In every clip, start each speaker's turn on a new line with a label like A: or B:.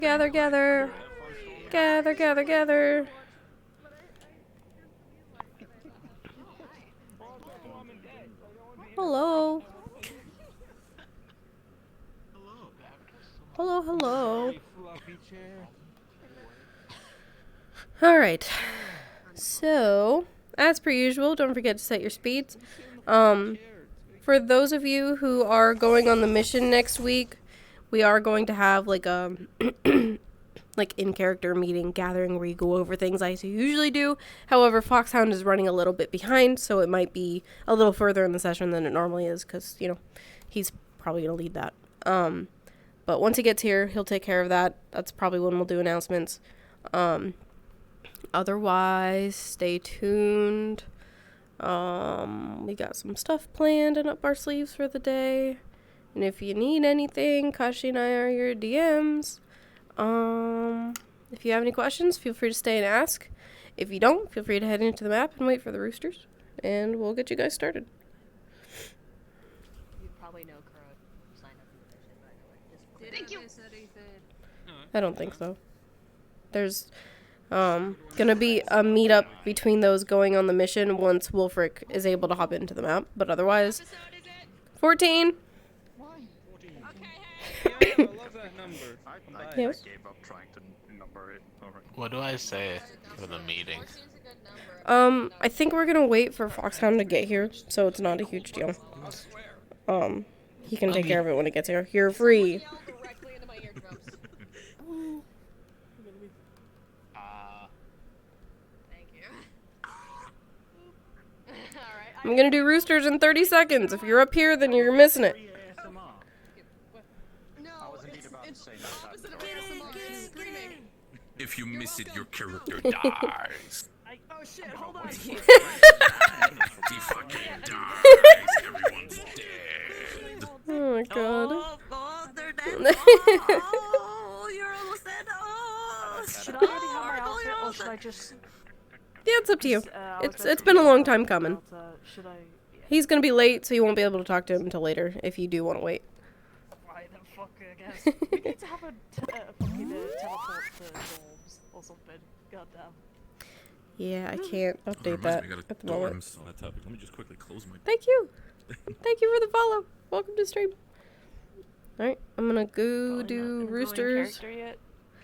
A: Gather, gather. Gather, gather, gather. Hello. Hello, hello. Alright. So, as per usual, don't forget to set your speeds. For those of you who are going on the mission next week, we are going to have like a like in-character meeting gathering where you go over things I usually do. However, Foxhound is running a little bit behind, so it might be a little further in the session than it normally is because, you know, he's probably going to lead that. But once he gets here, he'll take care of that. That's probably when we'll do announcements. Otherwise, stay tuned. We got some stuff planned and up our sleeves for the day. And if you need anything, Kashi and I are your DMs. If you have any questions, feel free to stay and ask. If you don't, feel free to head into the map and wait for the roosters. And we'll get you guys started.
B: You probably know Kuro signed up for the mission, by the way.
C: Thank you.
A: I don't think so. There's gonna be a meetup between those going on the mission once Wolfric is able to hop into the map, but otherwise 14.
C: Okay, hey.
D: I love that number.
A: Yes.
E: I gave up trying to number it already.
F: What do I say for the meeting?
A: I think we're gonna wait for Foxhound to get here, so it's not a huge deal. He can take care of it when he gets here. You're free.
B: Yell directly into my eardrums. Thank you. Alright,
A: I'm gonna do roosters in 30 seconds. If you're up here, then you're missing it.
B: No, it's the opposite of ASMR. She's screaming.
G: If you miss it, your character dies.
C: Oh shit, hold on.
G: He fucking dies. Everyone's dead.
A: Oh my god.
C: Oh, they're dead. Oh, you're almost dead. Oh,
H: Should I already have my outfit, or should I just?
A: Yeah, it's up to you.
H: I was
A: It's been a long time coming.
H: Should I? Yeah.
A: He's gonna be late, so you won't be able to talk to him until later if you do want to wait.
H: Right then, fuck it, I guess. We need to have a fucking teleport to dorms or something. Goddamn.
A: Yeah, I can't update
G: Reminds
A: that
G: me, I got
A: at the moment.
G: dorms on that topic. Let me just quickly close my.
A: Thank you. Thank you for the follow. Welcome to stream. Alright, I'm gonna go do roosters.
H: Character yet?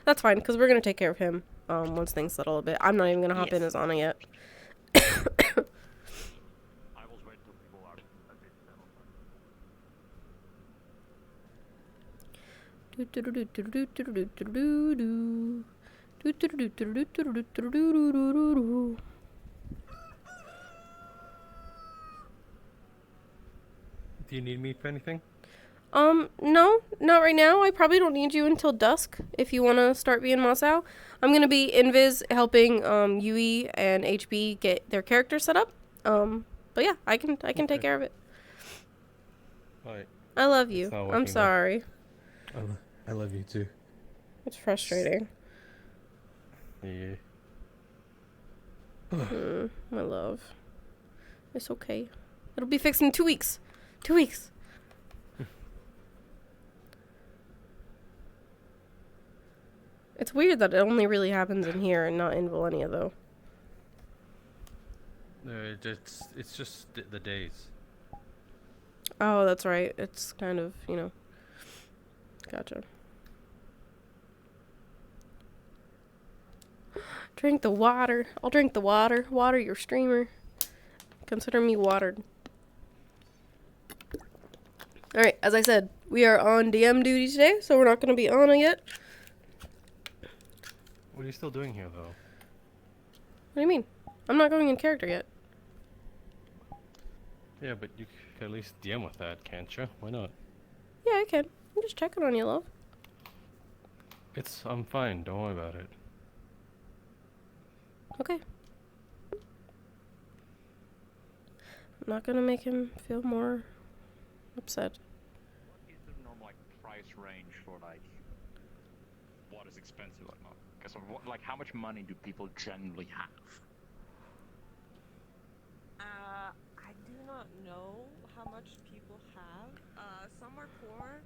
A: That's fine, because we're gonna take care of him once things settle a bit. I'm not even gonna hop in as Anna yet.
E: I will wait till people are a bit
D: Do you need me for anything?
A: No, not right now. I probably don't need you until dusk if you want to start being Masao. I'm going to be Invis helping Yui and HB get their character set up. But yeah, I can take care of it.
D: Alright.
A: I love you.
D: It's not
A: I'm
D: working,
A: sorry.
D: I love you too.
A: It's frustrating.
D: Yeah.
A: My love. It's okay. It'll be fixed in 2 weeks. 2 weeks. It's weird that it only really happens in here and not in Valenia, though.
D: No, it's just the days.
A: Oh, that's right. It's kind of, you know. Gotcha. Drink the water. I'll drink the water. Water your streamer. Consider me watered. Alright, as I said, we are on DM duty today, so we're not going to be Anna yet.
D: What are you still doing here, though?
A: What do you mean? I'm not going in character yet.
D: Yeah, but you can at least DM with that, can't you? Why not?
A: Yeah, I can. I'm just checking on you, love.
D: I'm fine. Don't worry about it.
A: Okay. I'm not gonna make him feel more upset.
E: What is the normal like price range for like what is expensive or not? Because of what, like how much money do people generally have?
C: I do not know how much people have. Some are poor,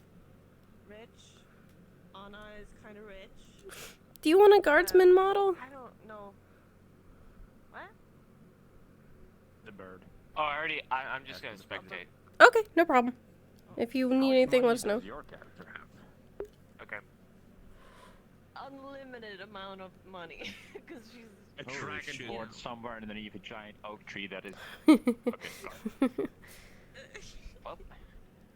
C: rich, Anna is kind of rich.
A: Do you want a guardsman model?
C: I don't know. What?
E: The bird.
F: Oh, I'm just gonna spectate.
A: Okay, no problem. If you need anything, let us know.
E: Does your character have?
F: Okay.
C: Unlimited amount of money. Because she's.
E: A
G: Oh,
E: dragon
G: shit.
E: board somewhere underneath a giant oak tree that is. Okay, sorry. Well,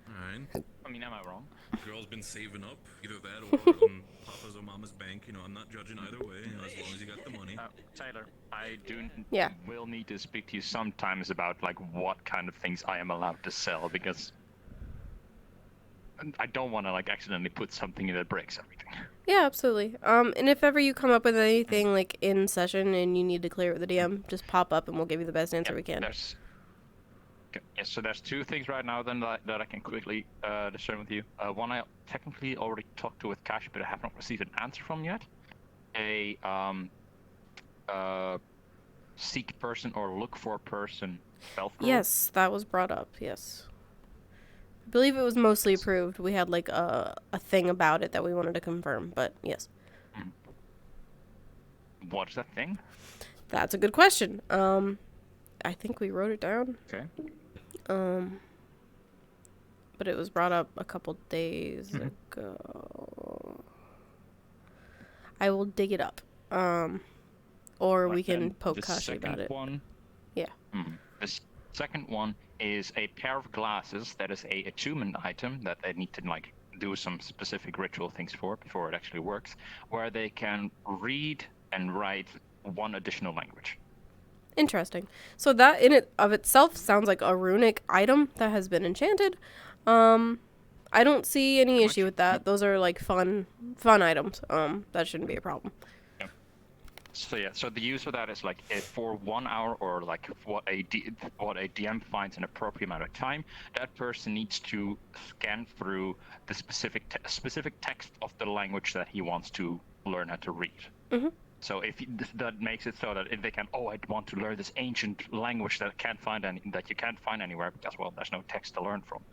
G: Alright.
E: I mean, am I wrong?
G: Girl's been saving up. Either that or on Papa's or Mama's bank. You know, I'm not judging either way, you know, as long as you got the money.
E: Taylor, I
A: Yeah.
E: will need to speak to you sometimes about like what kind of things I am allowed to sell because I don't want to like accidentally put something in that breaks everything.
A: Yeah, absolutely. And if ever you come up with anything like in session and you need to clear it with the DM, just pop up and we'll give you the best answer we can.
E: Yes, so there's two things right now then that I can quickly discern with you. One I technically already talked to with Cash, but I have not received an answer from yet. A seek person or look for person spell scroll.
A: Yes, that was brought up. Yes. I believe it was mostly approved. We had like a thing about it that we wanted to confirm, but yes.
E: What's that thing?
A: That's a good question. I think we wrote it down.
E: Okay.
A: But it was brought up a couple days ago. I will dig it up. Or we can poke Kashi about it.
E: One,
A: Yeah.
E: the second one is a pair of glasses that is a attunement item that they need to like do some specific ritual things for before it actually works, where they can read and write one additional language.
A: Interesting. So that in it of itself sounds like a runic item that has been enchanted. I don't see any issue with that. Those are like fun items. That shouldn't be a problem.
E: So the use of that is like for 1 hour or like what a DM finds an appropriate amount of time, that person needs to scan through the specific text of the language that he wants to learn how to read.
A: Mm-hmm.
E: So that makes it so that if they can, I want to learn this ancient language that you can't find anywhere because there's no text to learn from.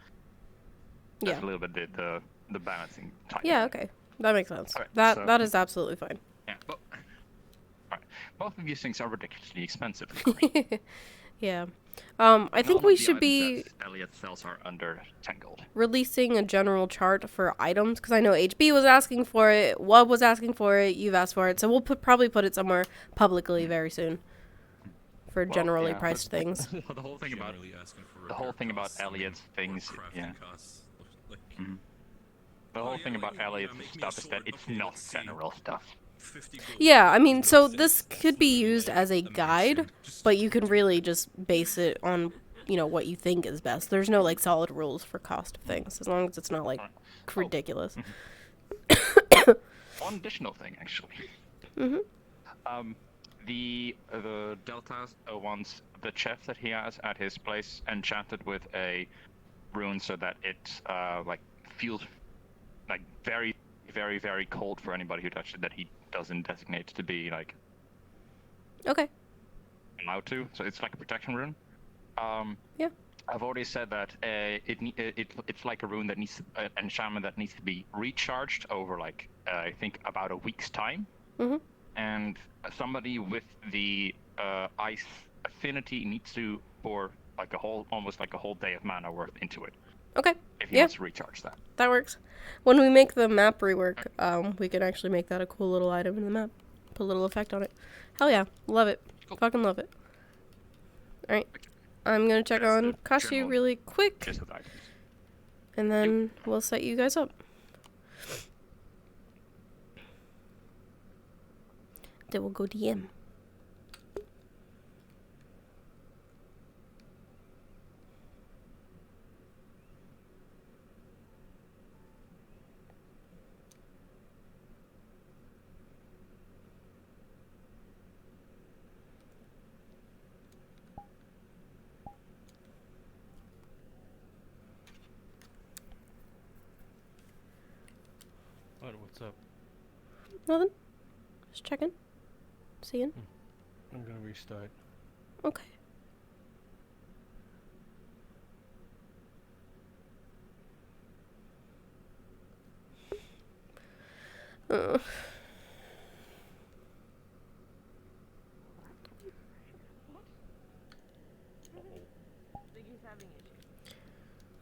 E: That's a little bit the balancing type.
A: Yeah. Okay. That makes sense.
E: Alright,
A: That is absolutely fine.
E: Yeah, but both of these things are ridiculously expensive. Of course.
A: Yeah. I think we should be
E: Elliot sells are under 10 gold.
A: releasing a general chart for items because I know HB was asking for it, Wub was asking for it, you've asked for it, so we'll probably put it somewhere publicly very soon for generally priced things.
E: The whole thing about
G: Generally asking for
E: the whole
G: repair
E: thing about
G: costs, I mean,
E: Elliot's things,
G: or crafting
E: yeah.
G: costs, like,
E: The whole
G: yeah,
E: thing about
G: like,
E: Elliot's
G: make me a
E: stuff is that
G: sword.
E: it's
G: Okay,
E: not
G: let's see.
E: general stuff.
G: 50 gold.
A: Yeah, I mean, so
G: Makes
A: this
G: sense.
A: could be
G: Like,
A: used as a
G: the mission,
A: guide,
G: just
A: but you can really just base it on, what you think is best. There's no, like, solid rules for cost of things, as long as it's not, like, ridiculous.
E: One additional thing, actually.
A: Mm-hmm.
E: The Deltas wants the chef that he has at his place enchanted with a rune so that it feels like very, very, very cold for anybody who touches it that he doesn't designate to be like
A: Okay.
E: allowed to. So it's like a protection rune.
A: Yeah.
E: I've already said that it's like a rune that needs an enchantment that needs to be recharged over like I think about a week's time.
A: Mm-hmm.
E: And somebody with the ice affinity needs to pour like almost like a whole day of mana worth into it
A: Okay.
E: if he
A: Yeah.
E: wants to recharge that.
A: That works. When we make the map rework, we can actually make that a cool little item in the map. Put a little effect on it. Hell yeah. Love it.
E: Cool.
A: Fucking love it. Alright. I'm gonna check
E: That's
A: on
E: the
A: Kashi
E: general
A: really quick,
E: Just with items.
A: and then we'll set you guys up. Then we'll go DM.
D: What's up?
A: Nothing. Just checking. Seeing.
D: I'm gonna restart.
A: Okay. Uh.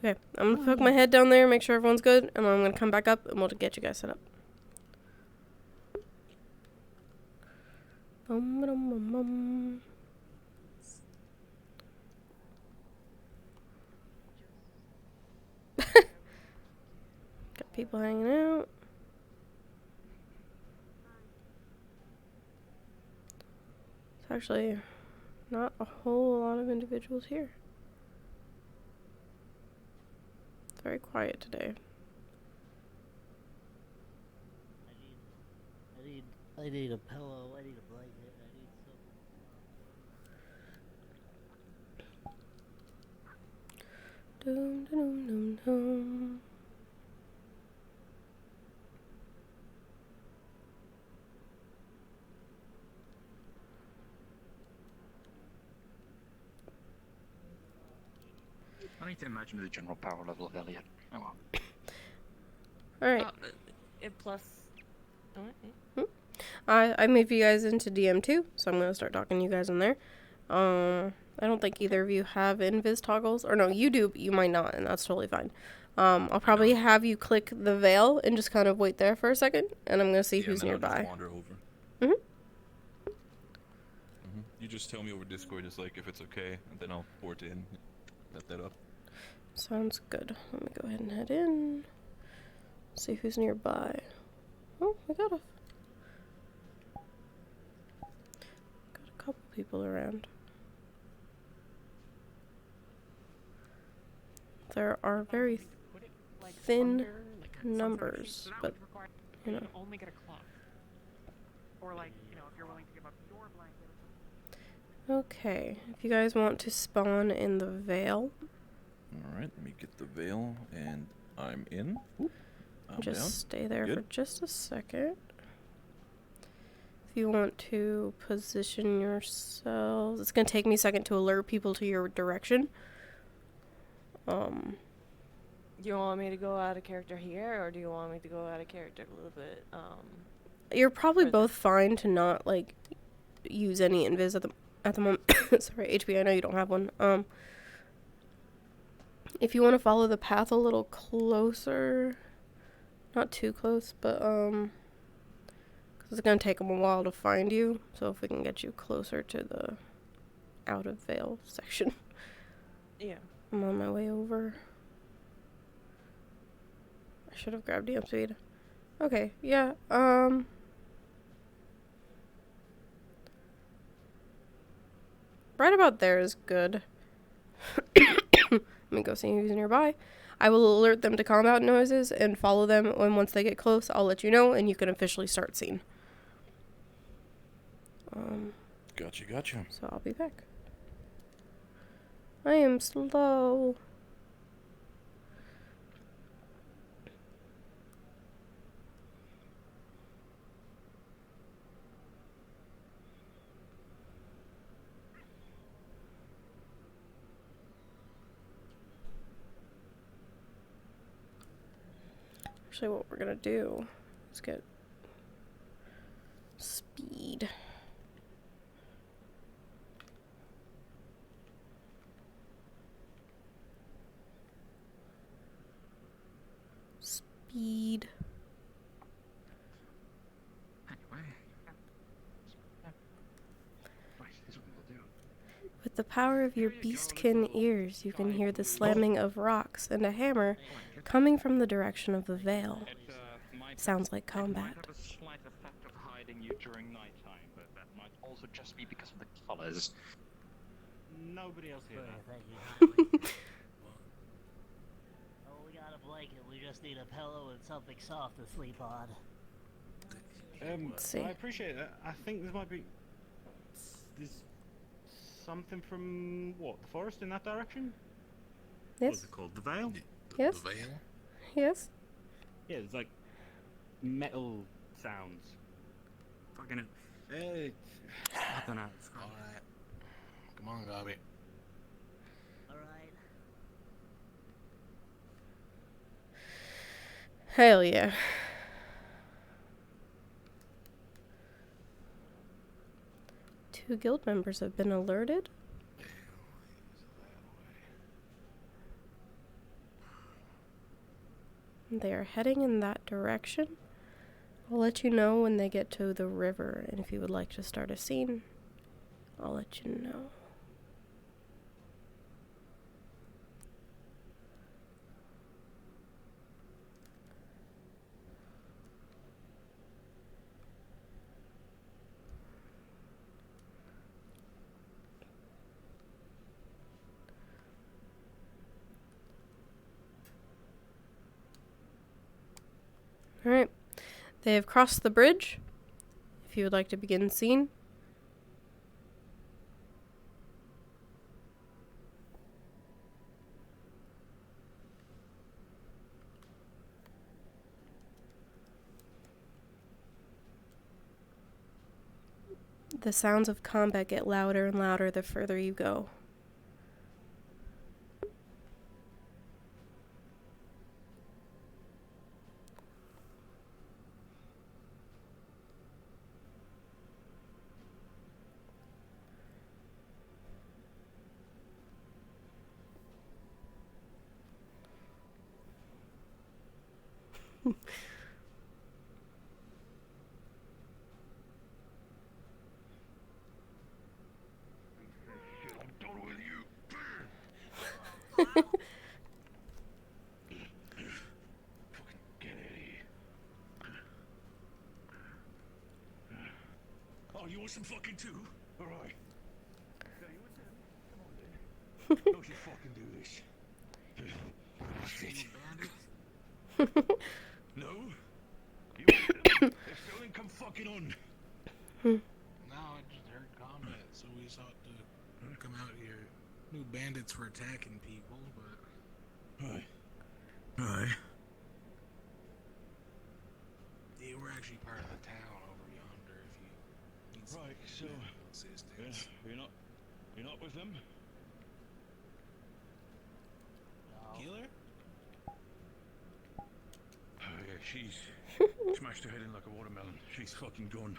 A: Okay, I'm gonna poke my head down there, make sure everyone's good, and then I'm gonna come back up and we'll get you guys set up. Bum, bum, bum, bum. Got people hanging out. It's actually not a whole lot of individuals here. It's very quiet today.
I: I need a pillow. I need a blanket. I need some.
A: Dum, dum, dum, dum.
E: I need to imagine the general power level of Elliot. Oh well.
A: Alright.
C: Plus.
A: I made you guys into DM too, so I'm gonna start talking to you guys in there. I don't think either of you have invis toggles. Or no, you do, but you might not, and that's totally fine. I'll probably have you click the veil and just kind of wait there for a second, and I'm gonna see who's
G: and then I'll
A: nearby.
G: just wander over. You just tell me over Discord, just like if it's okay, and then I'll port in, set that up.
A: Sounds good. Let me go ahead and head in. See who's nearby. Oh, we got a couple people around. There are very thin numbers, but you know.
H: Only get a club. Or like, you know, if you're willing to give up your blanket.
A: Okay, if you guys want to spawn in the veil,
G: Alright, let me get the veil, and I'm in. Oop, I'm
A: just
G: down.
A: stay there
G: Good.
A: for just a second. If you want to position yourselves, it's gonna take me a second to alert people to your direction.
C: You want me to go out of character here, or do you want me to go out of character a little bit?
A: You're probably
C: Further.
A: both fine to not like use any invis at the moment. Sorry, HP. I know you don't have one. If you want to follow the path a little closer, not too close, but because it's gonna take them a while to find you. So if we can get you closer to the out of veil section,
C: Yeah.
A: I'm on my way over. I should have grabbed DM speed. Okay, yeah. Right about there is good. Let me go see who's nearby. I will alert them to combat noises and follow them, and once they get close, I'll let you know, and you can officially start scene.
G: Gotcha.
A: So I'll be back. I am slow. Actually, what we're gonna do is get speed. Speed.
E: Anyway. Right, here's what we'll do.
A: With the power of your beastkin ears, you can hear the slamming of rocks and a hammer coming from the direction of the veil. Sounds like
E: It might
A: combat.
E: have a slight effect of hiding you during nighttime, but that might also just be because of the colors.
I: Nobody else here. Thank you. Oh, we got a blanket. We just need a pillow and something soft to sleep on.
A: Let's see.
J: I appreciate that. I think there might be... There's something from, what, the forest in that direction? What's
A: Yes?
J: it called? The Vale?
A: Yes?
G: The veil?
A: Yes?
J: Yeah, there's like metal sounds. Fucking... I don't know.
G: Alright. Come on, Gobby.
I: Alright.
A: Hell yeah. 2 guild members have been alerted. They are heading in that direction. I'll let you know when they get to the river, and if you would like to start a scene, I'll let you know. Alright, they have crossed the bridge. If you would like to begin scene. The sounds of combat get louder and louder the further you go.
G: Oh, you want some fucking too? Alright. Yeah, you want them? Come on then. Don't you fucking do this. No? You want them? If so, then come fucking on.
K: No, I just heard combat, so we sought to come out here. Knew bandits were attacking people, but...
G: Right. Right.
K: Yeah, we're actually part of the town over yonder, if you need some
G: Right, so...
K: assistance.
G: You're not with them?
K: Healer?
G: Oh, yeah, she's smashed her head in like a watermelon. She's fucking gone.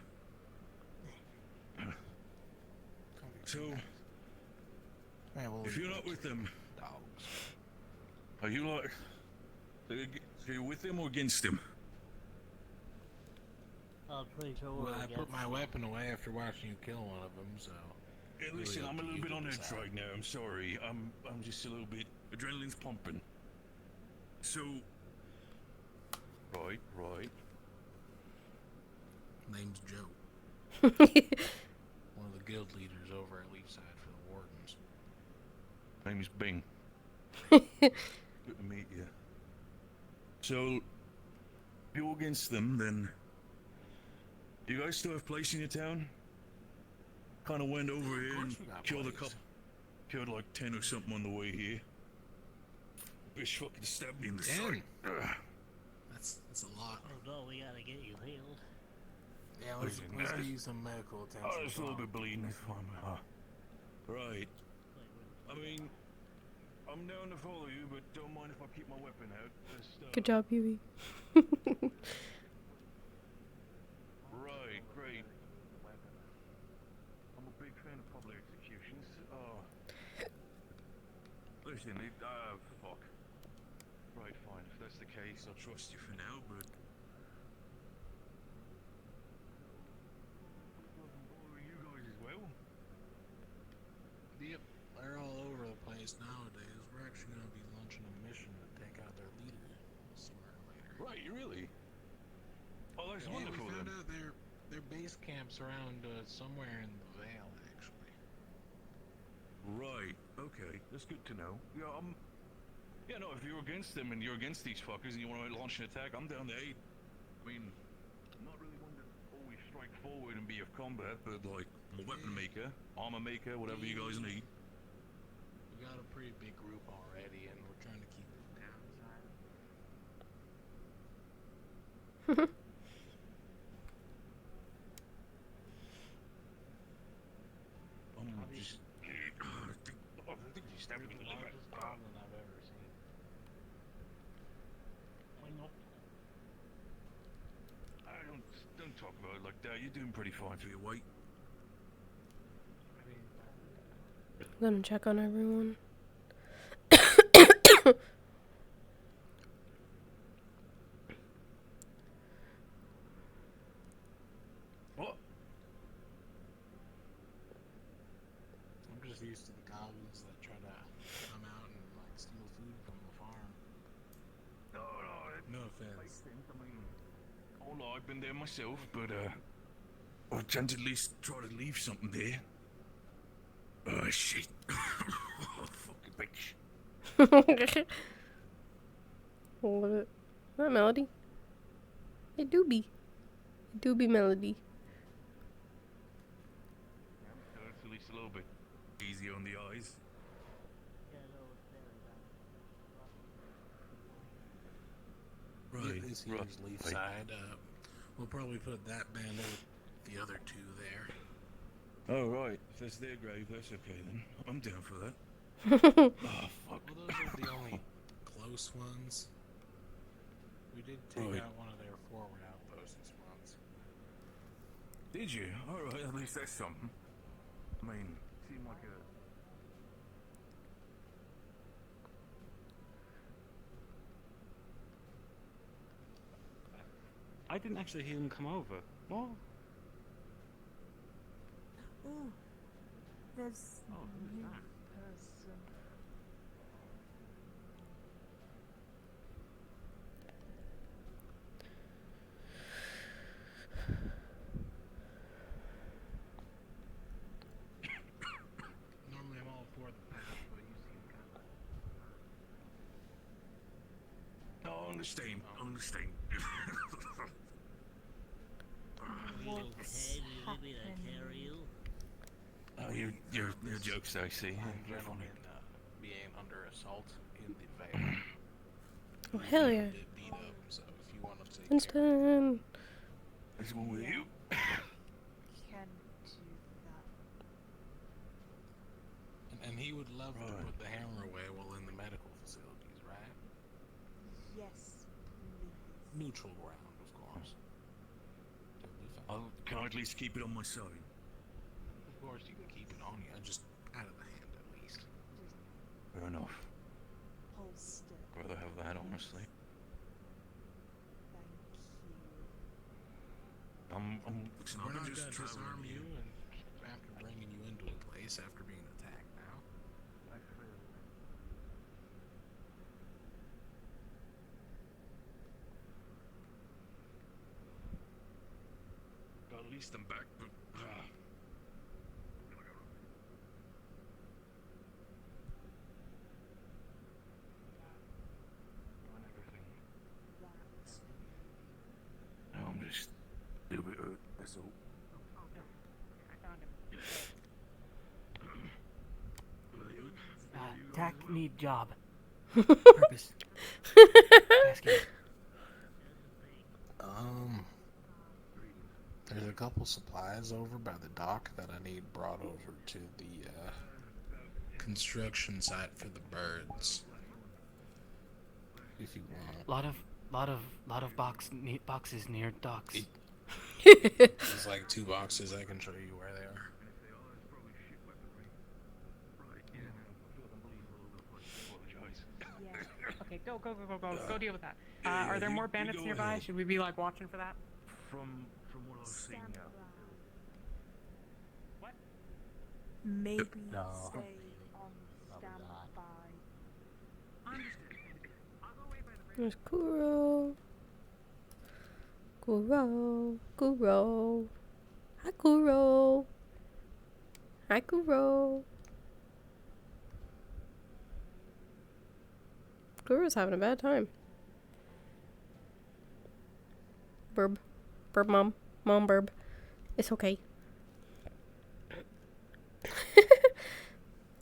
G: So,
K: Right, well,
G: if you're not with them,
K: dogs.
G: are you like... So you're with them or against them?
I: I'm pretty sure we're
K: Well, I
I: against
K: put my weapon away after watching you kill one of them, so...
G: Yeah, listen,
K: Really
G: I'm a
K: up to
G: little
K: you
G: bit
K: to
G: on edge
K: decide.
G: right now. I'm sorry. I'm just a little bit... Adrenaline's pumping. So... Right.
K: Name's Joe. One of the guild leaders over at Leafside for the Wardens.
G: Name's Bing. Good to meet you. So... If you're against them, then... You guys still have place in your town? Kind of went over here and
K: we got
G: killed a
K: place.
G: couple... Killed like 10 or something on the way here. Bitch fucking stabbed me in the
K: 10?
G: side.
K: That's a lot.
I: Oh no, we gotta get you healed.
K: Yeah, let's
G: Listen,
K: get you some medical attention.
G: Oh, it's a little bit bleeding, that's fine. Right. I mean, I'm down to follow you, but don't mind if I keep my weapon out. Just,
A: Good job, Huey.
G: Right, great. I'm a big fan of public executions. Listen, fuck. Right, fine. If that's the case, I'll trust you for now, but... You guys as well?
K: Yep, they're all over the place nowadays. We're actually going to be launching a mission to take out their leader sooner or later.
G: Right, you really? Oh, that's
K: Yeah,
G: wonderful
K: we found
G: then.
K: out their base camp's around somewhere in the Vale, actually.
G: Right, okay. That's good to know. Yeah, Yeah, no, if you're against them and you're against these fuckers and you want to launch an attack, I'm down to aid. I mean, I'm not really one to always strike forward and be of combat, but like, I'm a weapon maker, armor maker, whatever you guys need.
K: We got a pretty big group already, and we're trying to keep it down.
G: I'm just... I think you stabbed me in the liver.
K: Largest goblin I've ever seen.
G: Don't talk about it like that. You're doing pretty fine for your weight.
A: gonna check on everyone.
G: What?
K: I'm just used to the goblins that try to come out and like steal food from the farm.
G: No,
K: No offense.
G: I mean, oh, I've been there myself, but I tend to at least try to leave something there. Oh shit! Oh, fucking bitch.
A: What? Not Melody. It do be. It do be Melody.
G: At least a little bit easy on the eyes.
K: Right. This here's leaf side. We'll probably put that bandit with the other two there.
G: Oh right, if that's their grave, that's okay then. I'm down for that. Oh fuck.
K: Well, those are the only close ones. We did take out one of their forward outposts once.
G: Did you? Alright, at least that's something. I mean, seemed like a...
J: I didn't actually hear him come over. What?
H: Ooh, there's
J: Oh, who's
H: new
J: that?
H: person.
K: Normally I'm all for the path, but you seem kind of...
G: No, I understand. I understand.
H: What's
I: Hey, do you need me to carry you?
G: Oh, your jokes, I see.
K: Gentlemen being under assault in the veil.
A: Oh, hell yeah.
K: A bit beat up, so if you want to take care of
A: Winston.
G: There's one with you.
H: Can do that.
K: and he would love to put the hammer away while in the medical facilities, right?
H: Yes, please.
K: Neutral ground, of course. Totally fine.
G: Can I at least keep it on my side?
K: Of course you can keep it on you, just out of the hand at least.
G: Fair enough.
H: Holster.
G: I'd rather have that, honestly.
H: Thank you.
G: Listen,
K: We're
G: I've
K: not
G: been just
K: gonna disarm
G: traveling
K: you and after bringing you into a place after being attacked now.
G: At least I'm back, but... No, I'm just a little bit hurt, that's all.
H: Oh no, I found him.
I: Tack need job. Purpose. Basket.
K: There's a couple supplies over by the dock that I need brought over to the construction site for the birds. If you want.
I: Lot of boxes near docks.
K: There's like 2 boxes. I can show you where they are.
H: Yeah. Okay, go deal with that. Are there more bandits nearby? Should we be like watching for that?
G: From what I've seen now.
H: What? Maybe
I: No.
H: stay on
I: Probably not.
H: standby. Understood. I'll go away by the bridge.
A: There's Kuro. Kuro. Kuro. Hi, Kuro. Hi, Kuro. Kuro's having a bad time. Burb. Burb, mom. Mom, burb. It's okay.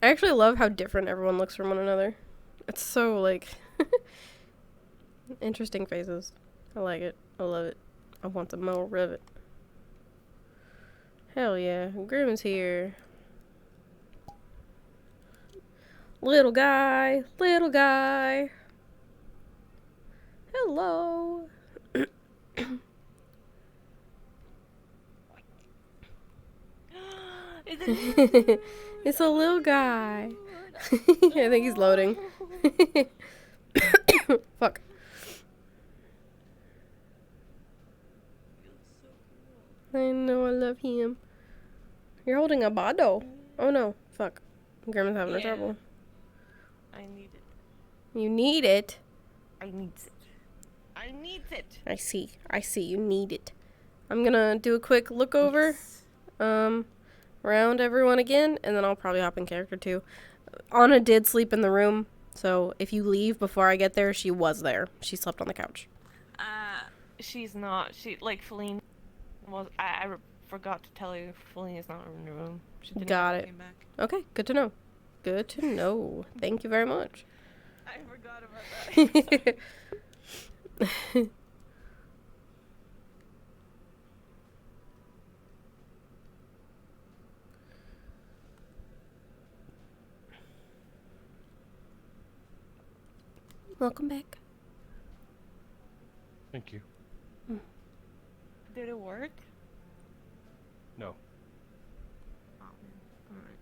A: I actually love how different everyone looks from one another. It's so, like, interesting faces. I like it. I love it. I want some more of it. Hell yeah. Grimm's here. Little guy. Little guy. Hello.
H: It's
A: It's a little guy. I think he's loading. Fuck. I know, I love him. You're holding a bottle. Oh no, fuck. Grandma's having a trouble.
C: I need it.
A: You need it.
C: I needs it. I needs it.
A: I see. You need it. I'm gonna do a quick look over. Around everyone again, and then I'll probably hop in character too. Anna did sleep in the room, so if you leave before I get there, she was there. She slept on the couch.
C: She's not. She, like, Feline was. I forgot to tell you, Feline is not in the room. She didn't
A: Got
C: even
A: it.
C: came back.
A: Okay, good to know. Good to know. Thank you very much.
C: I forgot about that.
A: Welcome back.
D: Thank you.
C: Did it work?
D: No.
C: Oh, man. Alright.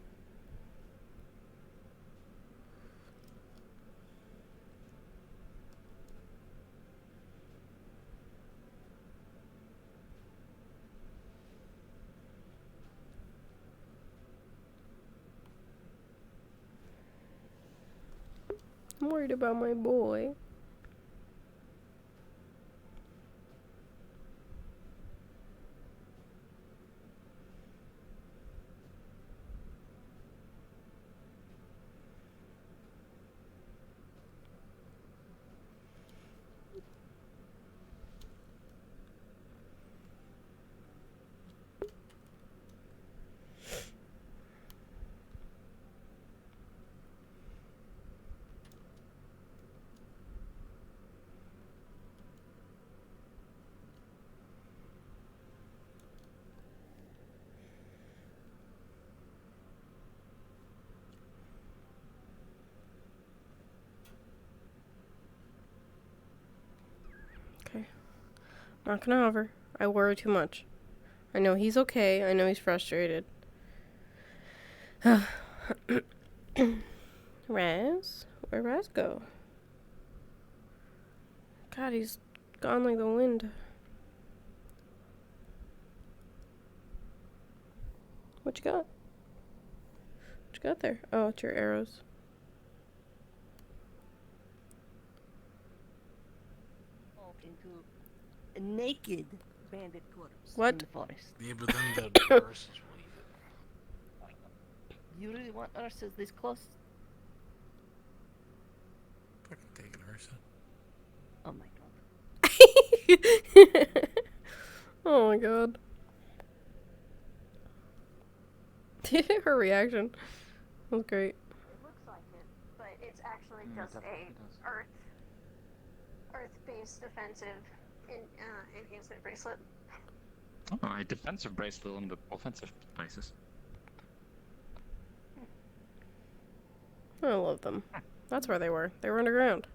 A: I'm worried about my boy. Okay. Not gonna hover. I worry too much. I know he's okay. I know he's frustrated. Raz? Where'd Raz go? God, he's gone like the wind. What you got? What you got there? Oh, it's your arrows.
I: Into a naked bandit quarters.
A: What?
I: In the forest.
K: Yeah, but then the nurses will eat it.
I: You really want Ursa's this close?
K: Fucking take it, Ursa.
I: Oh my god.
A: Oh my god. Her reaction was great.
L: It looks like it, but it's actually just a Earth-based defensive enhancement bracelet.
E: Oh, a defensive bracelet on the offensive basis.
A: I love them. That's where they were. They were underground.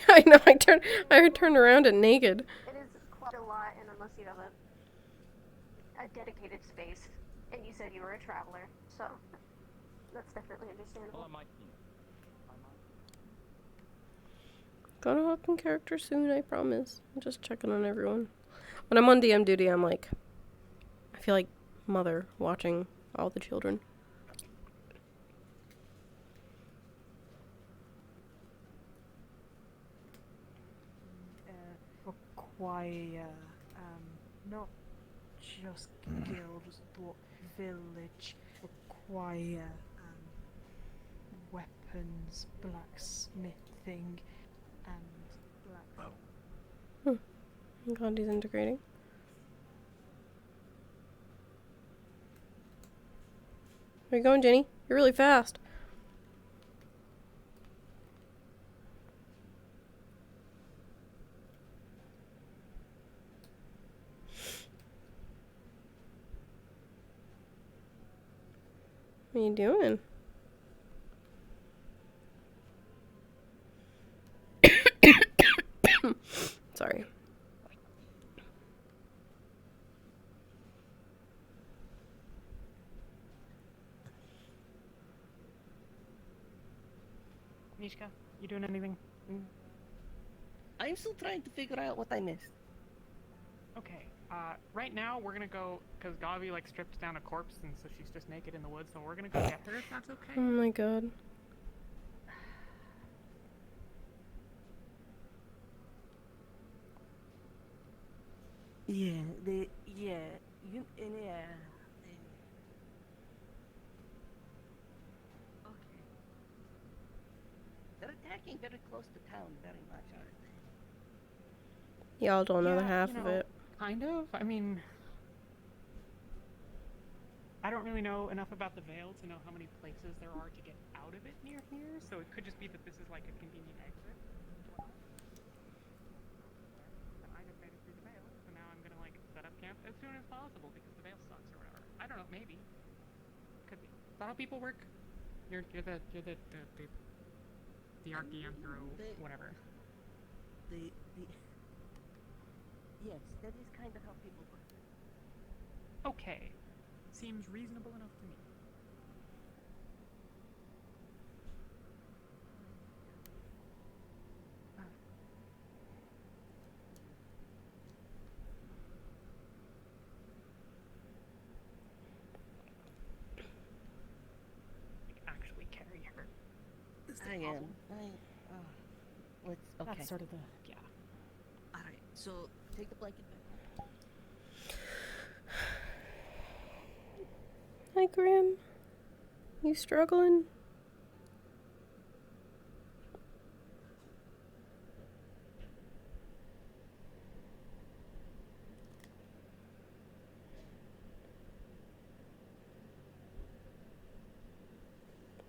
A: I know. I turned around and naked.
L: It is quite a lot, and unless you have a dedicated space, and you said you were a traveler, so that's definitely understandable.
E: Well, I might.
A: Gonna hop in character soon, I promise. I'm just checking on everyone. When I'm on DM duty, I'm like, I feel like mother watching all the children.
H: Acquire, not just guilds, but village. Acquire, weapons, blacksmithing, and black.
A: God, he's integrating. Where you going, Jenny? You're really fast. What are you doing? Sorry.
H: Mishka, you doing anything?
M: I'm still trying to figure out what I missed.
H: Okay, right now we're gonna go, because Gavi, like, stripped down a corpse, and so she's just naked in the woods, so we're gonna go get her, if that's okay?
A: Oh my god.
M: Yeah. Okay. They're attacking very close to town very much, aren't they?
A: Y'all don't know the
H: Yeah,
A: half
H: you
A: of
H: know,
A: it.
H: Kind of. I mean, I don't really know enough about the Vale to know how many places there are to get out of it near here, so it could just be that this is like a convenient exit. And I just made it through the Vale, so now I'm gonna like set up camp as soon as possible because the Vale sucks or whatever. I don't know, maybe. Could be. Is that how people work? You're the RDM hero, whatever.
M: Yes, that is kind of how people work.
H: Okay. Seems reasonable enough to me. Actually carry her.
M: I am. Let's. Okay.
H: That's sort of the yeah.
M: All right. So take the blanket back.
A: Hi, Grim. You struggling?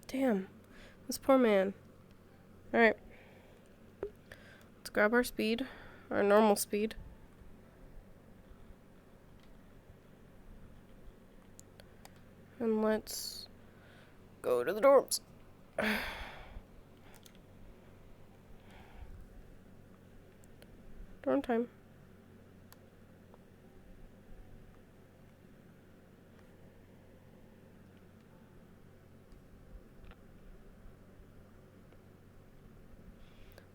A: Damn. This poor man. Alright. Let's grab our speed. Our normal speed. And let's go to the dorms. Dorm time.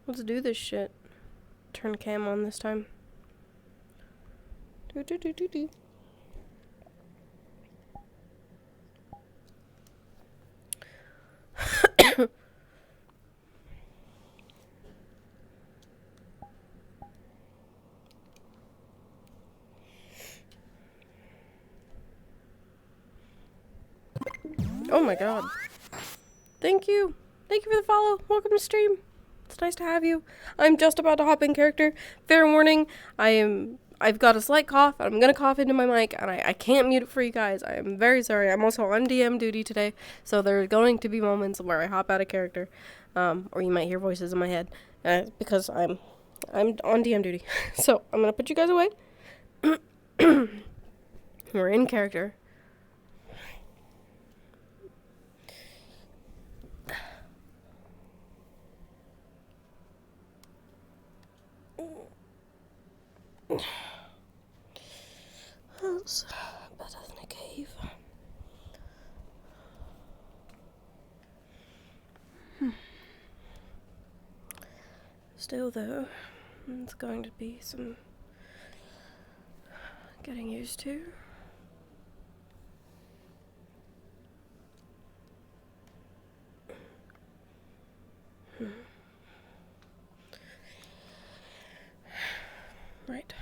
A: Let's do this shit. Turn cam on this time. Do do do do do. Oh my god. Thank you. Thank you for the follow. Welcome to stream. It's nice to have you. I'm just about to hop in character. Fair warning, I've got a slight cough. I'm gonna cough into my mic and I can't mute it for you guys. I am very sorry. I'm also on DM duty today, so there's going to be moments where I hop out of character. Or you might hear voices in my head. Because I'm on DM duty. So I'm gonna put you guys away. We're in character. That's better than a cave. Still though, it's going to be some getting used to. Right.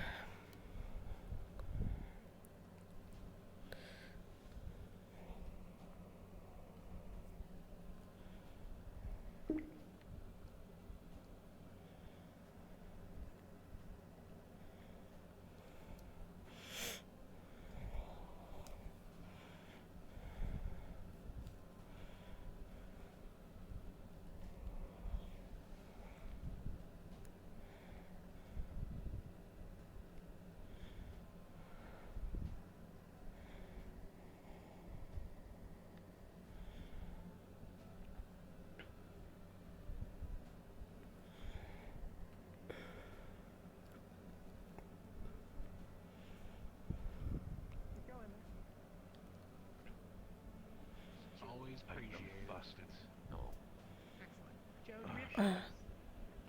A: Hello?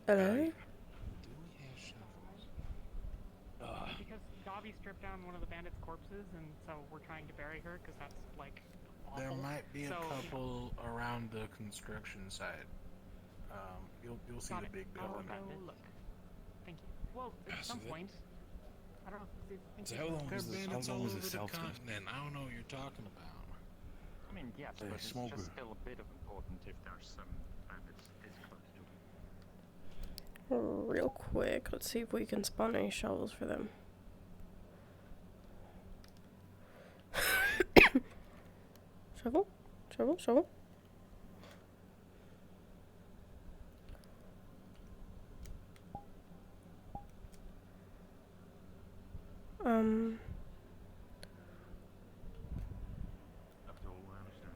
K: Do we have shovels?
H: Because Dobby stripped down one of the bandits' corpses, and so we're trying to bury her because that's like awful.
K: There might be a
H: So,
K: couple around the construction site. You'll see
H: got
K: the
H: it.
K: big
H: I'll
K: building.
H: go look. Thank you. Well, at some point. I don't know.
G: So how long
K: There
G: was
K: are
G: this?
K: bandits
G: How
K: all
G: long was
K: over
G: this
K: the
G: south gonna
K: continent. I don't know what you're talking about.
E: I mean, yes,
G: Hey,
E: but it's
G: smoker.
E: just still a bit of important if there's some bandits this close to.
A: Real quick, let's see if we can spawn any shovels for them. Shovel? Shovel? Shovel?
J: After all, I understand.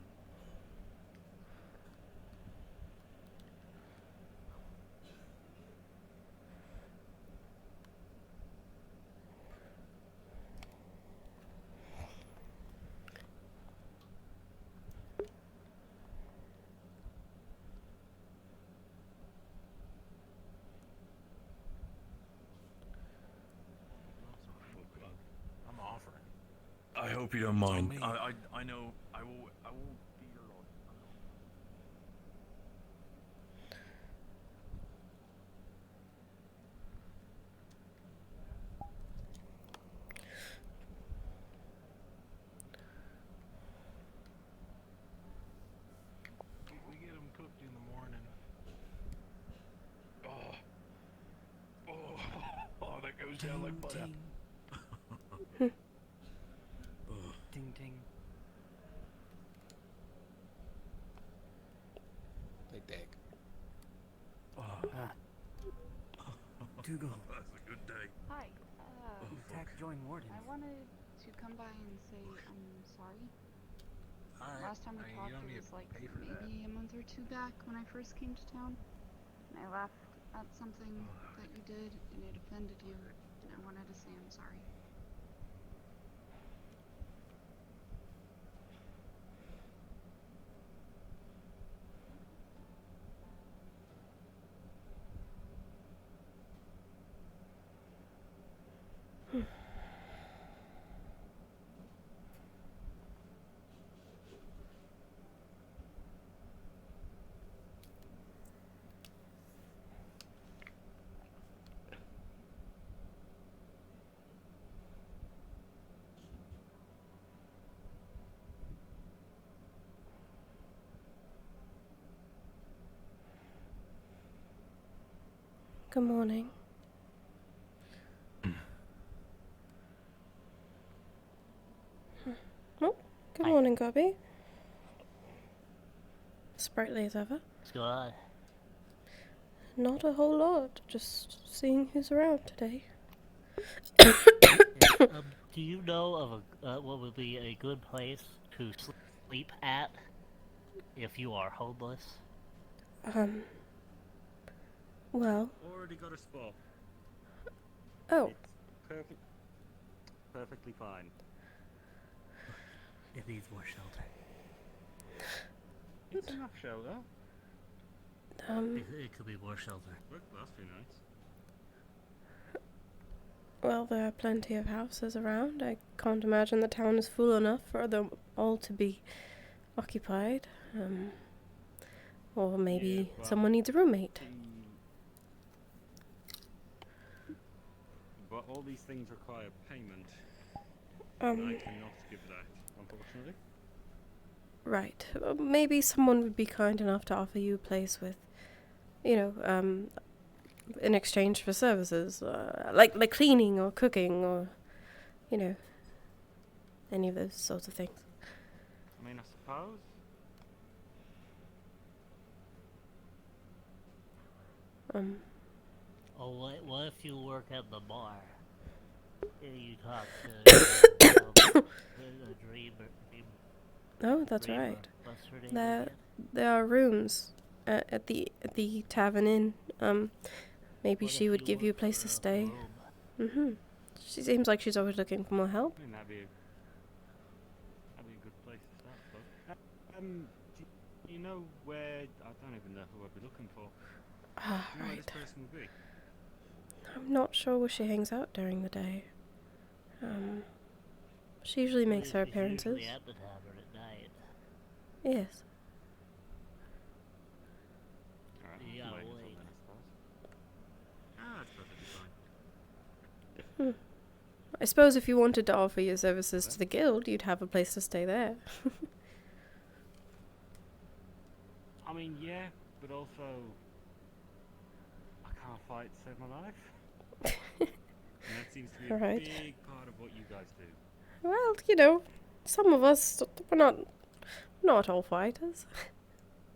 K: I'm offering.
G: I hope you don't mind. I know. I will be your lord.
K: We get them cooked in the morning.
G: Oh, that goes down like butter.
M: Ding ding.
K: They dig.
M: Dougal.
G: That's a good day.
N: Hi.
M: Attack join Wardens.
N: I wanted to come by and say I'm sorry.
K: Alright.
N: Last time we
K: You
N: talked,
K: don't
N: it
K: need
N: was
K: to
N: like
K: pay for that.
N: maybe a month or two back when I first came to town. And I laughed at something that you did, and it offended you. And I wanted to say I'm sorry.
A: Good morning. Oh, good morning, Gobby. Sprightly as ever.
I: What's going on?
A: Not a whole lot, just seeing who's around today.
I: Do you know of what would be a good place to sleep at if you are homeless?
A: Well.
J: Already got a spot.
A: Oh.
J: It's perfectly fine.
I: It needs more shelter.
J: It's enough shelter.
I: It could be more shelter.
J: Look, that's too nice.
A: Well, there are plenty of houses around. I can't imagine the town is full enough for them all to be occupied. Or maybe someone needs a roommate.
J: But all these things require payment. And I cannot give that, unfortunately.
A: Right. Maybe someone would be kind enough to offer you a place with, in exchange for services, like cleaning or cooking or, any of those sorts of things.
J: I mean, I suppose.
I: Oh, what if you work at the bar? And you talk to the dreamer.
A: Oh, that's
I: Dreamer.
A: right.
I: What's her name again?
A: There are rooms at the tavern inn. Maybe
I: What
A: she
I: if
A: would
I: you
A: give you a
I: work
A: place
I: for
A: to
I: a
A: stay.
I: room?
A: She seems like she's always looking for more help.
J: I mean, that'd be a good place to start, I suppose. Do you know where? I don't even know who I'd be looking for.
A: Ah,
J: Do you know where
A: right.
J: this person would be?
A: I'm not sure where she hangs out during the day. She usually makes her
I: It's
A: appearances.
I: usually at the tavern at night.
A: Yes.
J: Alright,
I: You
J: I'll
I: gotta
J: wait until
I: wait.
J: then, I suppose. Ah, that's perfectly fine.
A: I suppose if you wanted to offer your services to the guild, you'd have a place to stay there.
J: I mean, yeah, but also I can't fight to save my life. And that seems to be a
A: Right.
J: big part of what you guys do.
A: Well, you know, some of us, we're not all fighters.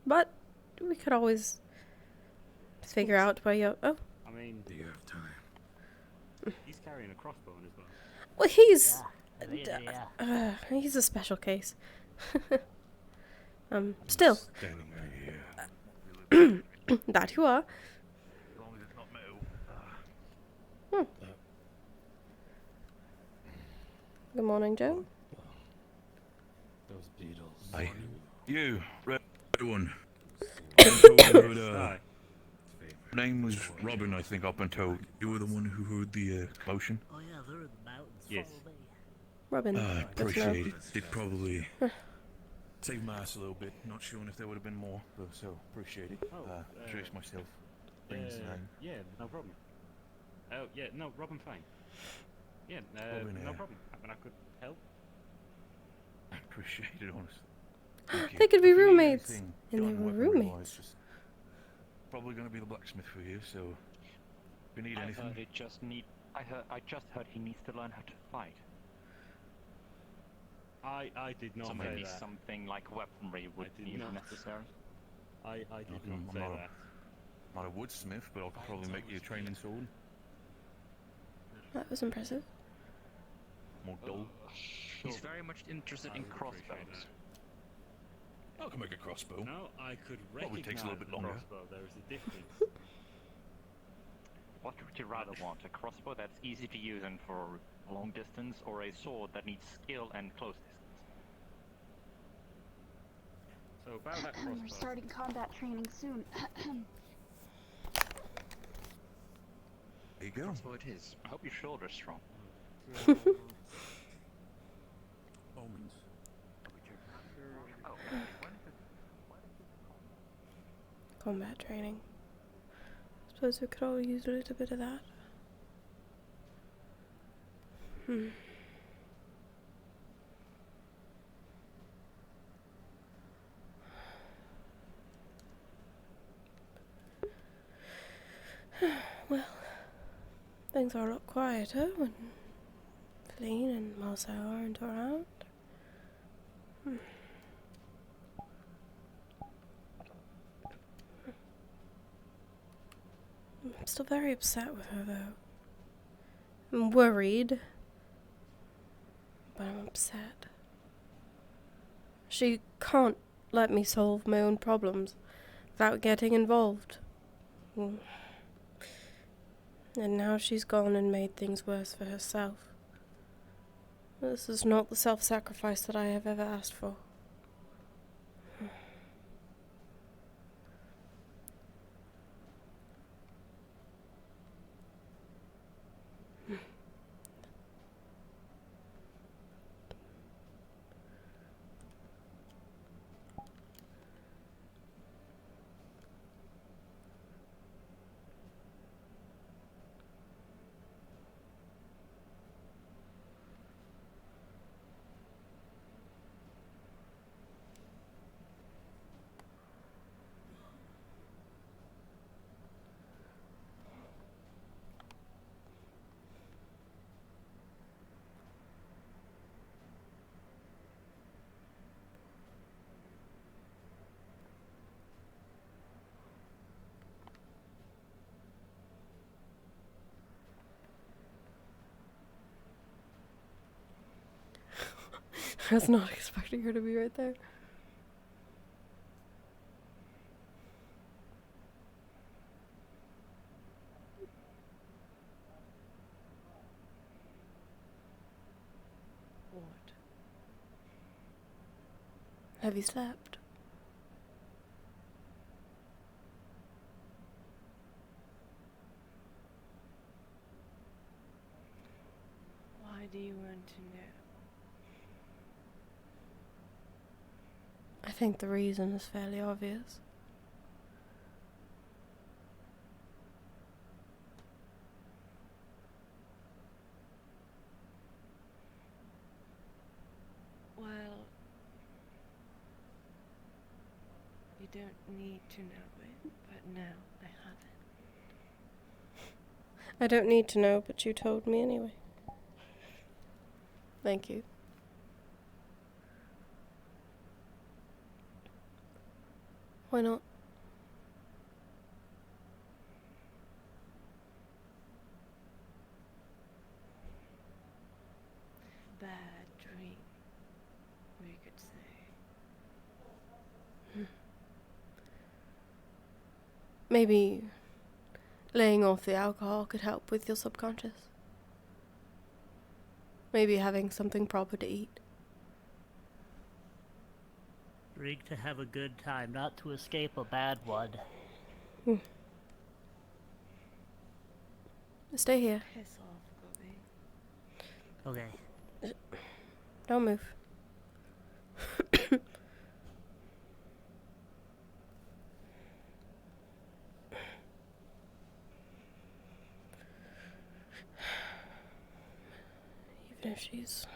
A: But we could always figure out where you're... Oh,
J: I mean,
G: Do you have time?
J: he's carrying a crossbow in his bow.
A: well, he's...
I: Yeah.
A: He's a special case. Still.
G: Standing right here.
A: That you are.
G: As long as it's not metal.
A: Good morning, Joe.
D: Those beetles.
G: Hey, you, red one. Her name was Robin, I think, up until you were the one who heard the motion.
I: Oh yeah, they're in the mountains.
J: Yes.
I: Follow me.
A: Robin.
G: I
A: good to know.
G: appreciate it. It probably saved my ass a little bit. Not sure if there would have been more, but so appreciate it. Introduce myself. Things
J: Yeah, no problem. Oh, yeah, no, Robin fine. Yeah,
G: Robin,
J: no problem. When I could help.
G: I appreciate it, honestly. Thank you.
A: They could be
G: If you need
A: roommates.
G: anything
A: And they
G: done
A: were
G: weaponry-wise,
A: roommates.
G: just probably going to be the blacksmith for you, so if you need
E: I
G: anything.
E: just heard he needs to learn how to fight.
J: I did not
E: So
J: say
E: maybe
J: that.
E: something like weaponry would
J: did
E: be
J: not.
E: necessary.
J: I did
G: I'm
J: not say
G: not
J: that.
G: Not a woodsmith, but I could probably make you a training sword.
A: That was impressive.
G: More dull.
E: He's very much interested in crossbows.
G: I can make a crossbow.
J: No, I could
G: Probably
J: recognize
G: takes a little bit
J: the
G: longer.
J: crossbow. There is a difference.
E: What would you rather want? A crossbow that's easy to use and for long distance, or a sword that needs skill and close distance?
J: So about that
N: We're
J: crossbow.
N: starting combat training soon.
G: There you go.
E: Crossbow it is. I hope your shoulder's strong.
G: Omens.
A: Combat training. Suppose we could all use a little bit of that. Well, things are a lot quieter when Feline and Marcel aren't around. I'm still very upset with her, though. I'm worried, but I'm upset. She can't let me solve my own problems without getting involved. And now she's gone and made things worse for herself. This is not the self-sacrifice that I have ever asked for. I was not expecting her to be right there. What? Have you slept?
C: to know?
A: I think the reason is fairly obvious.
C: Well, you don't need to know it, but now I have it.
A: I don't need to know, but you told me anyway. Thank you. Why not?
C: Bad dream, we could say.
A: Maybe laying off the alcohol could help with your subconscious. Maybe having something proper to eat.
I: Drink to have a good time, not to escape a bad one.
A: Stay here.
C: Piss off, Bobby.
I: Okay.
A: Don't move. Even if she's...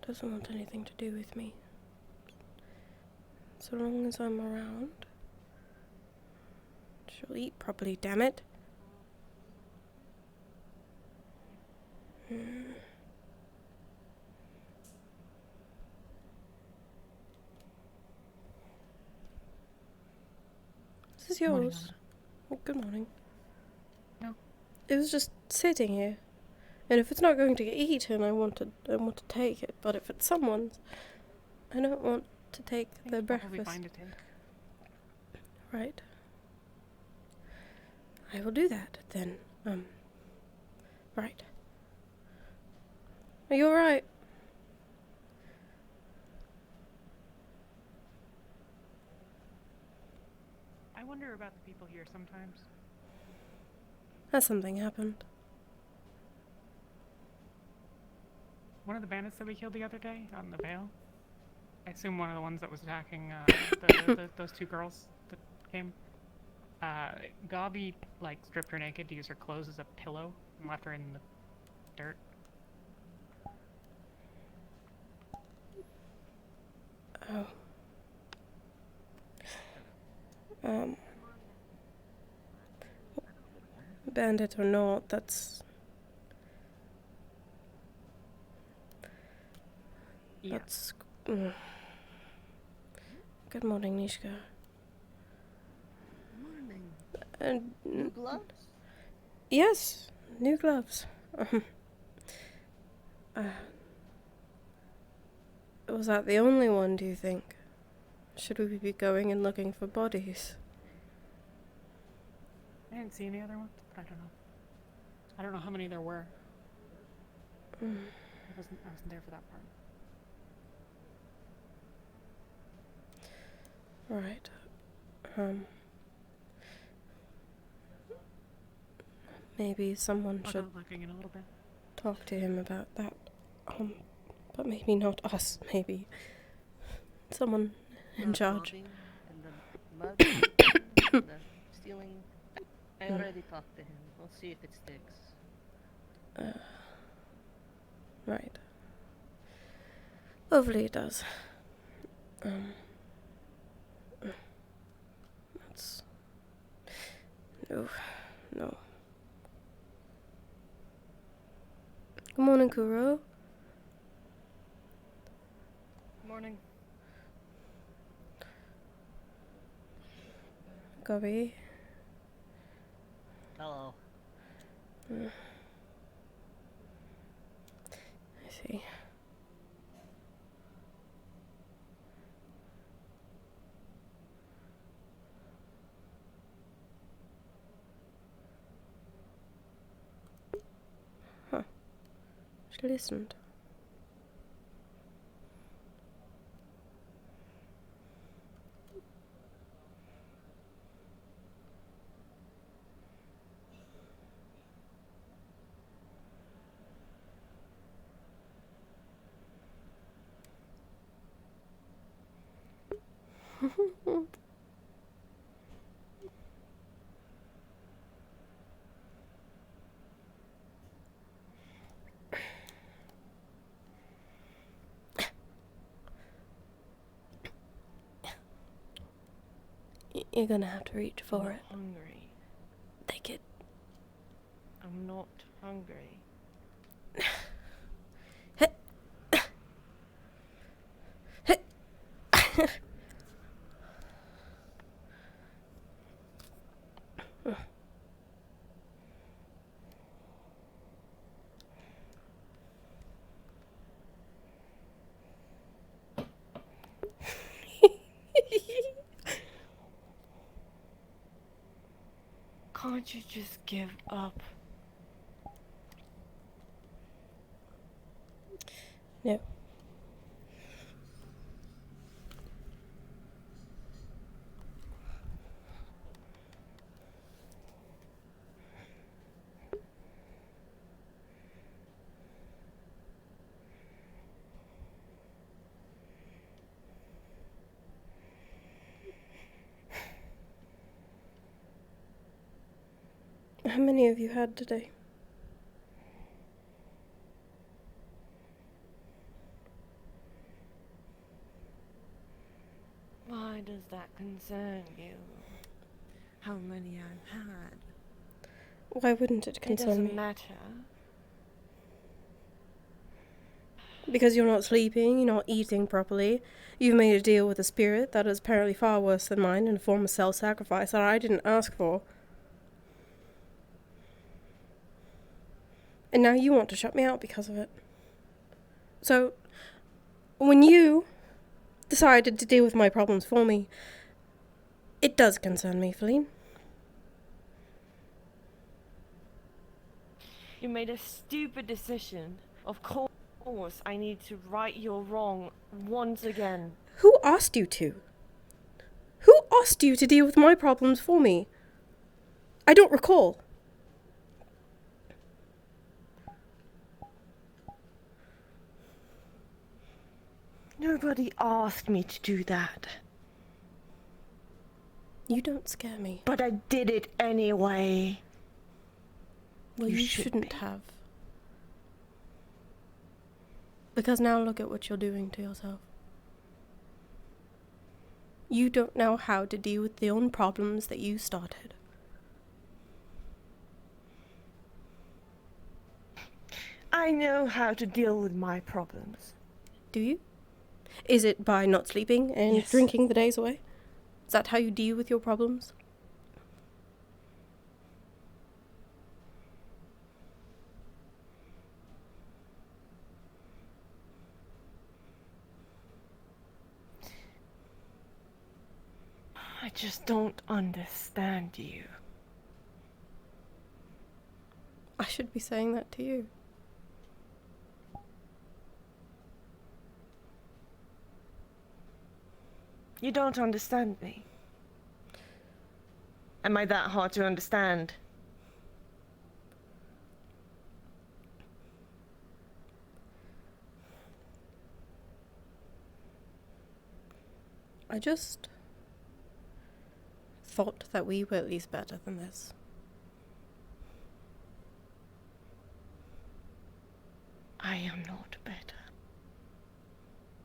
A: doesn't want anything to do with me. So long as I'm around, she'll eat properly, damn it. This is
H: Morning,
A: yours. Oh, good morning.
H: No.
A: It was just sitting here. And if it's not going to get eaten, I want to take it. But if it's someone's, I don't want to take their breakfast.
H: Fine to take.
A: Right. I will do that then. Right. Are you alright?
H: I wonder about the people here sometimes.
A: Has something happened?
H: One of the bandits that we killed the other day out in the Vale. I assume one of the ones that was attacking those two girls that came. Gabi like stripped her naked to use her clothes as a pillow and left her in the dirt.
A: Oh. Bandit or not, that's...
H: Yeah.
A: That's... Good morning, Nishka.
M: Morning.
A: And...
M: New gloves?
A: Yes, new gloves. Was that the only one, do you think? Should we be going and looking for bodies?
H: I didn't see any other ones, but I don't know. I don't know how many there were. I wasn't there for that part.
A: Right. Maybe someone
H: I'll
A: should
H: go looking in a little bit.
A: talk to him about that. But maybe not us, maybe someone in charge.
M: And the mug and the stealing. I already talked to him. We'll see if it sticks.
A: Right. Hopefully it does. That's... No. Good morning, Kuro.
M: Morning.
A: Gabi.
I: Hello.
A: I see. Huh. She listened. You're gonna have to reach for it.
C: I'm hungry.
A: Take it.
C: I'm not hungry. Can't you just give up?
A: No. How many have you had today?
C: Why does that concern you? How many I've had?
A: Why wouldn't it
C: It
A: concern
C: doesn't
A: me?
C: matter.
A: Because you're not sleeping, you're not eating properly. You've made a deal with a spirit that is apparently far worse than mine in a form of self-sacrifice that I didn't ask for. And now you want to shut me out because of it. So, when you decided to deal with my problems for me, it does concern me, Feline.
C: You made a stupid decision. Of course, I need to right your wrong once again.
A: Who asked you to? Who asked you to deal with my problems for me? I don't recall.
C: Nobody asked me to do that.
A: You don't scare me.
C: But I did it anyway.
A: Well, you shouldn't have. Because now look at what you're doing to yourself. You don't know how to deal with the own problems that you started.
C: I know how to deal with my problems.
A: Do you? Is it by not sleeping and
C: Yes.
A: drinking the days away? Is that how you deal with your problems?
C: I just don't understand you.
A: I should be saying that to you.
C: You don't understand me. Am I that hard to understand?
A: I just thought that we were at least better than this.
C: I am not better.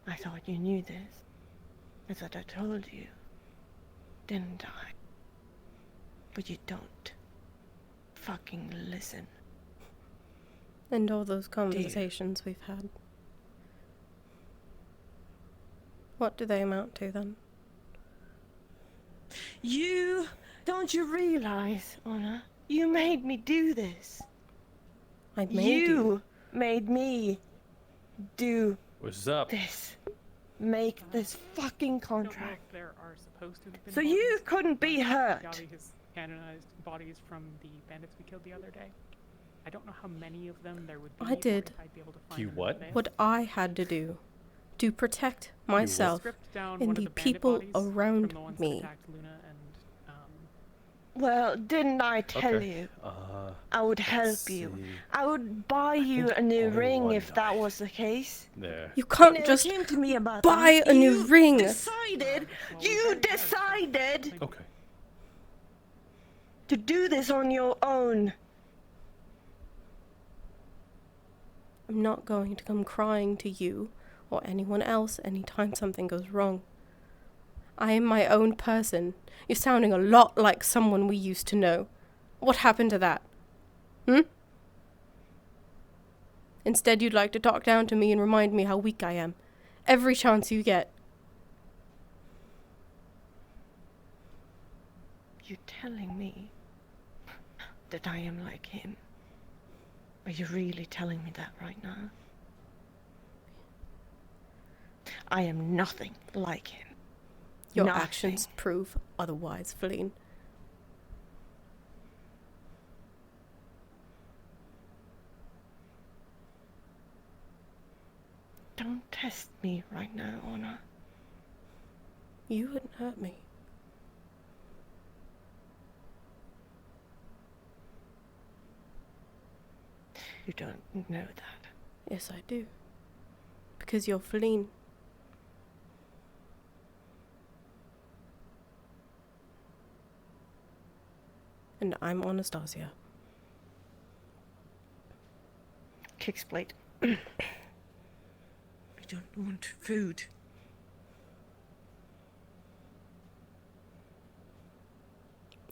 C: I thought you knew this. I thought I told you. Didn't I? But you don't. Fucking listen.
A: And all those conversations we've had. What do they amount to then?
C: Don't you realize, Anna? You made me do this.
A: I made you.
C: Made me do
D: What's up?
C: this. Make this fucking contract.
H: There are supposed to have been
C: So you couldn't be hurt.
H: Gabi has canonized bodies from the bandits we killed the other day. I don't know how many of them there would be.
A: I did.
H: or if I'd be able to find
D: You
H: them in
D: what?
H: the veil.
A: What I had to do to protect myself
H: Stripped down
A: and
H: one
A: the
H: of bandit
A: people
H: bodies from
A: around
H: the ones that
A: me.
H: attacked Luna and,
C: Well, didn't I tell
D: Okay.
C: you? I would help you. I would buy you a new
D: only
C: ring
D: one
C: if that was the case.
D: There.
A: You can't
C: never
A: just
C: came to me about
A: buy
C: that.
A: a new
C: You
A: ring.
C: decided You decided
D: Okay.
C: to do this on your own.
A: I'm not going to come crying to you or anyone else anytime something goes wrong. I am my own person. You're sounding a lot like someone we used to know. What happened to that? Instead, you'd like to talk down to me and remind me how weak I am. Every chance you get.
C: You're telling me that I am like him? Are you really telling me that right now? I am nothing like him.
A: Your
C: Nothing.
A: actions prove otherwise, Feline.
C: Don't test me right now, Anna.
A: You wouldn't hurt me.
C: You don't know that.
A: Yes, I do. Because you're Feline. And I'm Anastasia.
C: Kicks plate. I don't want food.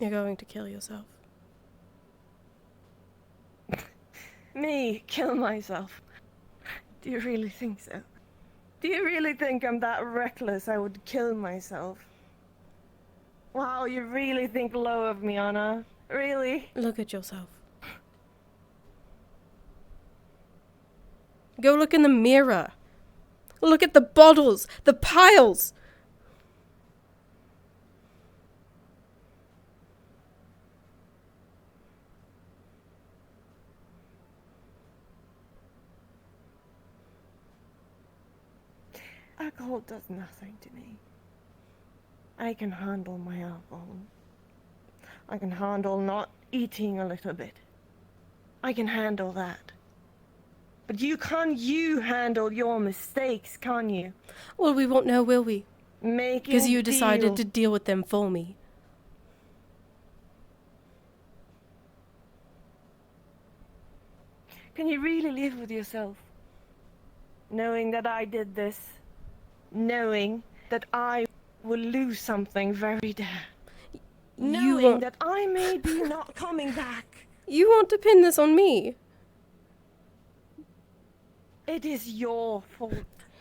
A: You're going to kill yourself.
C: Me kill myself? Do you really think so? Do you really think I'm that reckless I would kill myself? Wow, you really think low of me, Anna? Really?
A: Look at yourself. Go look in the mirror. Look at the bottles, the piles.
C: Alcohol does nothing to me. I can handle my alcohol. I can handle not eating a little bit. I can handle that. But can't you handle your mistakes, can you?
A: Well, we won't know, will we? Because you
C: Deal.
A: decided to deal with them for me.
C: Can you really live with yourself? Knowing that I did this. Knowing that I will lose something very dear. Knowing that I may be not coming back.
A: You want to pin this on me?
C: It is your fault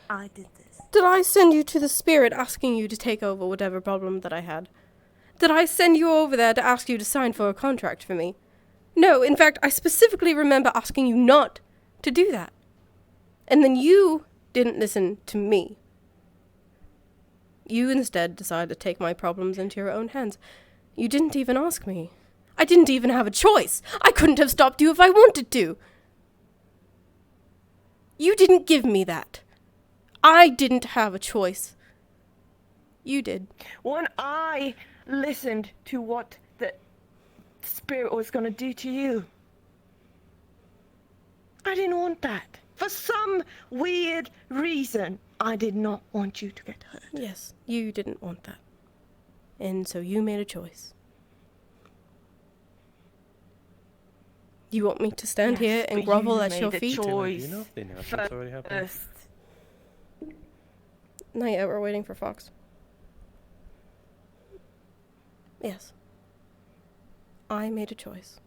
C: I did this.
A: Did I send you to the spirit asking you to take over whatever problem that I had? Did I send you over there to ask you to sign for a contract for me? No, in fact, I specifically remember asking you not to do that. And then you didn't listen to me. You instead decided to take my problems into your own hands. You didn't even ask me. I didn't even have a choice. I couldn't have stopped you if I wanted to. You didn't give me that. I didn't have a choice. You did.
C: When I listened to what the spirit was going to do to you, I didn't want that. For some weird reason, I did not want you to get hurt.
A: Yes, you didn't want that. And so you made a choice. You want me to stand here and grovel at your feet?
D: Do you know if the announcement's already happened?
A: Not yet, we're waiting for Fox. Yes. I made a choice.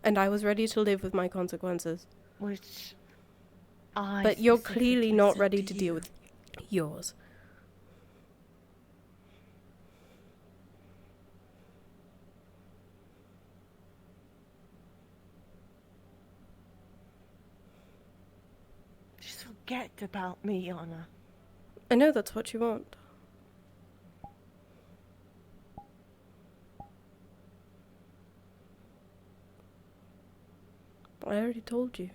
A: And I was ready to live with my consequences.
C: Which I
A: But you're clearly not
C: said
A: ready
C: to
A: to deal with yours.
C: Just forget about me, Anna.
A: I know that's what you want. I already told you.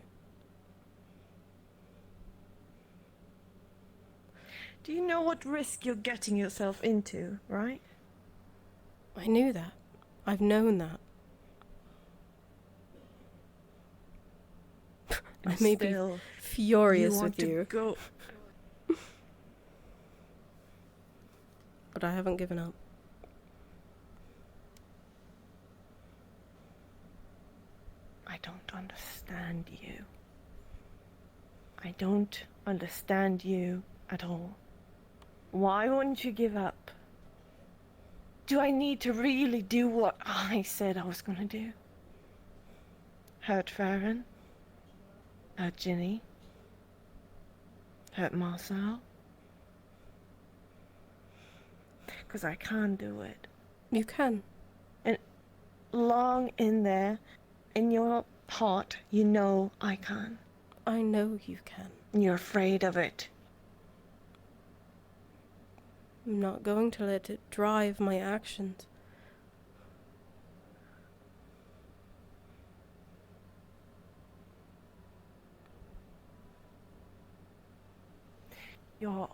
C: Do you know what risk you're getting yourself into, right?
A: I knew that. I've known that. I may be furious with you.
C: Go.
A: but I haven't given up.
C: I don't understand you. I don't understand you at all. Why wouldn't you give up? Do I need to really do what I said I was gonna do? Hurt Farron? Hurt Ginny? Hurt Marcel? 'Cause I can't do it.
A: You can.
C: And long in there, in your heart, you know I can.
A: I know you can.
C: And you're afraid of it.
A: I'm not going to let it drive my actions.
C: You're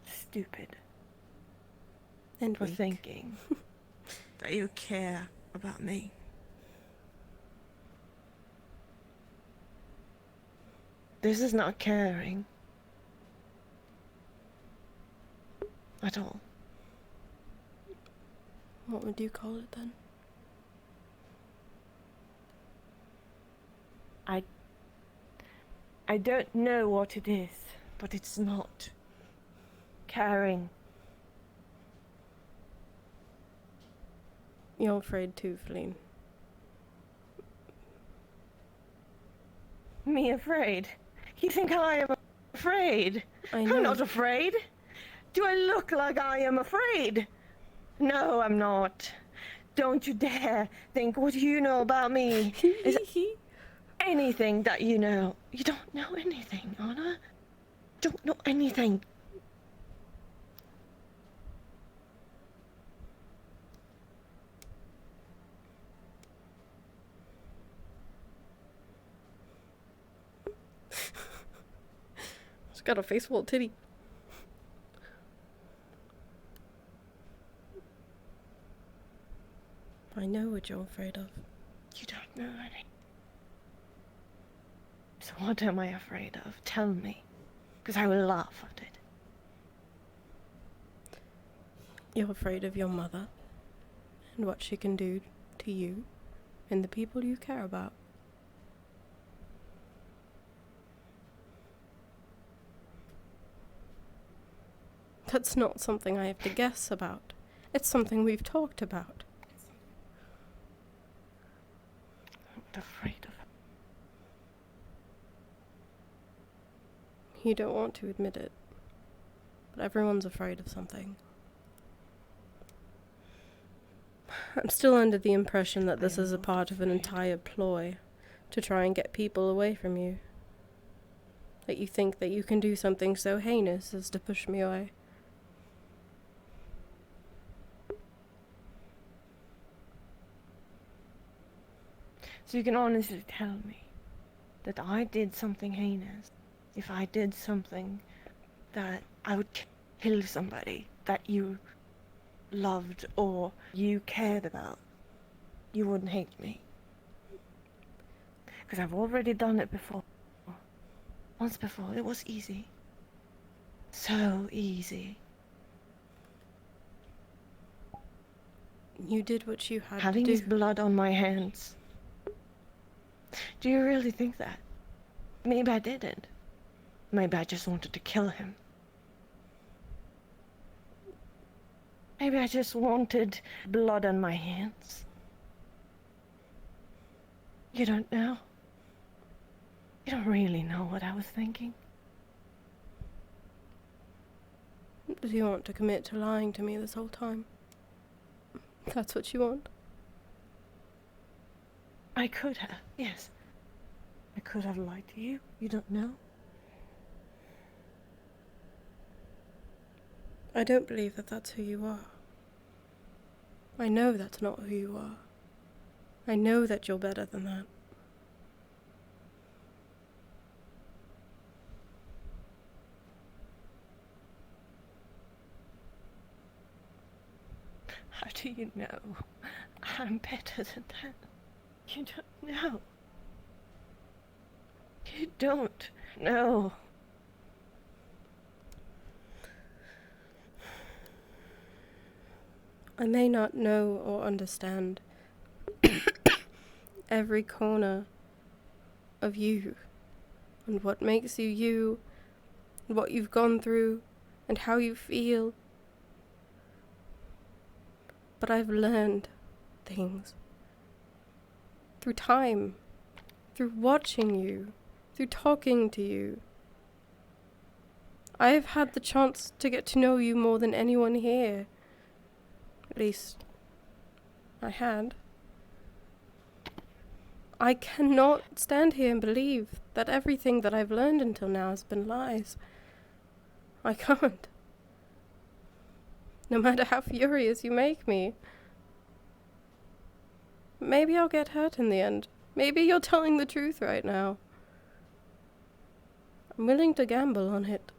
C: stupid.
A: And
C: for
A: weak.
C: thinking that you care about me. This is not caring. At all.
A: What would you call it then?
C: I don't know what it is, but it's not caring.
A: You're afraid too, Feline.
C: Me afraid? You think I am afraid?
A: I know.
C: I'm not afraid. Do I look like I am afraid? No, I'm not. Don't you dare think what you know about me is anything that you know. You don't know anything, Anna. Don't know anything.
A: She's got a face full of titty. I know what you're afraid of.
C: You don't know anything. So what am I afraid of? Tell me. Because I will laugh at it.
A: You're afraid of your mother and what she can do to you and the people you care about. That's not something I have to guess about. It's something we've talked about.
C: I'm not afraid of it.
A: You don't want to admit it, but everyone's afraid of something. I'm still under the impression that this is a part of an entire ploy to try and get people away from you. That you think that you can do something so heinous as to push me away.
C: So you can honestly tell me that I did something heinous. If I did something that I would kill somebody that you loved or you cared about, you wouldn't hate me. Because I've already done it before. Once before. It was easy. So easy.
A: You did what you had
C: Having
A: to
C: his
A: do.
C: blood on my hands. Do you really think that? Maybe I didn't. Maybe I just wanted to kill him. Maybe I just wanted blood on my hands. You don't know? You don't really know what I was thinking.
A: Do you want to commit to lying to me this whole time? That's what you want?
C: I could have, yes. I could have lied to you. You don't know?
A: I don't believe that that's who you are. I know that's not who you are. I know that you're better than that.
C: How do you know I'm better than that? You don't know. You don't know.
A: I may not know or understand every corner of you, and what makes you you, and what you've gone through, and how you feel. But I've learned things. Through time, through watching you, through talking to you. I have had the chance to get to know you more than anyone here. At least, I had. I cannot stand here and believe that everything that I've learned until now has been lies. I can't. No matter how furious you make me. Maybe I'll get hurt in the end. Maybe you're telling the truth right now. I'm willing to gamble on it.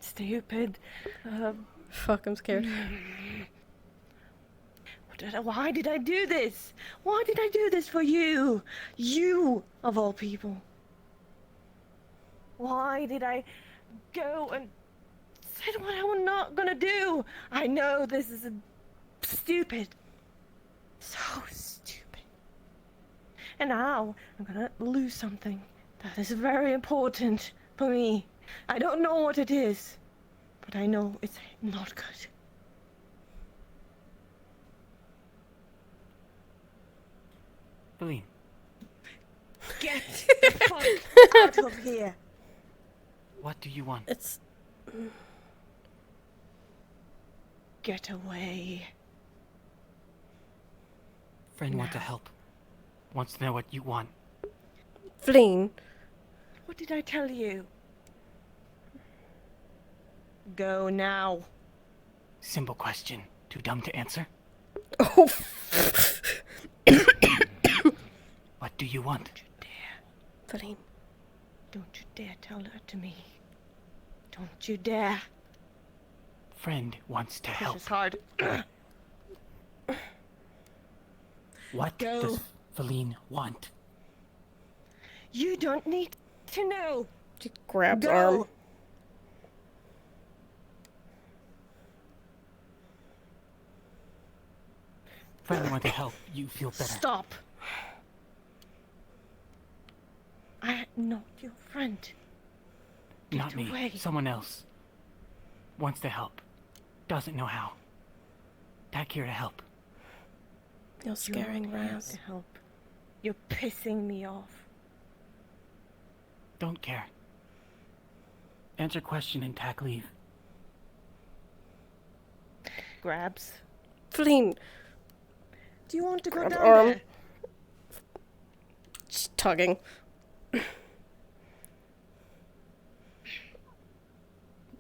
C: Stupid.
A: Fuck, I'm scared.
C: Why did I do this? Why did I do this for you? You, of all people. Why did I go and said what I'm not gonna do? I know this is stupid. So stupid. And now I'm gonna lose something that is very important for me. I don't know what it is, but I know it's not good.
I: Feline.
C: Get the fuck out of here.
I: What do you want?
A: It's...
C: Get away.
I: Friend wants to help. Wants to know what you want.
A: Feline.
C: What did I tell you? Go now.
I: Simple question. Too dumb to answer?
A: Oh.
I: What do you want?
C: Don't you dare.
A: Feline.
C: Don't you dare tell that to me. Don't you dare.
I: Friend wants to help.
C: This is hard.
I: What
C: Go.
I: does Feline want?
C: You don't need to know.
A: She grabs
C: Go.
A: arm.
I: Friend wants to help you feel better.
C: Stop. I'm not your friend.
I: Not
C: Get
I: me.
C: away.
I: Someone else. Wants to help. Doesn't know how. Back here to help.
A: You're scaring
C: You're not here
A: Raz.
C: to help. You're pissing me off.
I: Don't care. Answer question and tack leave.
C: Grabs.
A: Feline.
C: Do you want to go
A: Grabs
C: down
A: arm.
C: there?
A: She's tugging.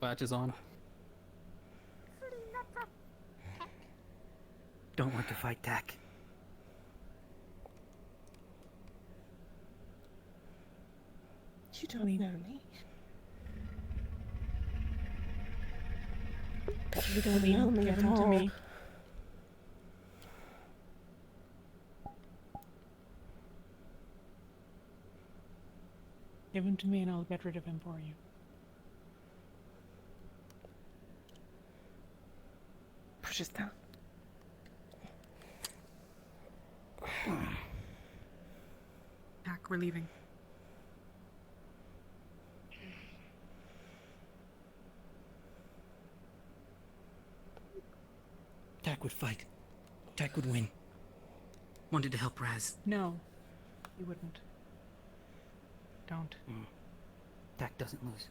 O: Latches on.
I: Don't want to fight tack.
C: You don't know me. You don't know me
H: Give
C: at
H: him to
C: all.
H: me. Give him to me and I'll get rid of him for you.
C: Pushes down.
H: Tack, we're leaving.
I: Tack would fight. Tack would win. Wanted to help Raz.
H: No, you wouldn't. Don't.
I: Tack doesn't lose.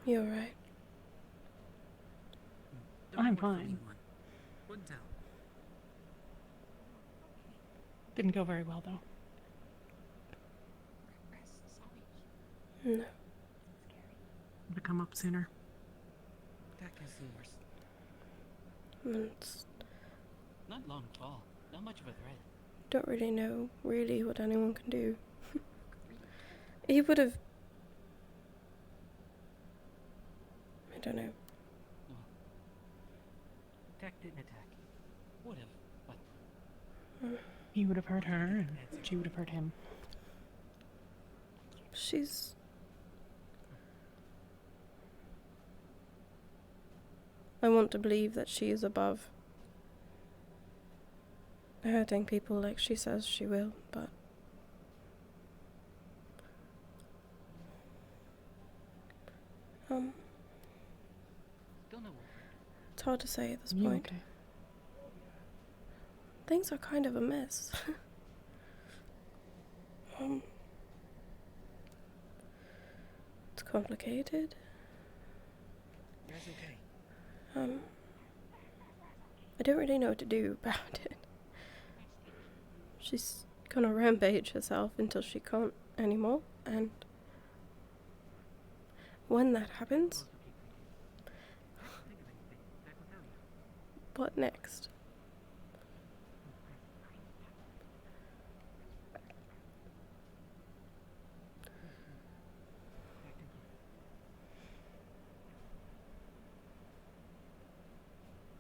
A: You alright?
H: I'm fine.
I: Wouldn't tell.
H: Didn't go very well though.
A: No.
H: To come up sooner.
I: Tack has seen worse.
A: It's...
I: Not long at all. Not much of a threat.
A: Don't really know, really, what anyone can do. He would have... I don't know.
J: Attack didn't attack. Would have, but
H: He would have hurt her, and she would have hurt him.
A: She's... I want to believe that she is above hurting people like she says she will, but...
J: Still no.
A: It's hard to say at this
H: You
A: point.
H: okay?
A: Things are kind of a mess. It's complicated.
J: You guys okay?
A: I don't really know what to do about it. She's gonna rampage herself until she can't anymore, and when that happens, what next?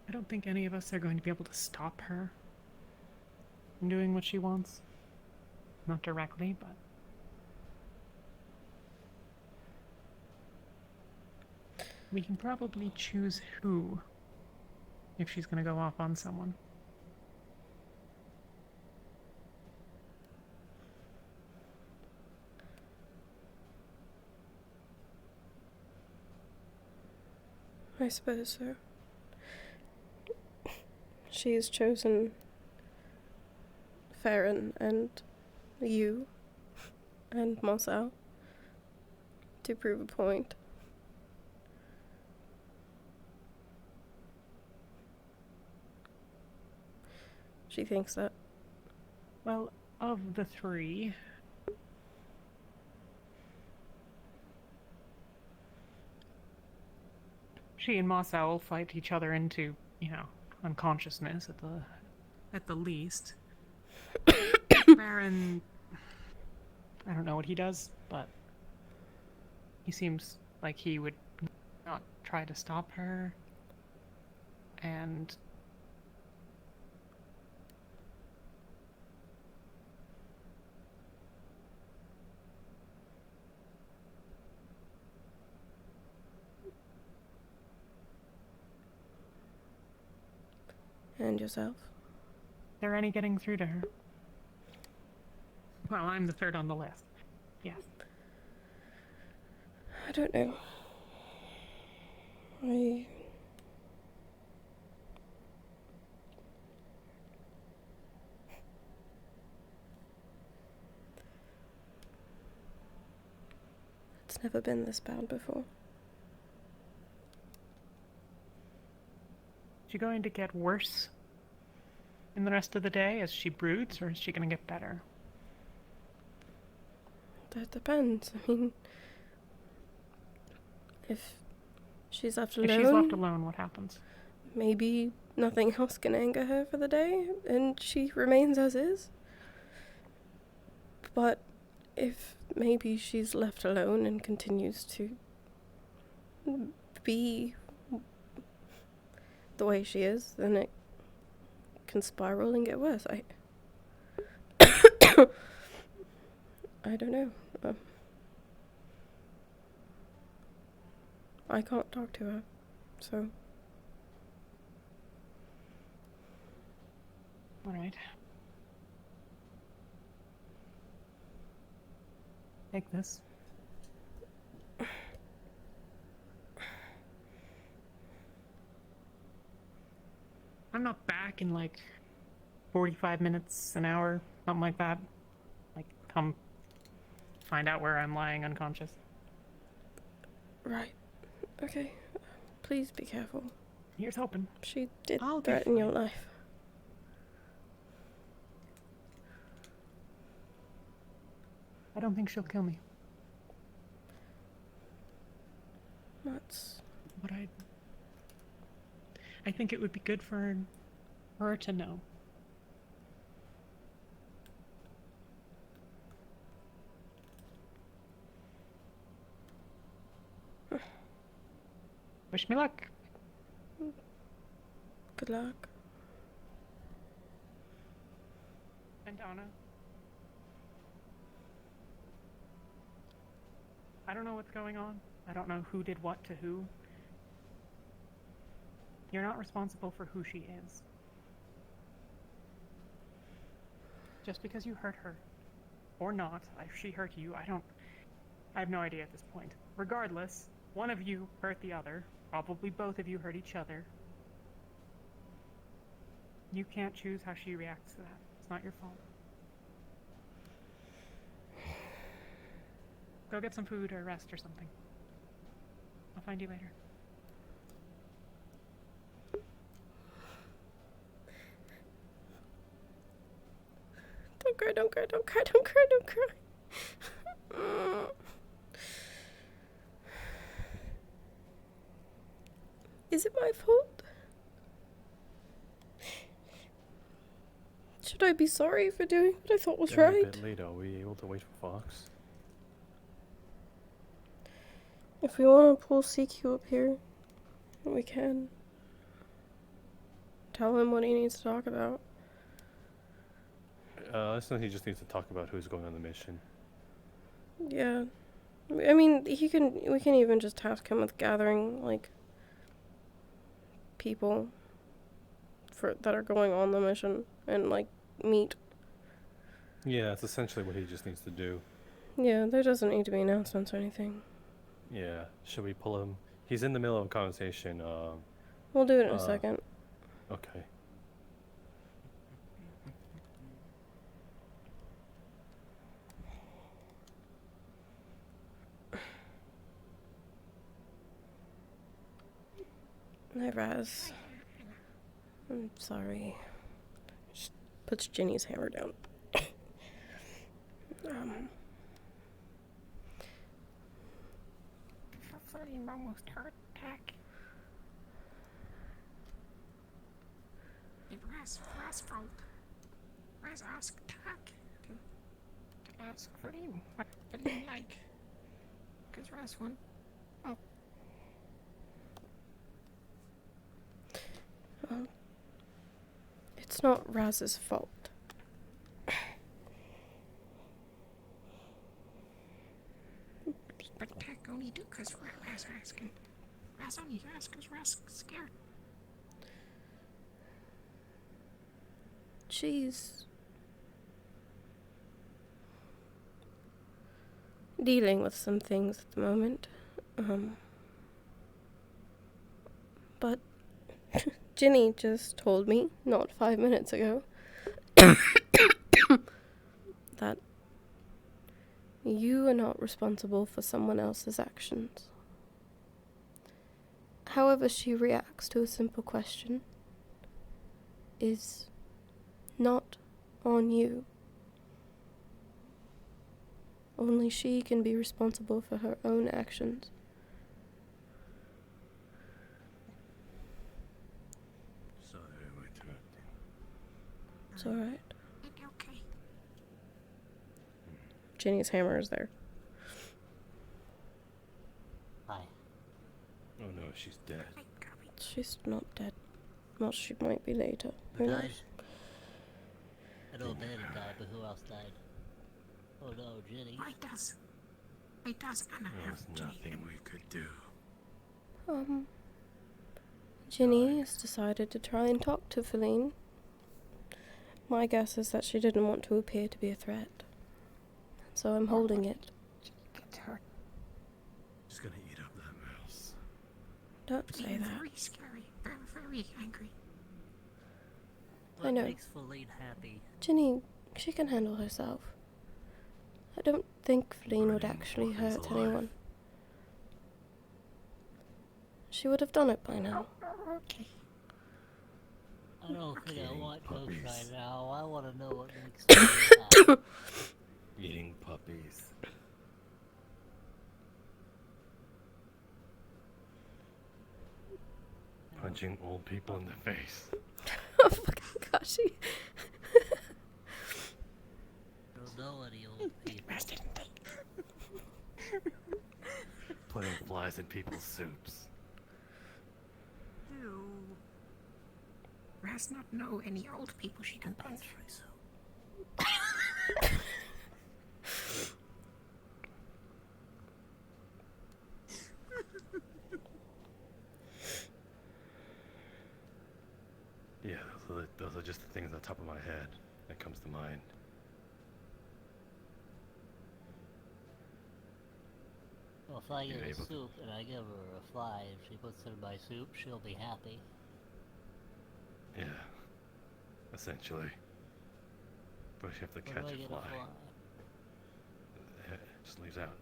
H: I don't think any of us are going to be able to stop her from doing what she wants. Not directly, but... we can probably choose who, if she's gonna go off on someone.
A: I suppose so. She has chosen Farron and you and Marcel to prove a point. She thinks that.
H: Well, of the three... she and Marcel will fight each other into, you know, unconsciousness at the least. Baron, I don't know what he does, but he seems like he would not try to stop her. And
A: And yourself?
H: there any getting through to her? Well, I'm the third on the list. Yes.
A: I don't know. It's never been this bad before.
H: Is she going to get worse in the rest of the day as she broods, or is she going to get better?
A: That depends. I mean, if she's left alone...
H: If she's left alone, what happens?
A: Maybe nothing else can anger her for the day, and she remains as is. But if maybe she's left alone and continues to be the way she is, then it can spiral and get worse. I don't know. I can't talk to her, so...
H: Alright. Take this. I'm not back in like 45 minutes, an hour, something like that. Like, come find out where I'm lying unconscious.
A: Right. Okay. Please be careful.
H: Here's hoping.
A: She did
H: I'll be
A: threaten your
H: fine.
A: life.
H: I don't think she'll kill me.
A: That's...
H: But I think it would be good for her to know. Wish me luck.
A: Good luck.
H: And Anna. I don't know what's going on. I don't know who did what to who. You're not responsible for who she is. Just because you hurt her. Or not. If she hurt you, I have no idea at this point. Regardless, one of you hurt the other. Probably both of you hurt each other. You can't choose how she reacts to that. It's not your fault. Go get some food or rest or something. I'll find you later.
A: Don't cry, don't cry, don't cry, don't cry, don't cry. Is it my fault? Should I be sorry for doing what I thought was
D: Getting
A: right?
D: a bit later. Are we able to wait for Fox?
A: If we want to pull CQ up here, we can. Tell him what he needs to talk about.
D: Listen, he just needs to talk about who's going on the mission.
A: Yeah. I mean, we can even just task him with gathering, like, people that are going on the mission and, like, meet.
D: Yeah, that's essentially what he just needs to do.
A: Yeah, there doesn't need to be announcements or anything.
D: Yeah, should we pull him? He's in the middle of a conversation.
A: We'll do it in a second.
D: Okay.
A: Hi, Raz. I'm sorry. Just puts Ginny's hammer down.
H: I'm almost hurt, Tack. Raz fault. Raz asked Tack to ask for him what do you like? Because Raz won. Oh.
A: Well, it's not Raz's fault.
H: But Tack only do because Raz asking. Raz only asks because Raz scared.
A: She's dealing with some things at the moment. But Ginny just told me, not 5 minutes ago, that you are not responsible for someone else's actions. However she reacts to a simple question is not on you. Only she can be responsible for her own actions.
G: Sorry, I'm interrupting.
A: It's alright.
H: Okay.
A: Ginny's hammer is there.
I: Hi.
G: Oh no, she's dead.
A: She's not dead. Well, she might be later. Who
I: Died?
A: knows?
I: I know Bandit died, but who else died? Oh no, Jenny.
H: Why does Anna have
G: There's nothing we could do.
A: Ginny has decided to try and talk to Feline. My guess is that she didn't want to appear to be a threat. So I'm holding it.
H: Get hurt?
G: She's gonna eat up that mouse.
A: Don't say that.
H: Very scary. Very, very angry.
A: I know.
I: What makes Feline happy?
A: Ginny, she can handle herself. I don't think Feline would actually hurt anyone. She would have done it by now.
H: Okay.
I: I don't think I want jokes right now. I want to know what makes Feline happy.
D: Eating puppies. Punching old people in the face.
A: Oh fucking gosh.
I: Don't know any old people.
D: Putting flies in people's soups.
K: has not know any old people she can punch.
D: Yeah, those are just the things on top of my head that comes to mind.
I: Well, if I get
D: You're
I: a
D: able-
I: soup and I give her a fly and she puts it in my soup, she'll be happy.
D: Yeah, essentially. But you have to
I: Where do
D: catch
I: I
D: a
I: get
D: fly.
I: a fly?
D: It just leaves out.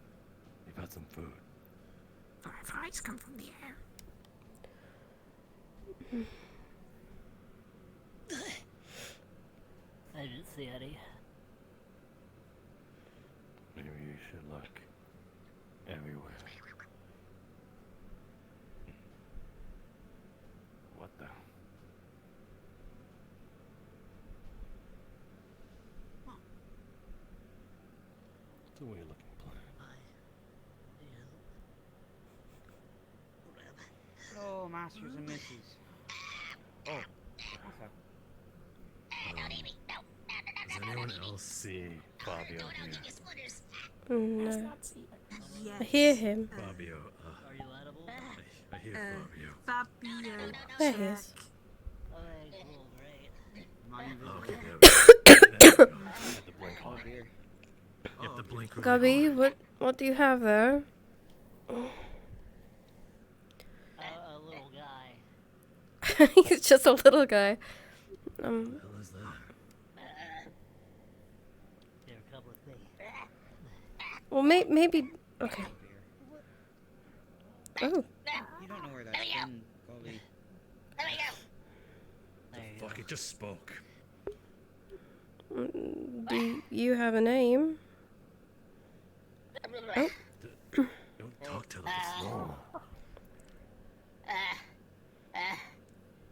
D: You've had some food.
K: Flies come from the air.
I: I didn't see any.
D: Maybe you should look everywhere. What the? It's a weird looking plant.
J: Oh, masters and misses. Oh, what's up?
D: Does anyone else see Fabio here?
A: No.
K: Yes.
A: I hear him.
D: Fabio,
I: Are you edible?
D: I hear Fabio.
K: Fabio.
A: There he is.
I: Okay, cool, great.
D: Okay, there we go. I had to blink hard. You have to blink really
A: Gubby,
D: hard.
A: what do you have there?
I: A little guy.
A: He's just a little guy.
D: What the hell is that?
I: Here, come with me.
A: Well, maybe. Okay. Oh.
P: You don't know where that's been, Goldie.
D: The fuck, it just spoke.
A: Do you have a name? Oh.
D: Don't talk to them. It's normal.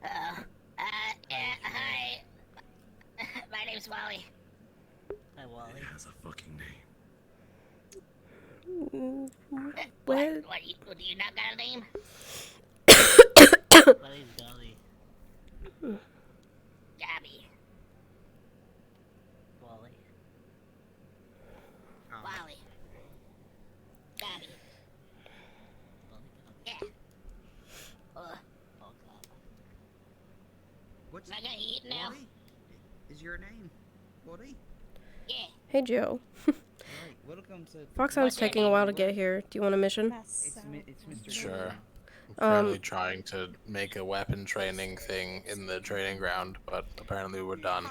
Q: Hi. My name's Wally.
I: Hi, Wally.
D: It has a fucking name.
A: Where?
Q: What, do you not got a name?
I: My name's Gabby.
Q: Gabby.
I: Wally.
Q: Wally. Gabby. Yeah.
I: Oh, God.
P: What's
Q: Am I gonna eat now?
P: Wally? Is your name Woody?
Q: Yeah.
A: Hey, Joe.
P: Alright, welcome to...
A: Foxhound's taking a while to get here. Do you want a mission?
P: It's Mr.
R: Sure. I'm currently trying to make a weapon training thing in the training ground, but apparently we're done.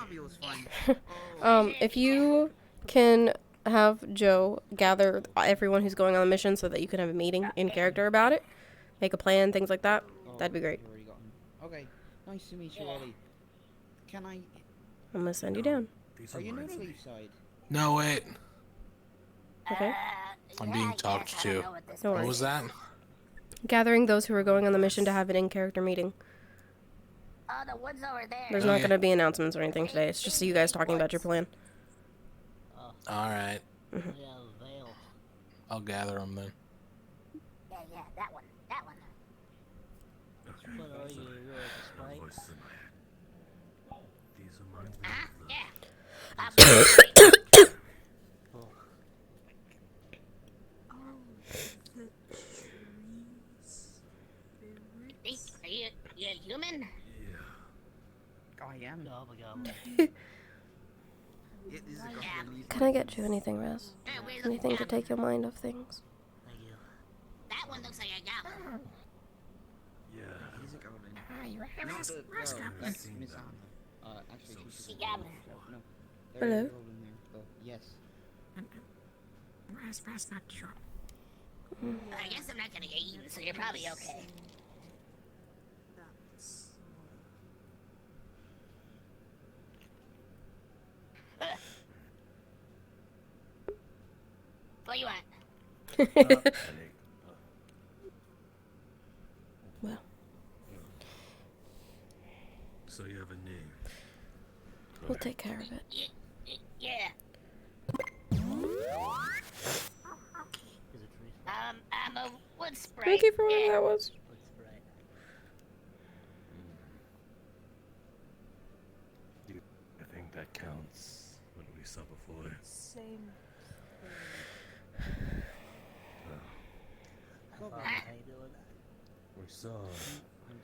A: If you can have Joe gather everyone who's going on the mission so that you can have a meeting in character about it, make a plan, things like that, that'd be great.
P: Okay, nice to meet you, Ollie. Can I...
A: I'm gonna send you down.
P: Are you not leaf side?
R: No, wait.
A: Okay.
R: I'm being talked to.
A: No
R: What
A: worries.
R: was that?
A: Gathering those who are going on the mission to have an in-character meeting.
Q: Oh, the woods over there.
A: There's not gonna be announcements or anything today. It's just you guys talking about your plan.
R: Alright.
I: Yeah, veil.
R: I'll gather them then.
Q: Yeah, that one. That one.
I: What are you? You're a sprite?
D: Voices in my head. These remind me of the...
Q: Yeah.
I: Cool. Are you a human?
P: I am.
I: Oh my God.
P: It is a goblin.
A: Can I get you anything, Raz? Anything to take your mind off things?
I: Thank you.
Q: That one looks like a goblin.
D: Yeah.
P: It is a goblin.
K: Raz
P: Not the...
K: Raz
P: well,
K: goblin.
P: that's Miss Anna. Actually, she's
Q: She
P: a
Q: goblin.
P: No.
A: Hello?
P: There's a goblin there, but yes.
K: Raz not sure.
Q: I guess I'm not gonna get eaten, so you're probably okay. What do you want?
A: Well.
D: So you have a name.
A: We'll take care of it.
Q: Yeah. I'm a wood sprite.
A: Thank you for whatever that was.
I: Wood sprite.
M: same
I: How you doing?
D: We saw.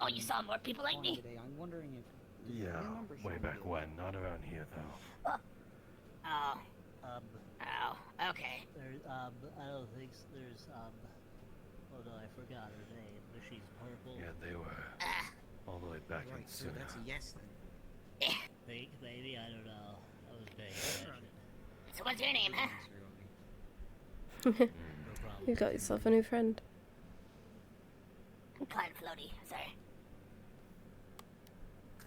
Q: Oh, you saw more people like me?
P: Today. I'm wondering if
D: Yeah,
P: remember
D: way
P: showing
D: back
P: you-
D: when. Not around here though.
Q: Oh.
I: Um,
Q: Oh, okay.
I: there's, I don't think there's, oh no, I forgot her name, but she's purple.
D: Yeah, they were all the way back in
P: Right, so
D: Suna.
P: that's a yes then.
I: Think, maybe, I don't know. I was paying attention.
Q: So what's your name, huh?
I: No problem.
A: You got yourself a new friend.
Q: Clyde Floaty, sorry.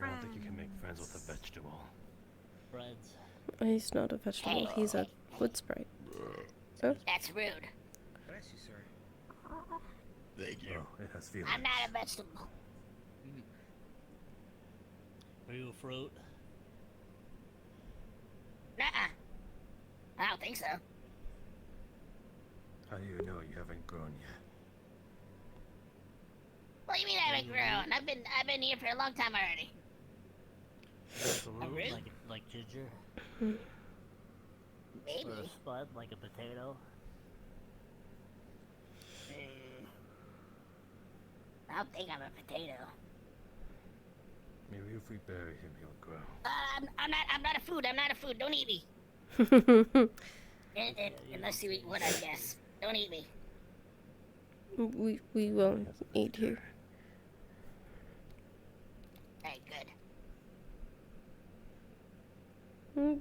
D: I don't think you can make friends with a vegetable.
I: Friends.
A: He's not a vegetable, he's a wood sprite. Oh.
Q: That's rude.
P: Bless you, sir.
D: Thank you. Oh, it has feelings.
Q: I'm not a vegetable.
I: Are you a fruit?
Q: Nuh-uh. I don't think so.
D: How do you know you haven't grown yet?
Q: What do you mean I haven't grown? I've been here for a long time already.
I: A
Q: root?
I: Like ginger?
Q: Maybe.
I: Or a spud, like a potato?
Q: I don't think I'm a potato.
D: Maybe if we bury him, he'll grow.
Q: I'm not a food. I'm not a food. Don't eat me. Unless you eat wood, I guess. Don't eat me.
A: We won't eat you.
Q: Hey, good.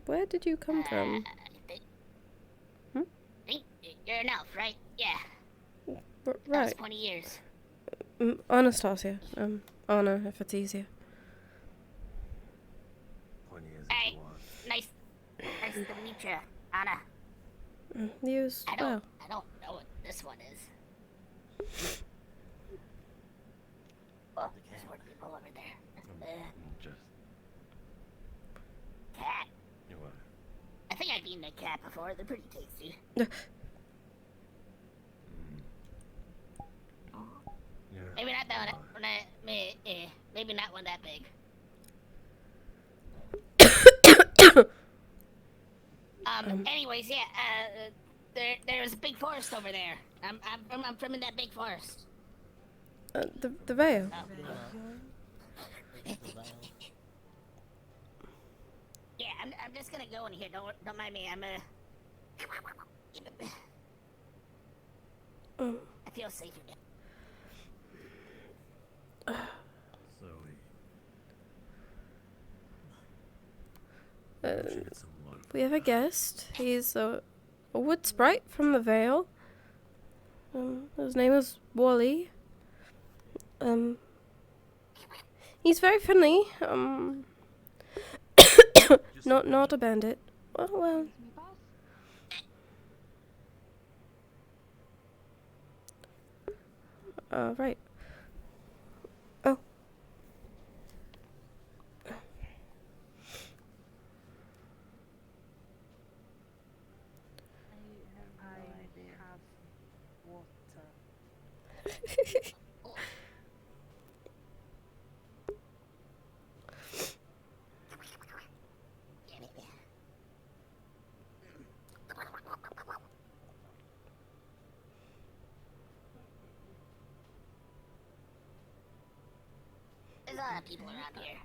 A: Where did you come from?
Q: Think you're an elf, right? Yeah. That was
A: Right.
Q: 20 years.
A: Anastasia. Anna, if it's easier.
D: 20 years
Q: Hey,
D: if you want.
Q: nice to meet you, Anna.
A: You as well.
Q: I don't know what this one is. Oh, there's more people over there.
D: Just.
Q: Cat.
D: You what?
Q: I think I've eaten a cat before. They're pretty tasty.
D: Yeah.
Q: Maybe not that one. Maybe not one that big. Anyways, yeah. There's a big forest over there. I'm from in that big forest.
A: The veil.
Q: Yeah, I'm just gonna go in here. Don't mind me. I feel safer.
D: So
A: we have a guest. He's a wood sprite from the Vale. His name is Wally. He's very friendly. Not a bandit. Well. Right. Oh.
M: I have water.
Q: There's a lot of people around here.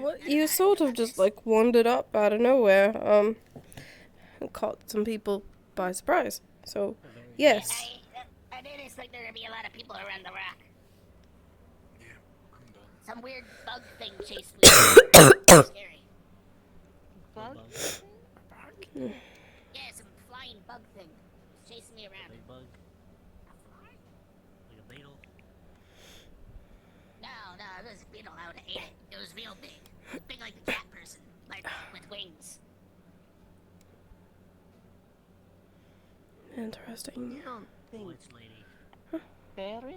A: Well, you sort of just like wandered up out of nowhere, and caught some people by surprise. So, yes.
Q: I didn't expect there to be a lot of people around the rock. Some weird bug thing chased me. Scary.
M: Bug?
Q: Yeah, some flying bug thing chasing me around.
I: Big bug? Like a beetle?
Q: No, it was a beetle. I would have ate it. It was real big. Big like the cat person, like with wings.
A: Interesting.
M: You don't think
I: Which lady?
M: Baron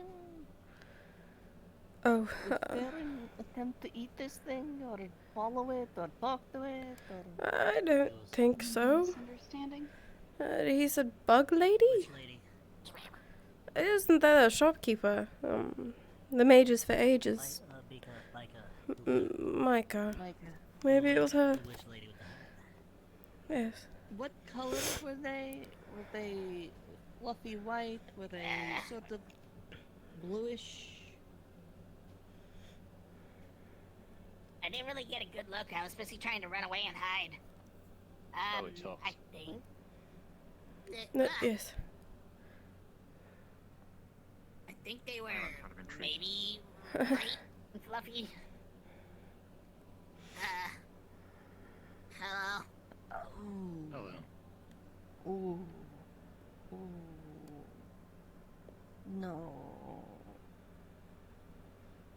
A: Oh,
M: would Baron attempt to eat this thing, or follow it, or talk to it, or...
A: I don't think so.
N: Misunderstanding?
A: He said bug lady?
I: Which lady?
A: Isn't that a shopkeeper? The mages for ages.
I: Micah.
A: Micah.
M: Like
A: Maybe it was her.
I: Which lady with the hat?
A: Yes.
M: What color were they? Were they fluffy white? Were they sort of bluish?
Q: I didn't really get a good look. I was busy trying to run away and hide.
E: Probably tops.
Q: I think.
A: Yes.
Q: I think they were
E: kind of intrigued.
Q: maybe white and fluffy. Hello.
E: Hello.
M: Ooh. Ooh. No.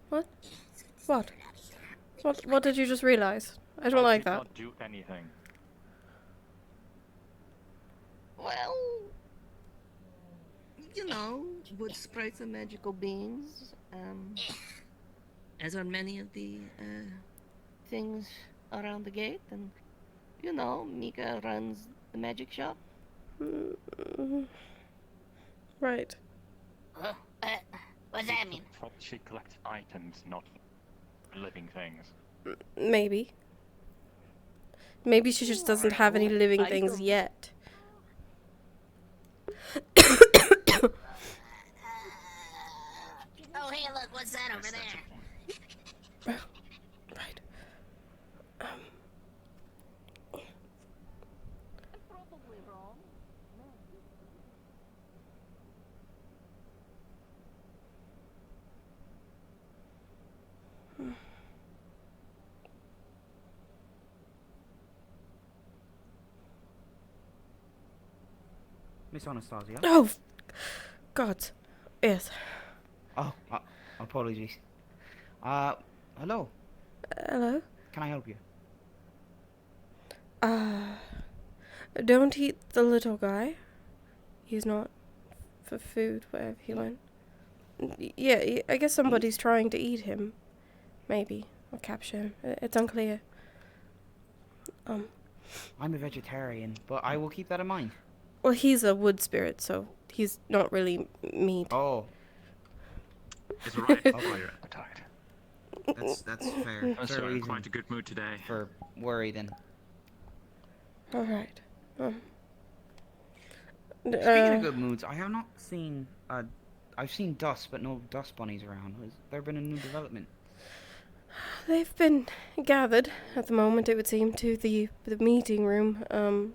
A: What? What did you just realize? I don't like
E: did
A: that.
E: not do anything.
M: Well, you know, wood sprites are magical beings, as are many of the things around the gate, and you know, Mika runs the magic shop.
A: Right.
Q: What's that mean?
E: She collects items, not living things.
A: Maybe. Maybe she just doesn't have any living things yet.
Q: Oh, hey, look, what's that over there?
A: Right.
M: Probably wrong.
P: Miss Anastasia?
A: Oh, God. Yes.
P: Oh, apologies. Hello.
A: Hello?
P: Can I help you?
A: Don't eat the little guy. He's not for food, wherever he went. Yeah, I guess somebody's trying to eat him. Maybe. Or capture him. It's unclear.
P: I'm a vegetarian, but I will keep that in mind.
A: Well, he's a wood spirit, so he's not really meat.
P: Oh.
E: It's right for your appetite.
P: That's fair.
E: I'm sorry, I'm quite a good mood today.
P: For worry, then.
A: Alright.
P: Speaking of good moods, I have not seen, I've seen dust, but no dust bunnies around. Has there been a new development?
A: They've been gathered at the moment, it would seem, to the meeting room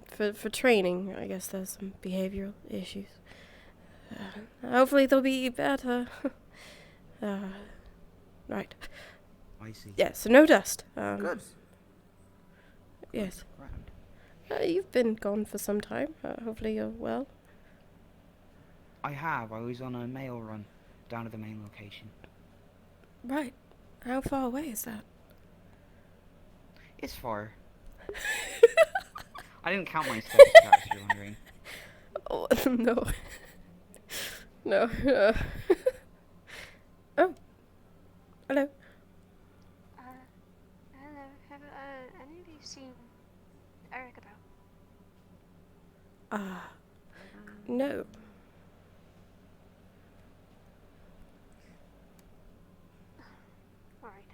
A: for training. I guess there's some behavioral issues. Hopefully they'll be better. Right.
P: I see.
A: Yeah, so no dust.
P: Good.
A: Yes. You've been gone for some time. Hopefully you're well.
P: I have. I was on a mail run down to the main location.
A: Right. How far away is that?
P: It's far. I didn't count my steps, if you're wondering.
A: Oh, no. No. Oh. Hello.
L: Hello. Have any of you seen Eric about?
A: No.
L: Alright.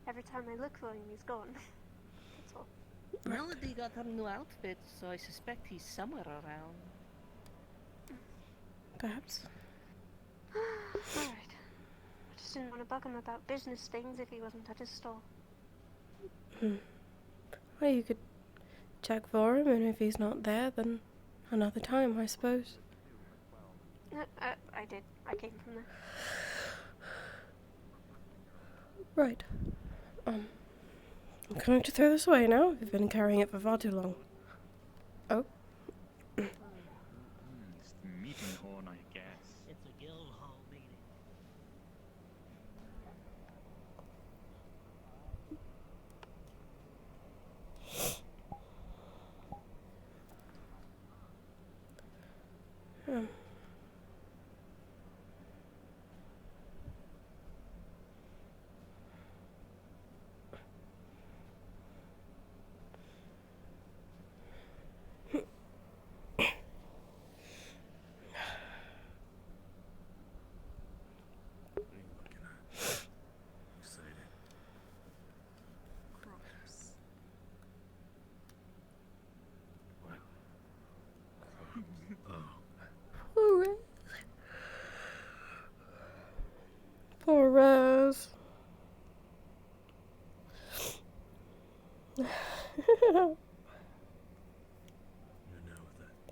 L: Every time I look for him, he's gone. That's all.
M: Melody got her new outfit, so I suspect he's somewhere around.
A: Perhaps.
L: Alright. I just didn't want to bug him about business things if he wasn't at his stall.
A: Well, you could check for him, and if he's not there, then another time, I suppose.
L: I did. I came from there.
A: Right. I'm going to throw this away now. I've been carrying it for far too long. Oh.
E: It's the meeting horn, I guess.
I: It's a guild hall meeting.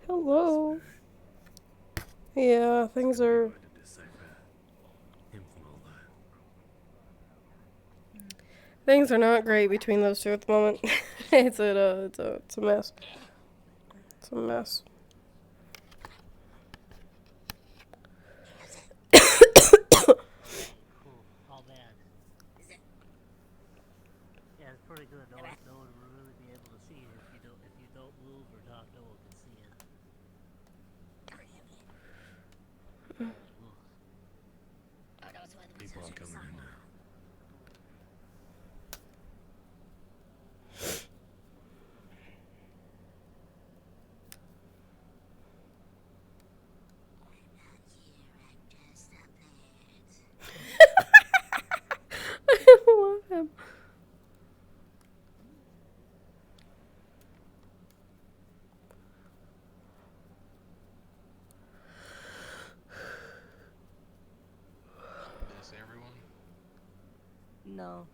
A: Hello. Yeah, things are. Things are not great between those two at the moment. It's a mess. It's a mess.
I: Oh man. Yeah, it's pretty good. No one will really be able to see it if you don't move or talk. No one can see it.
K: People are coming in now.
A: I love him.
K: Miss everyone?
M: No.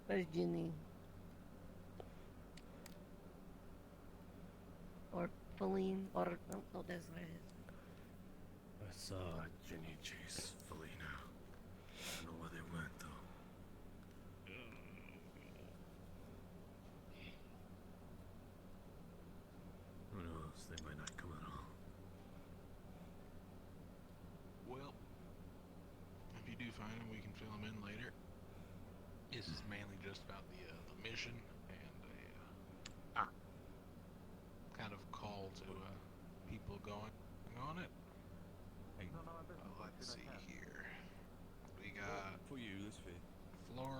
M: Where's Ginny? Or Pauline? Or no, that's right.
K: I saw Ginny chase Felina. I don't know where they went though. Who knows? They might not come at all. Well, if you do find them, we can fill them in later. This is mainly just about the mission and a kind of call to people going on it. Let's see here. We got
G: for you this fee.
K: Flora,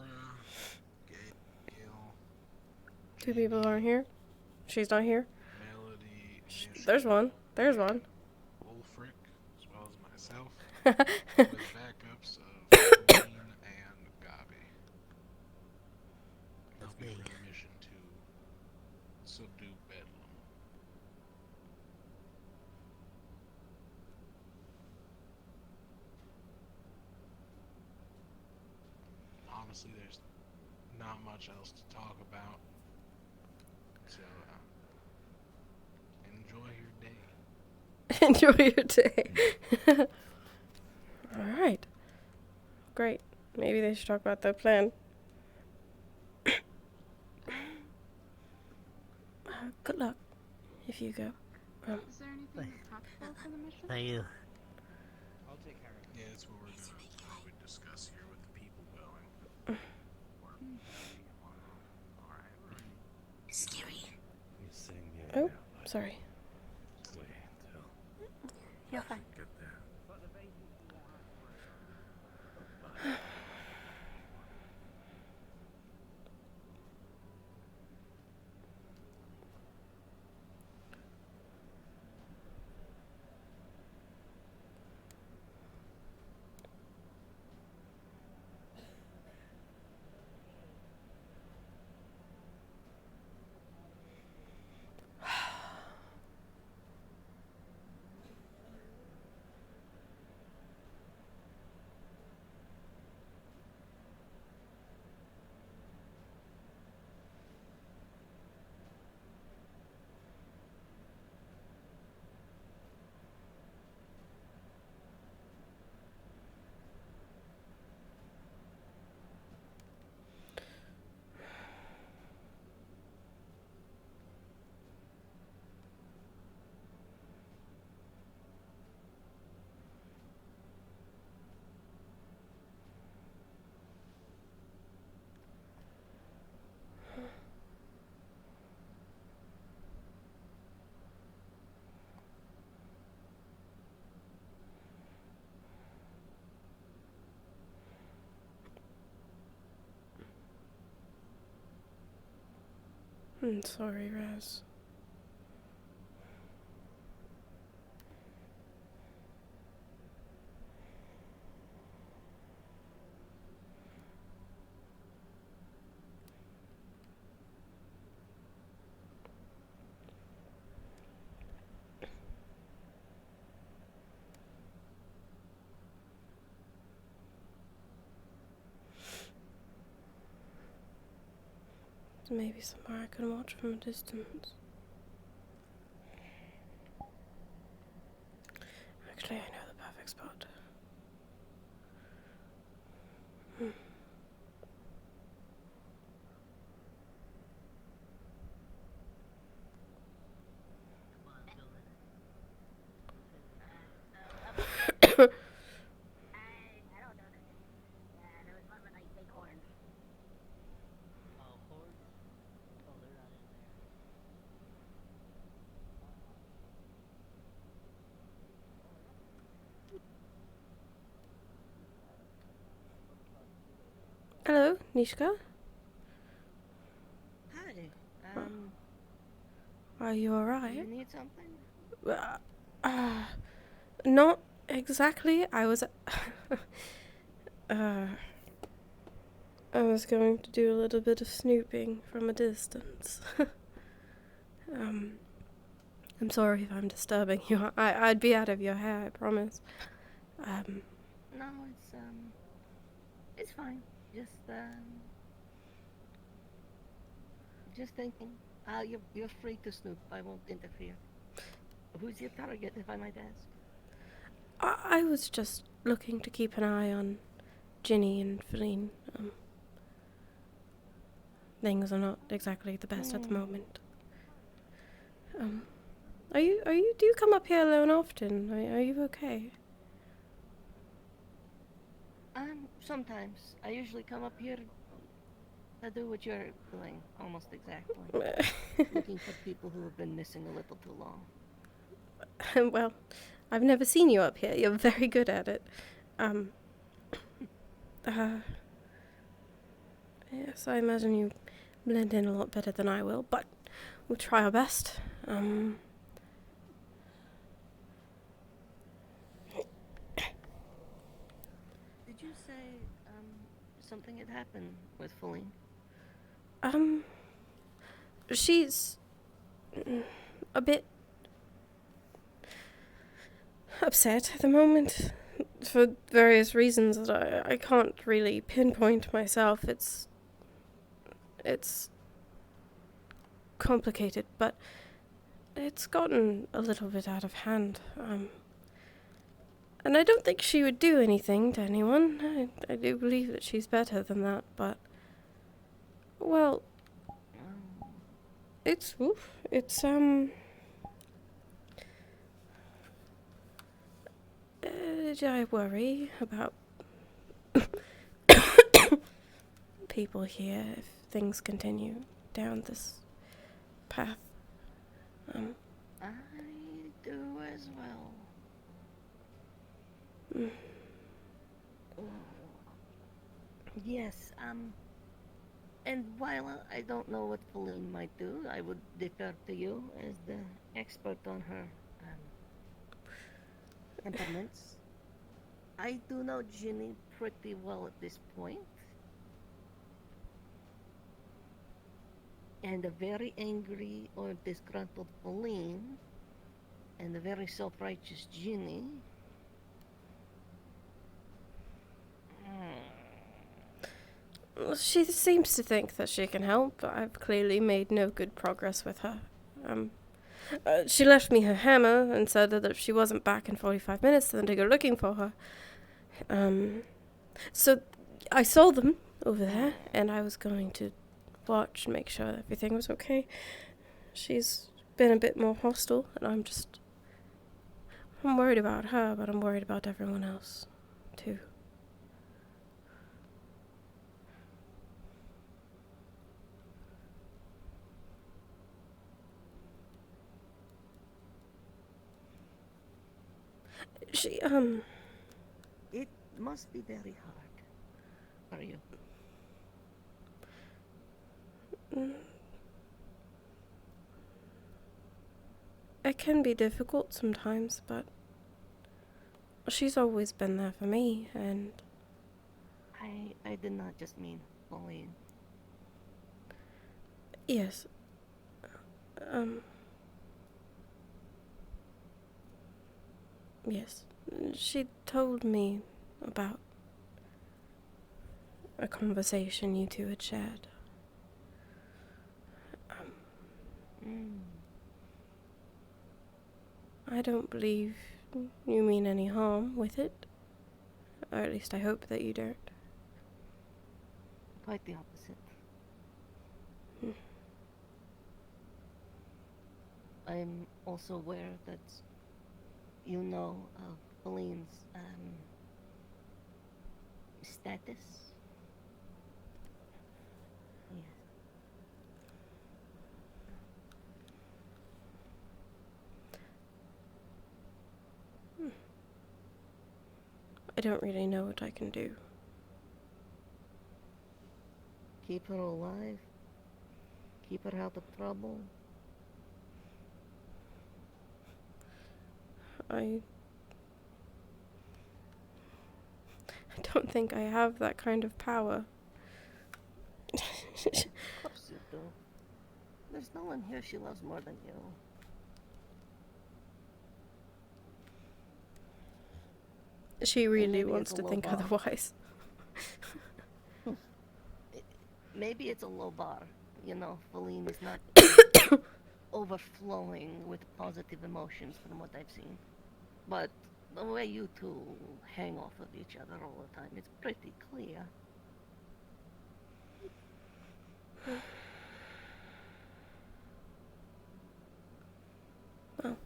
K: Gail,
A: Two people aren't here. She's not here.
K: Melody,
A: There's one. There's one.
K: Wolfric, as well as myself, with backups of Pauline and Gabi. Helping for the mission to subdue Bedlam. Honestly, there's not much else to talk about. So, enjoy your day.
A: Enjoy your day. Alright. Great. Maybe they should talk about the plan. Good luck if you go.
N: Is there anything practical for the mission?
I: Thank you.
K: I'll take care of it. Yeah, that's what we're gonna probably discuss here with the people going. Alright.
Q: Scary.
A: Oh, sorry.
K: Wait until
L: You're fine.
K: get there.
A: I'm sorry, Raz. maybe somewhere I can watch from a distance. Actually, I know the perfect spot. Hello, Nishka.
M: Hi.
A: Are you
M: Do
A: alright?
M: you need something?
A: Not exactly. I was going to do a little bit of snooping from a distance. I'm sorry if I'm disturbing you. I'd be out of your hair, I promise.
M: No, it's fine. Just thinking. You're free to snoop. I won't interfere. Who's your target, if I might ask?
A: I was just looking to keep an eye on Ginny and Feline. Things are not exactly the best at the moment. Do you come up here alone often? Are you okay?
M: Sometimes. I usually come up here to do what you're doing, almost exactly. Looking for people who have been missing a little too long.
A: Well, I've never seen you up here. You're very good at it. Yes, I imagine you blend in a lot better than I will, but we'll try our best.
M: Did you say, something had happened with Feline?
A: She's a bit upset at the moment for various reasons that I can't really pinpoint myself. It's complicated, but it's gotten a little bit out of hand. And I don't think she would do anything to anyone. I do believe that she's better than that, but well, I worry about people here if things continue down this path.
M: I do as well. Yes, and while I don't know what Feline might do, I would defer to you as the expert on her temperaments. I do know Ginny pretty well at this point. And a very angry or disgruntled Feline and a very self-righteous Ginny.
A: Well, she seems to think that she can help, but I've clearly made no good progress with her. She left me her hammer and said that if she wasn't back in 45 minutes, then to go looking for her. So I saw them over there, and I was going to watch and make sure that everything was okay. She's been a bit more hostile, and I'm worried about her, but I'm worried about everyone else, too.
M: It must be very hard for you.
A: It can be difficult sometimes, but she's always been there for me, and
M: I did not just mean Feline.
A: yes. Yes. She told me about a conversation you two had shared. I don't believe you mean any harm with it. Or at least I hope that you don't.
M: Quite the opposite. I'm also aware that you know of Colleen's status. Yes.
A: I don't really know what I can do.
M: Keep her alive. Keep her out of trouble.
A: I don't think I have that kind of power.
M: Of course you do. There's no one here she loves more than you.
A: She really
M: maybe
A: wants
M: it's a
A: to
M: low
A: think
M: bar.
A: otherwise.
M: Maybe it's a low bar. You know, Feline is not overflowing with positive emotions from what I've seen. But the way you two hang off of each other all the time, it's pretty clear.
A: Well,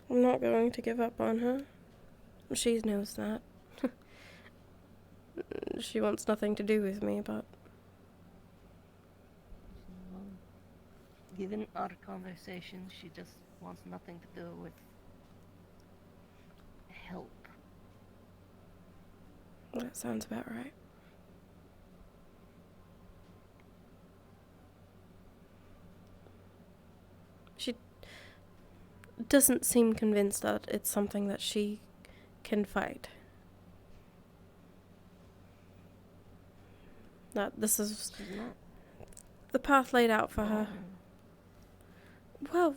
A: I'm not going to give up on her. She knows that. She wants nothing to do with me, but
M: Given our conversation, she just wants nothing to do with help.
A: that sounds about right. She doesn't seem convinced that it's something that she can fight. That this is the path laid out for her. Well,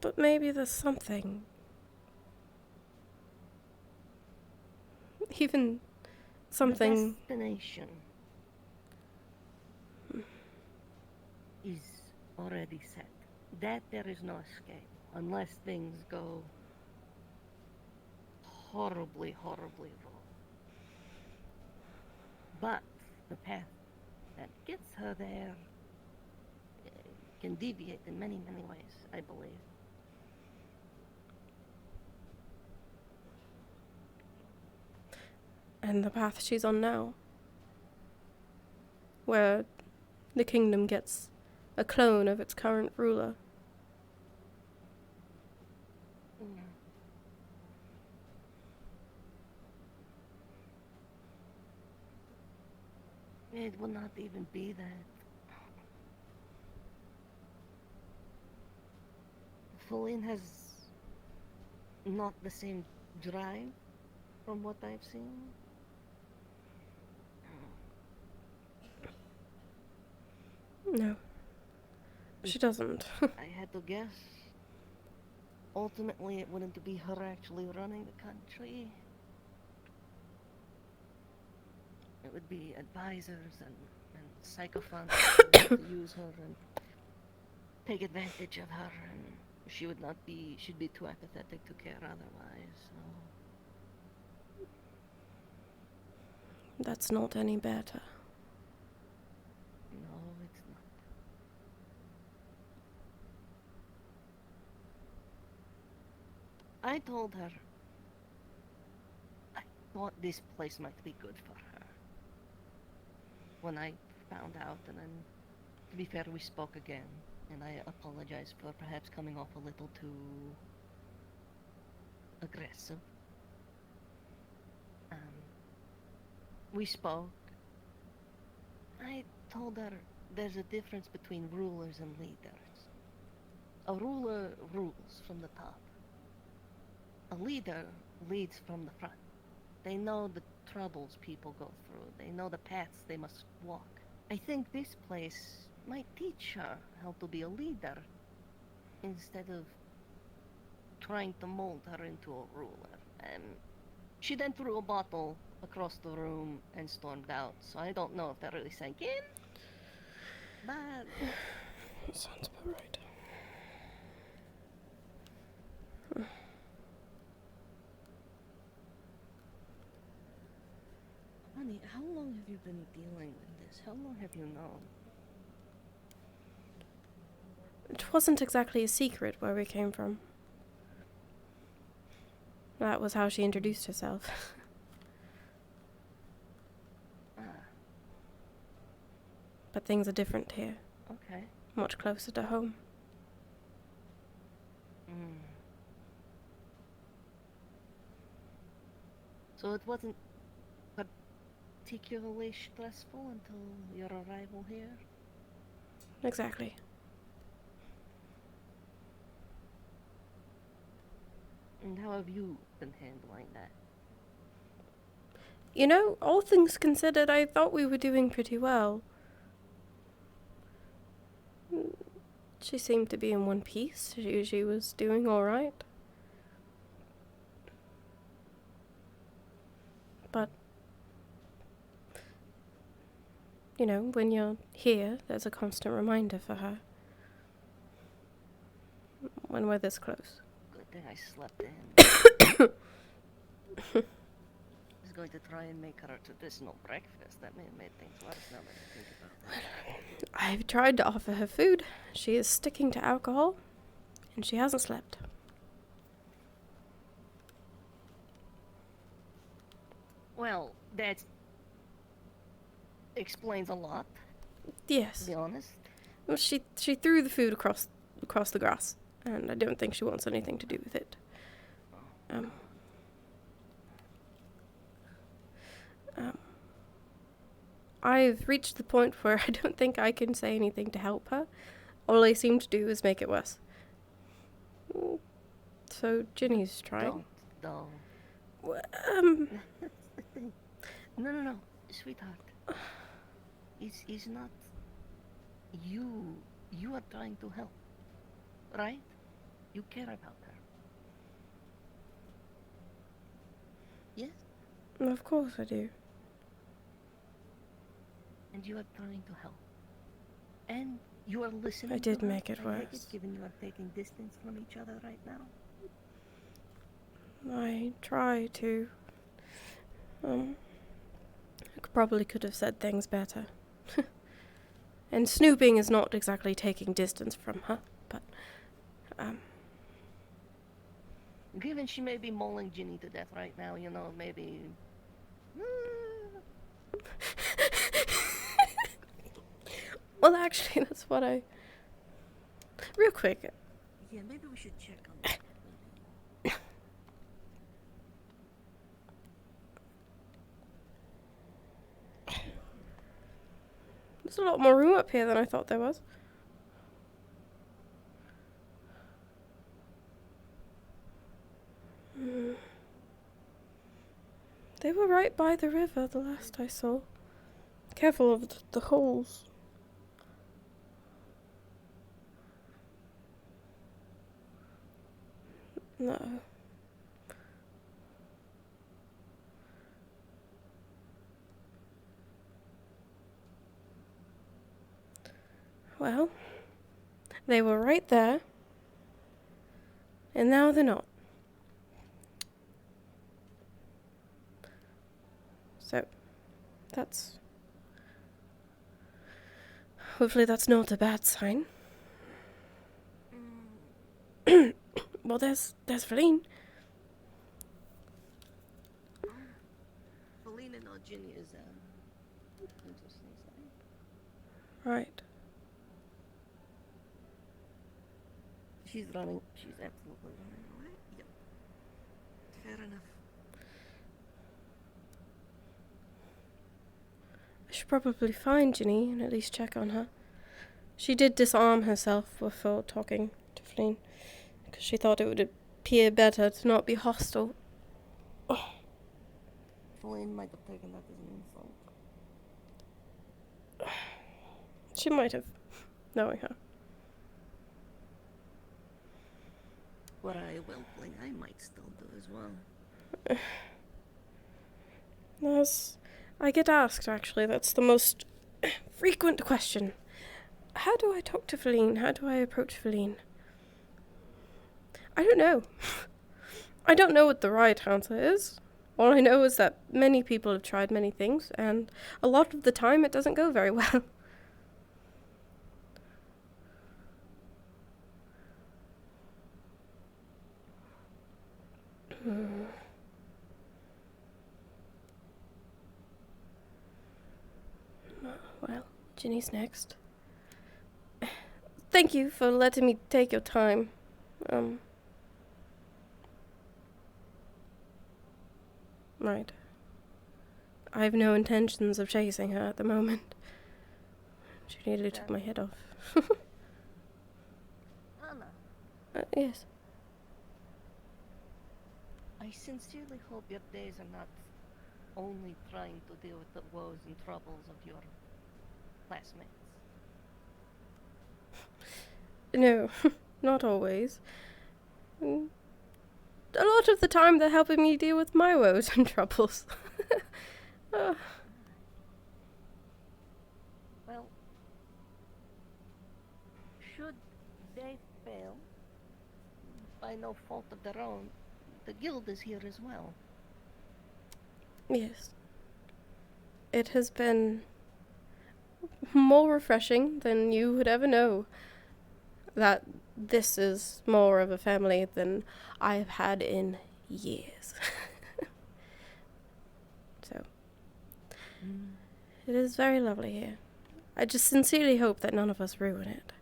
A: but maybe there's something. Even something.
M: The destination is already set. That there is no escape unless things go horribly, horribly wrong. But the path that gets her there can deviate in many, many ways, I believe.
A: And the path she's on now, where the kingdom gets a clone of its current ruler.
M: It will not even be that. Feline has not the same drive from what I've seen.
A: No. She doesn't.
M: I had to guess. Ultimately, it wouldn't be her actually running the country. It would be advisors and sycophants who want to use her and take advantage of her, and she'd be too apathetic to care otherwise, so.
A: That's not any better.
M: No, it's not. I told her I thought this place might be good for her. When I found out, and then, to be fair, we spoke again, and I apologize for perhaps coming off a little too aggressive. We spoke. I told her there's a difference between rulers and leaders. A ruler rules from the top. A leader leads from the front. They know the troubles people go through. They know the paths they must walk. I think this place might teach her how to be a leader instead of trying to mold her into a ruler. She then threw a bottle across the room and stormed out, so I don't know if that really sank in bad.
A: Sounds about right.
M: Honey, how long have you been dealing with this? How long have you known?
A: It wasn't exactly a secret where we came from. That was how she introduced herself. But things are different here.
M: Okay.
A: Much closer to home.
M: So it wasn't particularly stressful until your arrival here?
A: Exactly.
M: And how have you been handling that?
A: You know, all things considered, I thought we were doing pretty well. She seemed to be in one piece. She was doing all right. But, you know, when you're here, there's a constant reminder for her. When we're this close.
M: Good thing I slept in. I was going to try and make her a traditional breakfast. That may have made things worse now that I think about it.
A: I've tried to offer her food. She is sticking to alcohol, and she hasn't slept.
M: Well, that explains a lot.
A: Yes.
M: To be honest.
A: Well, she threw the food across the grass, and I don't think she wants anything to do with it. I've reached the point where I don't think I can say anything to help her. All I seem to do is make it worse. So Ginny's trying.
M: Don't. That's the thing. No, sweetheart. It's not you. You are trying to help, right? You care about her. Yes?
A: Of course I do.
M: And you are trying to help. And you are listening.
A: I did
M: to her,
A: make it
M: I take
A: worse.
M: Given you are taking distance from each other right now.
A: I try to. I probably could have said things better. And snooping is not exactly taking distance from her, but,
M: Given she may be mauling Ginny to death right now, you know, maybe...
A: Well, actually, that's what I... Real quick.
M: Yeah, maybe we should check on that.
A: There's a lot more room up here than I thought there was. They were right by the river the last I saw. Careful of the holes. No. Well, they were right there, and now they're not. So, that's... Hopefully that's not a bad sign. Well, there's Feline.
M: Feline and not Ginny is, interesting sign.
A: Right.
M: She's running. She's absolutely running away. Yep. Fair enough.
A: I should probably find Ginny and at least check on her. She did disarm herself before talking to Feline, because she thought it would appear better to not be hostile. Oh.
M: Feline might have taken that as an insult.
A: She might have, knowing her.
M: What I whelpling, I might still do as well.
A: I get asked, actually. That's the most frequent question. How do I talk to Feline? How do I approach Feline? I don't know. I don't know what the right answer is. All I know is that many people have tried many things, and a lot of the time it doesn't go very well. Well, Ginny's next. Thank you for letting me take your time. Right. I have no intentions of chasing her at the moment. She nearly took my head off.
M: Anna,
A: Yes.
M: I sincerely hope your days are not only trying to deal with the woes and troubles of your classmates.
A: No, not always. A lot of the time they're helping me deal with my woes and troubles.
M: Well, should they fail, by no fault of their own, the guild is here as well.
A: Yes. It has been more refreshing than you would ever know that this is more of a family than I have had in years. So, it is very lovely here. I just sincerely hope that none of us ruin it.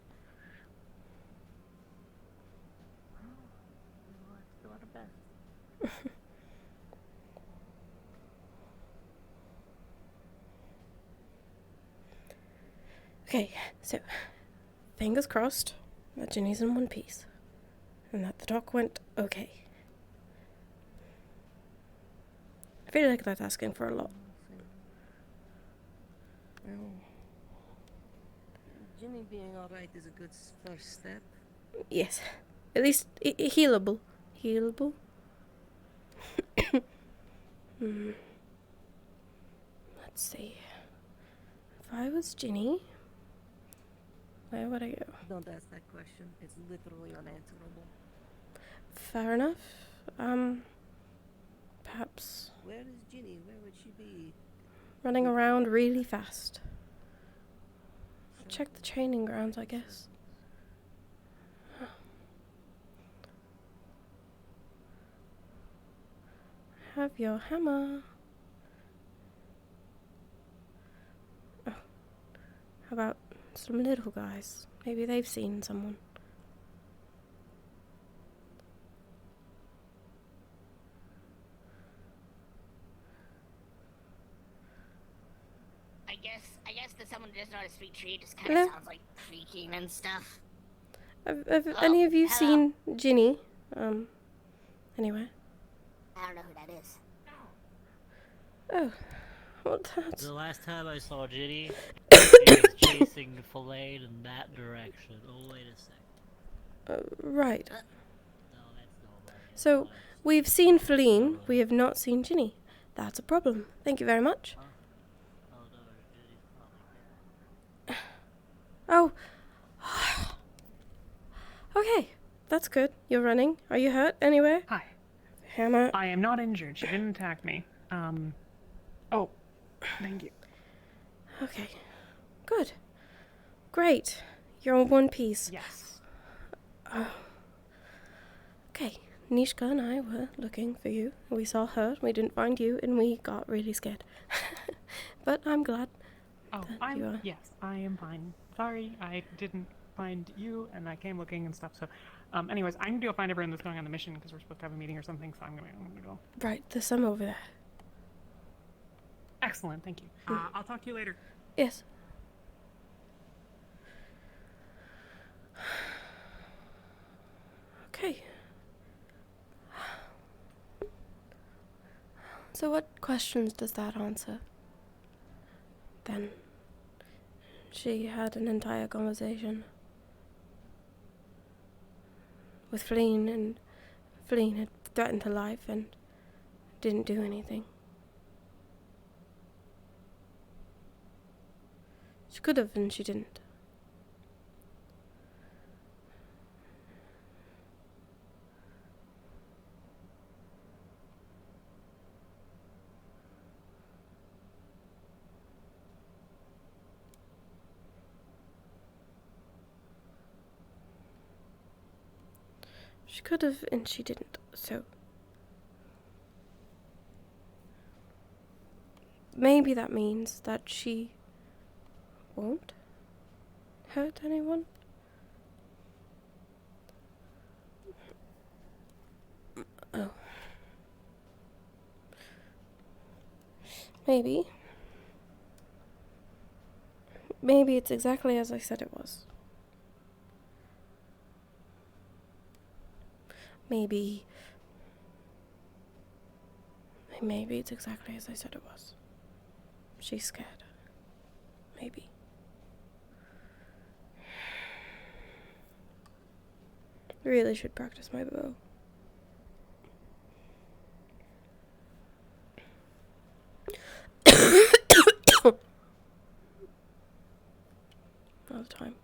M: Let's do our best.
A: Okay, so fingers crossed that Ginny's in one piece and that the talk went okay. I feel like that's asking for a lot.
M: Well, Ginny being alright is a good first step.
A: Yes, at least healable. Healable. Let's see. If I was Ginny, where would I go?
M: Don't ask that question. It's literally unanswerable.
A: Fair enough. Perhaps
M: Where is Ginny? Where would she be?
A: running around really fast. Check the training grounds, I guess. Have your hammer. Oh. How about some little guys? Maybe they've seen someone.
Q: I guess that someone just on a sweet tree just kind of sounds like creaking and stuff.
A: Have any of you seen Ginny? Anywhere?
Q: I don't know who that is.
A: Oh, well, that's...
I: The last time I saw Ginny, she was chasing Filane in that direction. Oh, wait a sec.
A: Right.
I: No, that's nobody.
A: So, we've seen Feline, we have not seen Ginny. That's a problem. Thank you very much.
I: Oh, no, Ginny's probably dead.
A: Oh. Okay, that's good. You're running. Are you hurt anywhere?
H: Hi.
A: Hammer.
H: I am not injured. She didn't attack me. Oh, thank you.
A: Okay. Good. Great. You're in one piece.
H: Yes.
A: Okay. Nishka and I were looking for you. We saw her. We didn't find you, and we got really scared. But I'm glad.
H: Oh, yes, I am fine. Sorry, I didn't find you, and I came looking and stuff. So, anyways, I need to go find everyone that's going on the mission because we're supposed to have a meeting or something. So I'm gonna go.
A: Right. There's some over there.
H: Excellent. Thank you. I'll talk to you later.
A: Yes. Okay. So what questions does that answer? Then she had an entire conversation with Feline, and Feline had threatened her life and didn't do anything. She could have, and she didn't. She could have, and she didn't, so... Maybe that means that she won't hurt anyone? Oh. Maybe. Maybe it's exactly as I said it was. Maybe it's exactly as I said it was. She's scared. Maybe. I really should practice my bow. All the time.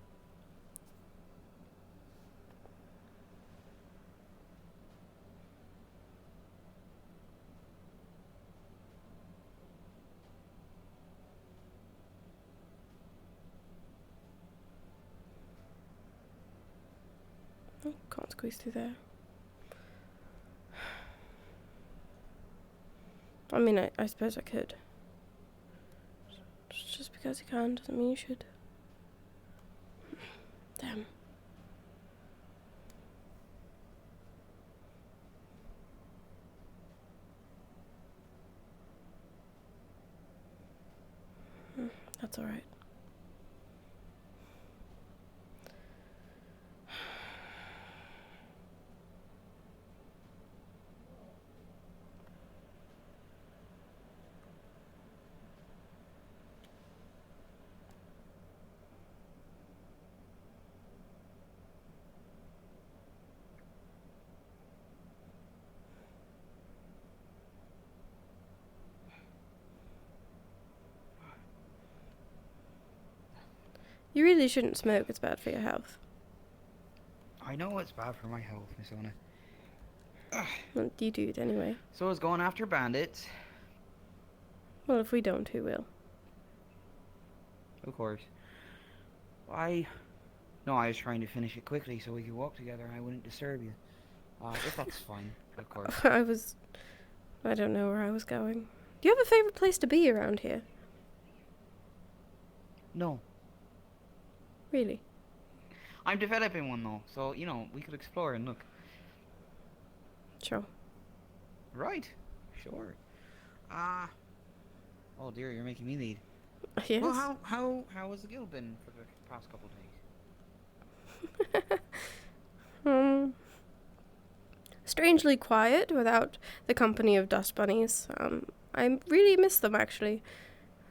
A: Oh, can't squeeze through there. I mean, I suppose I could. Just because you can doesn't mean you should. Damn. That's alright. You really shouldn't smoke, it's bad for your health.
P: I know it's bad for my health, Miss Ona.
A: Well, you do it anyway.
P: So is going after bandits.
A: Well, if we don't, who will?
P: Of course. No, I was trying to finish it quickly so we could walk together and I wouldn't disturb you. If that's fine, of course.
A: I don't know where I was going. Do you have a favorite place to be around here?
P: No.
A: Really?
P: I'm developing one though, so, you know, we could explore and look.
A: Sure.
P: Right. Sure. Oh dear, you're making me lead.
A: Yes.
P: Well, how has the guild been for the past couple of days?
A: Strangely quiet without the company of dust bunnies. I really miss them actually.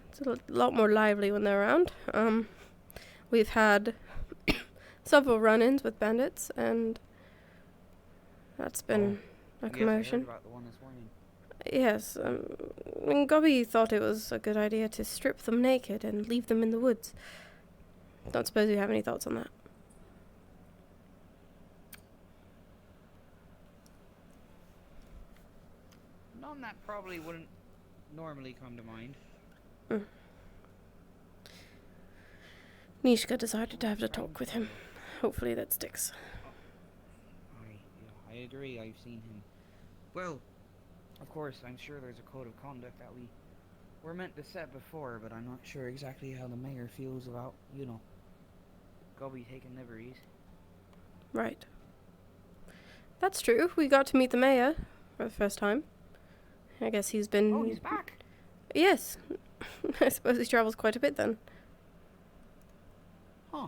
A: It's a lot more lively when they're around. We've had several run-ins with bandits, and that's been a commotion.
P: Yes, I heard about the one this morning.
A: Yes, and Gobby thought it was a good idea to strip them naked and leave them in the woods. Don't suppose you have any thoughts on that?
P: None that probably wouldn't normally come to mind.
A: Mishka decided to have a talk with him. Hopefully that sticks.
P: I agree, I've seen him. Well, of course, I'm sure there's a code of conduct that we were meant to set before, but I'm not sure exactly how the mayor feels about, you know, Gobby taking liberties.
A: Right. That's true. We got to meet the mayor for the first time. I guess he's been...
P: Oh, he's back?
A: Yes. I suppose he travels quite a bit then.
P: Huh.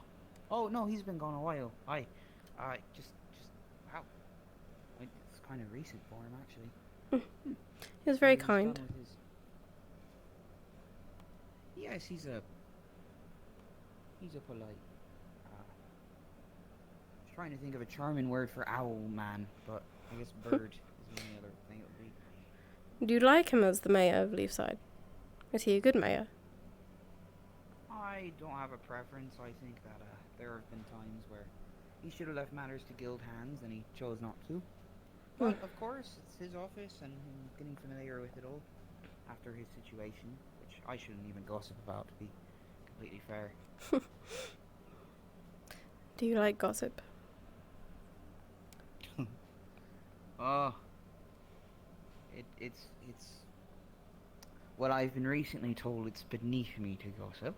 P: Oh, no, he's been gone a while. Wow. It's kind of recent for him, actually.
A: He was very kind.
P: Yes, he's a polite... trying to think of a charming word for owl man, but I guess bird is the only other thing it would be.
A: Do you like him as the mayor of Leafside? Is he a good mayor?
P: I don't have a preference. I think that there have been times where he should have left matters to guild hands and he chose not to. But of course, it's his office and him getting familiar with it all after his situation, which I shouldn't even gossip about, to be completely fair.
A: Do you like gossip?
P: Oh. It's... Well, I've been recently told it's beneath me to gossip.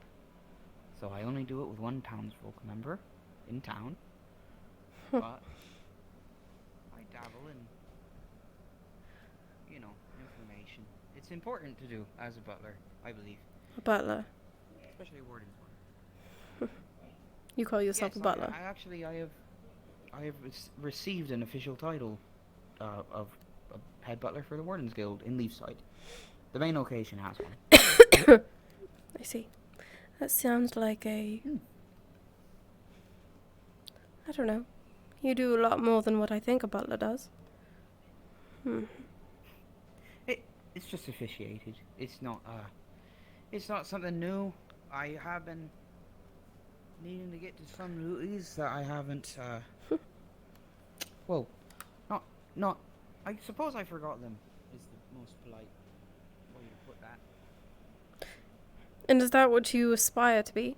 P: So I only do it with one townsfolk member in town. But I dabble in, information. It's important to do as a butler, I believe.
A: A butler.
P: Especially a warden's one.
A: You call yourself a butler?
P: I have received an official title of a head butler for the Wardens Guild in Leafside. The main location has one.
A: I see. That sounds like a... I don't know. You do a lot more than what I think a butler does.
P: It's just officiated. It's not something new. I have been needing to get to some duties that I haven't, well, not, I suppose I forgot them, is the most polite way to put that.
A: And is that what you aspire to be?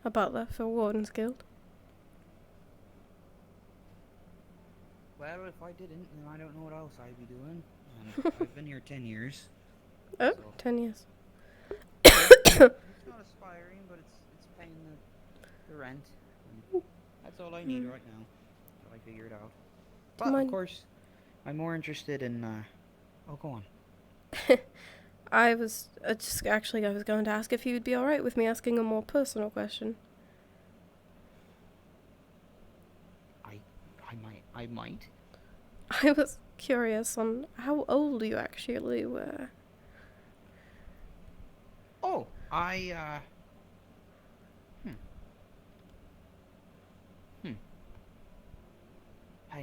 A: A butler for Wardens Guild?
P: Well, if I didn't, then I don't know what else I'd be doing. And I've been here 10 years.
A: Oh,
P: so
A: 10 years.
P: it's not aspiring, but it's paying the rent. And that's all I need right now. So I figured out. But of course, I'm more interested in. Oh, go on.
A: I was I was going to ask if you would be alright with me asking a more personal question.
P: I might.
A: I was curious on how old you actually were.
P: Oh, Hang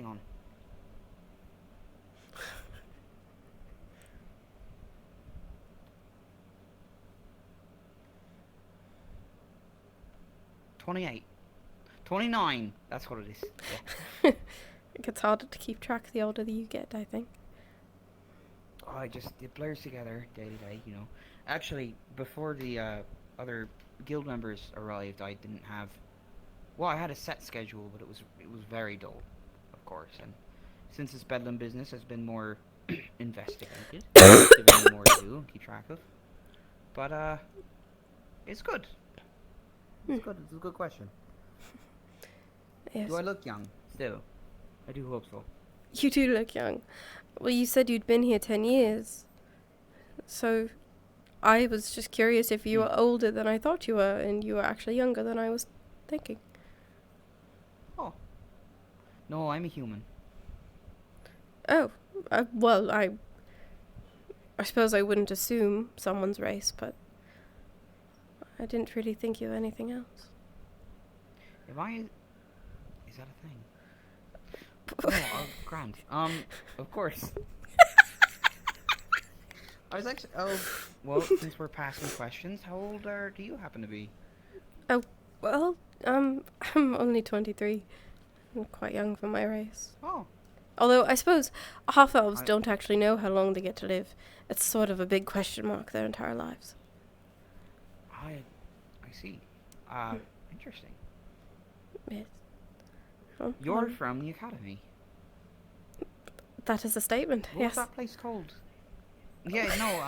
P: on. $28. $29. That's what it is. Yeah.
A: It gets harder to keep track the older that you get, I think.
P: Oh, it blurs together day to day, Actually, before the other guild members arrived, I didn't have. Well, I had a set schedule, but it was very dull, of course. And since this Bedlam business has been more investigated, given me more to do and keep track of. But it's good. It's good. It's a good question.
A: Yes.
P: Do I look young still? I do hope so.
A: You do look young. Well, you said you'd been here 10 years. So, I was just curious if you were older than I thought you were, and you were actually younger than I was thinking.
P: Oh. No, I'm a human.
A: Oh. Well, I suppose I wouldn't assume someone's race, but I didn't really think you were anything else.
P: Is that a thing? Oh, grand. Of course. I was actually. Oh, well, since we're passing questions, how old do you happen to be?
A: Oh, well, I'm only 23. I'm quite young for my race.
P: Oh.
A: Although, I suppose half-elves don't actually know how long they get to live. It's sort of a big question mark their entire lives.
P: I see. Interesting.
A: Yes.
P: You're from the academy.
A: That is a statement,
P: What
A: yes.
P: was that place called? Yeah, no,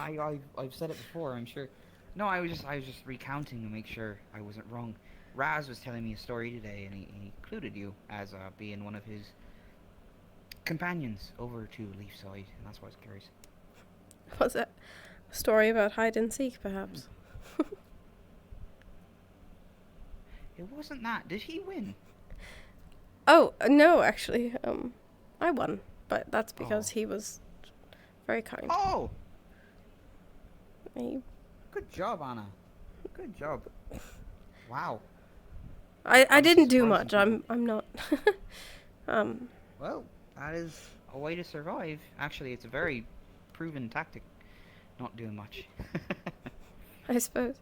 P: I've said it before, I'm sure. No, I was just recounting to make sure I wasn't wrong. Raz was telling me a story today, and he included you as being one of his companions over to Leafside, and that's why I was curious.
A: Was it a story about hide and seek, perhaps?
P: It wasn't that. Did he win?
A: Oh, no, actually, I won, but that's because he was very kind.
P: Oh!
A: He...
P: Good job, Anna. Good job. Wow.
A: I didn't do much. I'm not.
P: Well, that is a way to survive. Actually, it's a very proven tactic. Not doing much.
A: I suppose.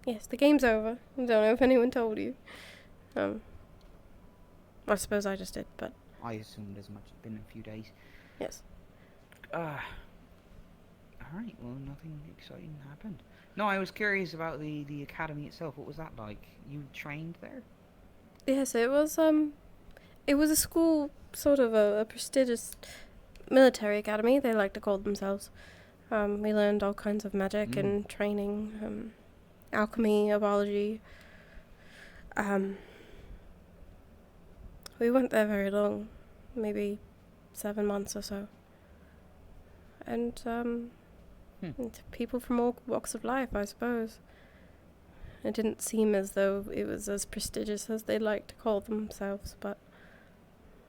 A: Yes, the game's over. I don't know if anyone told you. I suppose I just did, but...
P: I assumed as much. It's been a few days.
A: Yes.
P: Alright, well, nothing exciting happened. No, I was curious about the academy itself. What was that like? You trained there?
A: Yes, it was, It was a school, sort of a prestigious military academy, they like to call themselves. We learned all kinds of magic and training, alchemy, herbology. We weren't there very long, maybe 7 months or so. And, people from all walks of life, I suppose. It didn't seem as though it was as prestigious as they like to call themselves, but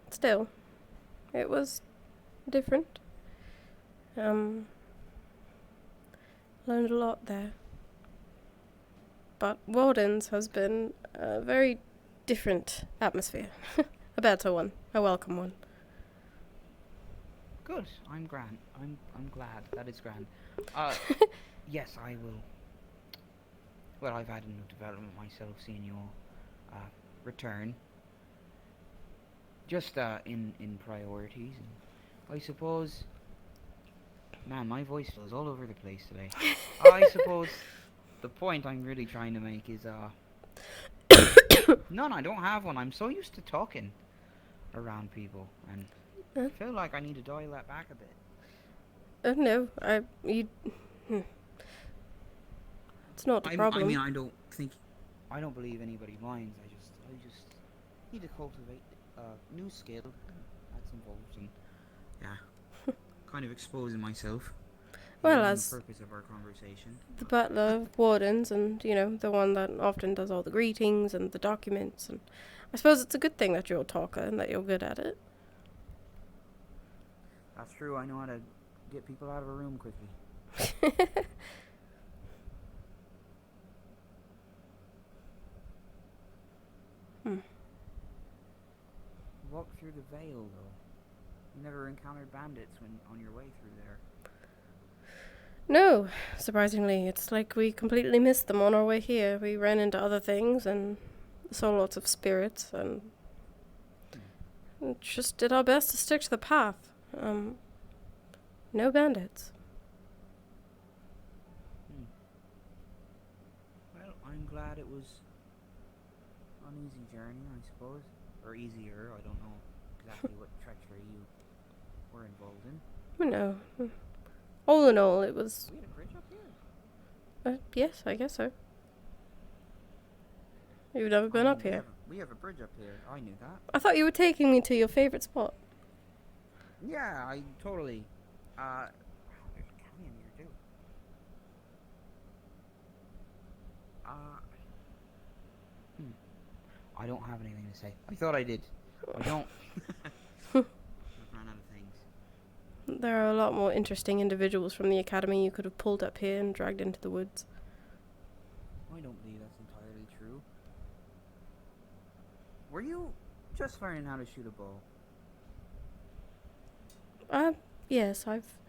A: still, it was different. Learned a lot there. But Wardens has been a very different atmosphere. A better one. A welcome one.
P: Good. I'm grand. I'm glad. That is grand. Yes, I will. Well, I've had enough development myself seeing you all return. Just in priorities, and I suppose. Man, my voice feels all over the place today. I suppose the point I'm really trying to make is none. I don't have one. I'm so used to talking around people, and I feel like I need to dial that back a bit.
A: No, it's not a problem.
P: I mean, I don't believe anybody minds. I just need to cultivate new skill. That's involved, and yeah, kind of exposing myself.
A: Well,
P: as
A: as
P: the purpose of our conversation,
A: the butler of Wardens, and the one that often does all the greetings and the documents, and I suppose it's a good thing that you're a talker and that you're good at it.
P: That's true. I know how to get people out of a room quickly. Walk through the Vale, though. You never encountered bandits when on your way through there.
A: No, surprisingly, it's like we completely missed them on our way here. We ran into other things and saw lots of spirits and just did our best to stick to the path. No bandits.
P: Well, I'm glad it was an easy journey, I suppose. Or easier, I don't know exactly what treachery you were involved in.
A: No. All in all, it was...
P: We had a bridge up here?
A: Yes, I guess so. You've never been up here?
P: We have a bridge up here. I knew that.
A: I thought you were taking me to your favorite spot.
P: Yeah, I totally. There's a canyon here too. I don't have anything to say. I thought I did. I don't. I've run out of things.
A: There are a lot more interesting individuals from the academy you could have pulled up here and dragged into the woods.
P: I don't believe that's entirely true. Were you just learning how to shoot a bow?
A: Yes, I've...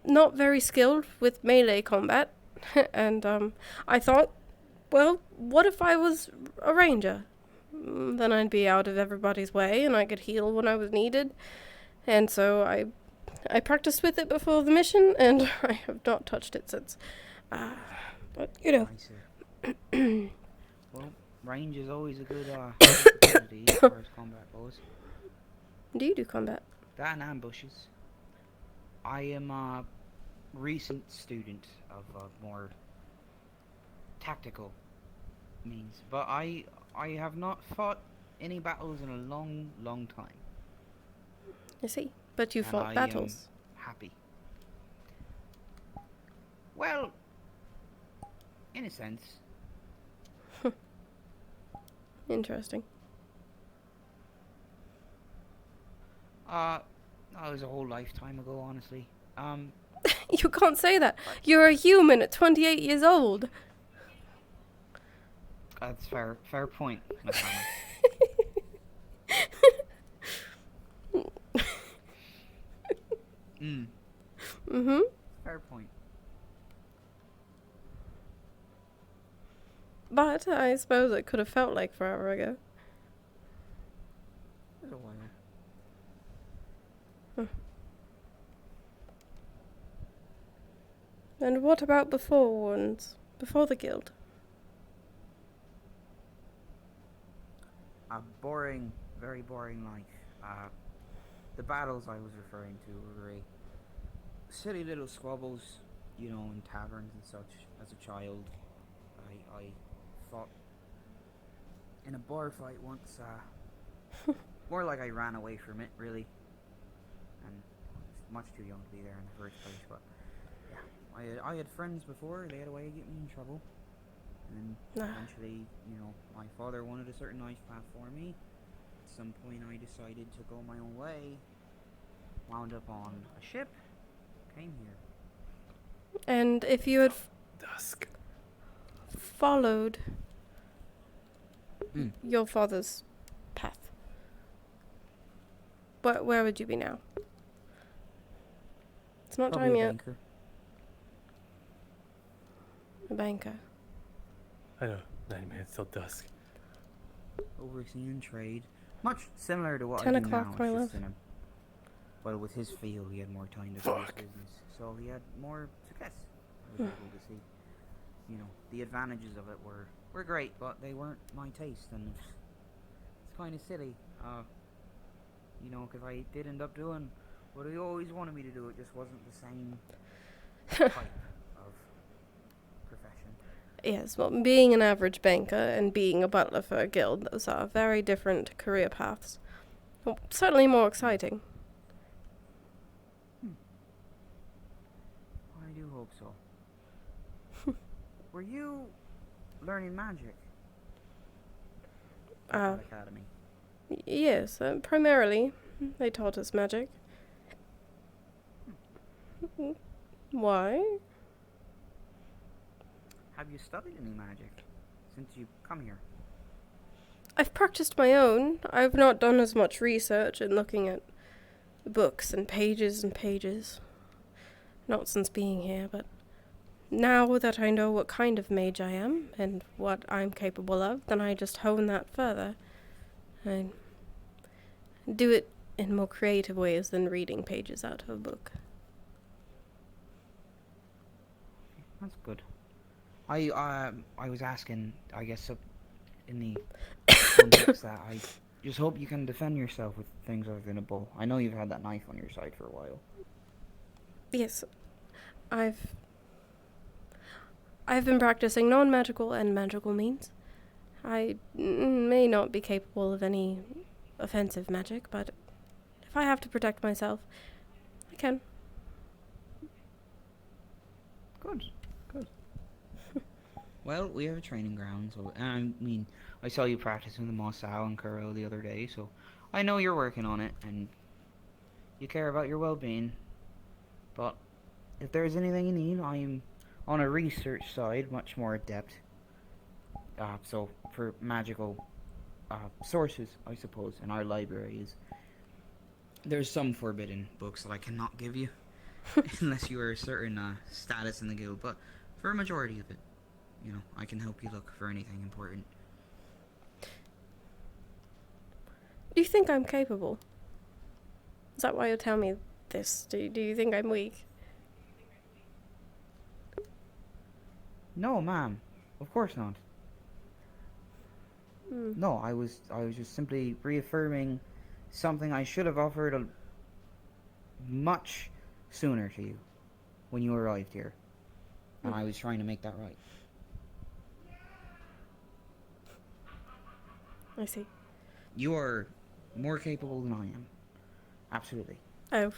A: not very skilled with melee combat, and, I thought, well, what if I was a ranger? Then I'd be out of everybody's way, and I could heal when I was needed. And so I practiced with it before the mission, and I have not touched it since. But,
P: I see. Well, range is always a good opportunity as far as combat goes.
A: Do you do combat?
P: That and ambushes. I am a recent student of more tactical means, but I have not fought any battles in a long, long time.
A: I see. But you fought battles.
P: Happy. Well, in a sense.
A: Interesting.
P: That was a whole lifetime ago, honestly.
A: You can't say that. You're a human at 28 years old.
P: That's fair point, Matana. Fair point.
A: But I suppose it could have felt like forever ago.
P: A while.
A: And what about before Wardens? Before the guild?
P: a boring, very boring life. The battles I was referring to were very silly little squabbles, you know, in taverns and such. As a child, I fought in a bar fight once. More like I ran away from it, really. And I was much too young to be there in the first place. But yeah, I had friends before. They had a way of getting me in trouble. And then eventually, you know, my father wanted a certain life path for me. At some point, I decided to go my own way. Wound up on a ship. Came here.
A: And if you had
D: Dusk.
A: followed your father's path, where would you be now? It's not
P: Probably
A: time
P: a
A: yet.
P: banker.
A: A banker.
D: I know, 9 minutes till dusk.
P: Overseeing trade. Much similar to what
A: 10
P: I do
A: o'clock,
P: now.
A: my
P: It's
A: love.
P: just in a, well, with his field, he had more time to do his business. So he had more success. I was able to see, you know, the advantages of it were great, but they weren't my taste, and it's kind of silly. You know, because I did end up doing what he always wanted me to do. It just wasn't the same type of profession.
A: Yes, well, being an average banker and being a butler for a guild, those are very different career paths. Well, certainly more exciting.
P: I do hope so. Were you learning magic at that academy?
A: Yes, primarily. They taught us magic. Why?
P: Have you studied any magic since you've come here?
A: I've practiced my own. I've not done as much research and looking at books and pages. Not since being here, but now that I know what kind of mage I am and what I'm capable of, then I just hone that further. I do it in more creative ways than reading pages out of a book.
P: That's good. I was asking, I guess, in the context that I just hope you can defend yourself with things other than a bow. I know you've had that knife on your side for a while.
A: Yes, I've been practicing non-magical and magical means. I may not be capable of any offensive magic, but if I have to protect myself, I can.
P: Good. Well, we have a training ground, so I mean, I saw you practicing the Mossau and Kuro the other day, so I know you're working on it and you care about your well-being. But if there's anything you need, I'm on a research side much more adept. So for magical sources, I suppose, in our library there's some forbidden books that I cannot give you unless you are a certain status in the guild. But for a majority of it, you know, I can help you look for anything important.
A: Do you think I'm capable? Is that why you tell me this? Do you think I'm weak?
P: No, ma'am. Of course not. No, I was just simply reaffirming something I should have offered much sooner to you when you arrived here. And I was trying to make that right.
A: I see.
P: You are more capable than I am. Absolutely.
A: Oh,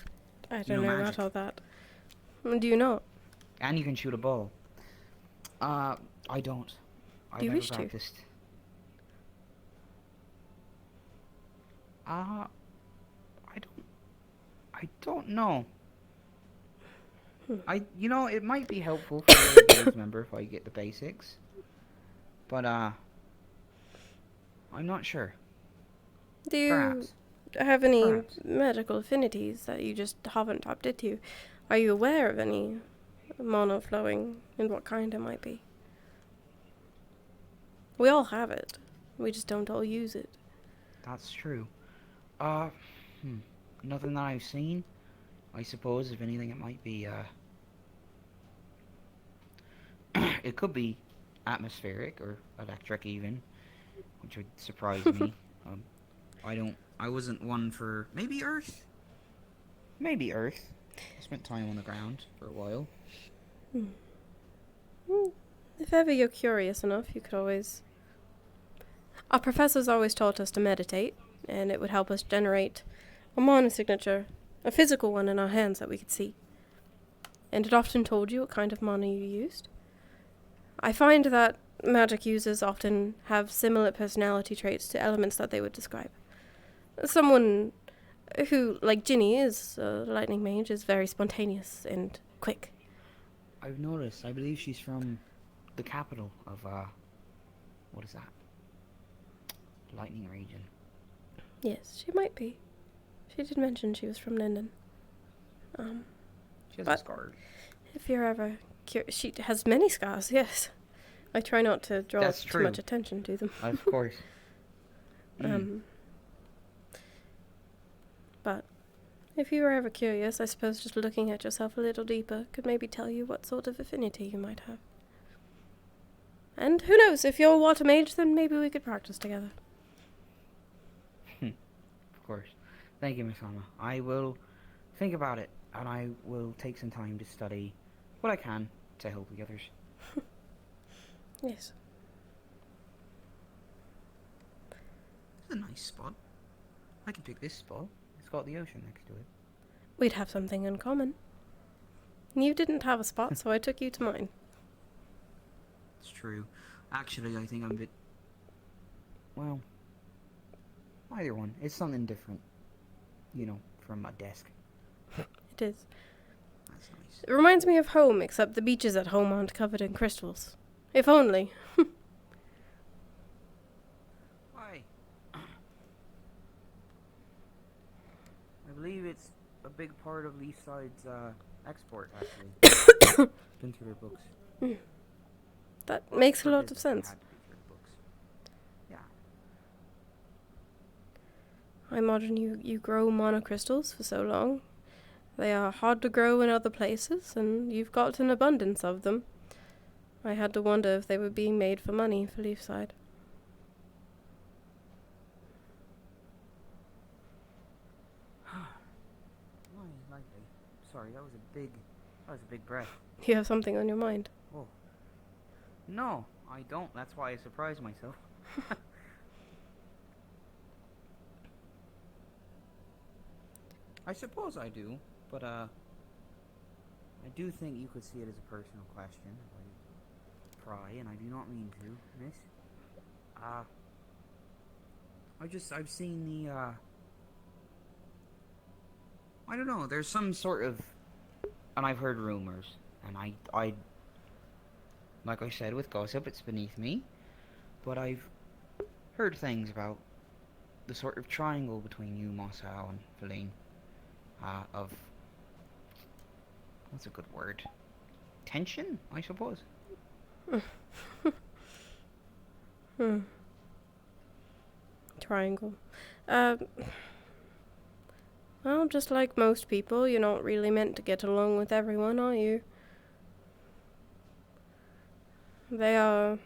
A: I
P: You
A: don't
P: know
A: know
P: magic.
A: about all that. Do you not?
P: And you can shoot a bow. I don't. I've
A: Do you
P: never
A: wish to?
P: practiced. I don't know. You know, it might be helpful for a guild member if I get the basics. But, I'm not sure.
A: Do you
P: Perhaps.
A: have any
P: Perhaps.
A: magical affinities that you just haven't tapped into? Are you aware of any mana flowing and what kind it might be? We all have it. We just don't all use it.
P: That's true. Nothing that I've seen. I suppose, if anything, it might be, it could be atmospheric or electric even, which would surprise me. I wasn't one for... Maybe Earth? Maybe Earth. I spent time on the ground for a while.
A: If ever you're curious enough, you could always... Our professors always taught us to meditate, and it would help us generate a mana signature, a physical one in our hands that we could see. And it often told you what kind of mana you used. I find that magic users often have similar personality traits to elements that they would describe. Someone who, like Ginny, is a lightning mage, is very spontaneous and quick.
P: I've noticed. I believe she's from the capital of, what is that? Lightning region.
A: Yes, she might be. She did mention she was from Linden.
P: She has
A: but
P: a scar.
A: If you're ever curious, she has many scars, yes. I try not to draw
P: That's
A: too
P: true.
A: much attention to them.
P: Of course.
A: But if you were ever curious, I suppose just looking at yourself a little deeper could maybe tell you what sort of affinity you might have. And who knows, if you're a water mage, then maybe we could practice together.
P: Of course. Thank you, Miss Anna. I will think about it, and I will take some time to study what I can to help the others.
A: Yes.
P: It's a nice spot. I can pick this spot. It's got the ocean next to it.
A: We'd have something in common. You didn't have a spot, so I took you to mine.
P: It's true. Actually, I think I'm a bit... Well, either one. It's something different. You know, from my desk.
A: It is.
P: That's nice.
A: It reminds me of home, except the beaches at home aren't covered in crystals. If only.
P: Why? I believe it's a big part of Leaside's export, actually. Been through their books.
A: That
P: Well,
A: makes a
P: for
A: lot of
P: business, they
A: sense.
P: had to be through the books. Yeah.
A: I imagine you grow monocrystals for so long. They are hard to grow in other places, and you've got an abundance of them. I had to wonder if they were being made for money for Leafside.
P: Why, likely. Sorry, that was a big breath.
A: You have something on your mind.
P: Oh. No, I don't. That's why I surprised myself. I suppose I do, but I do think you could see it as a personal question if I pry, and I do not mean to, miss. I've seen the, I don't know, there's some sort of, and I've heard rumors, and I like I said, with gossip, it's beneath me, but I've heard things about the sort of triangle between you, Mossow, and Feline, of, what's a good word? Tension, I suppose?
A: Triangle. Well, just like most people, you're not really meant to get along with everyone, are you? They are...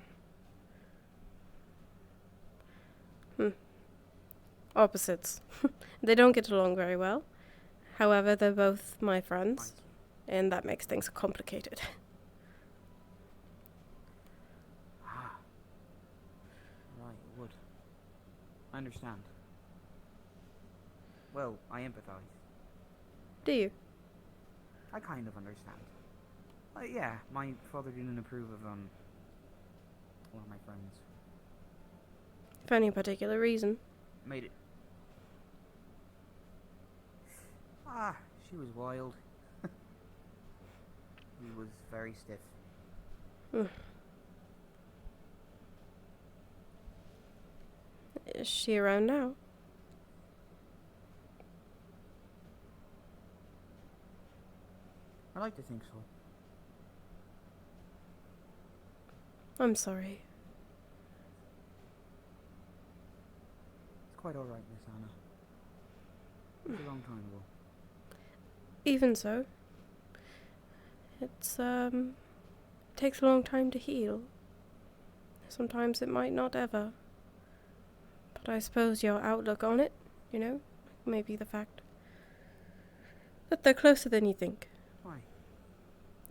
A: opposites. They don't get along very well. However, they're both my friends, and that makes things complicated.
P: Right, it would. I understand. Well, I empathize.
A: Do you?
P: I kind of understand. Yeah, my father didn't approve of, one of my friends.
A: For any particular reason?
P: Made it... she was wild. He was very stiff.
A: Is she around now?
P: I like to think so.
A: I'm sorry.
P: It's quite alright, Miss Anna. It's a long time ago.
A: Even so. It's, takes a long time to heal. Sometimes it might not ever. But But I suppose your outlook on it, you know, maybe the fact that they're closer than you think.
P: Why?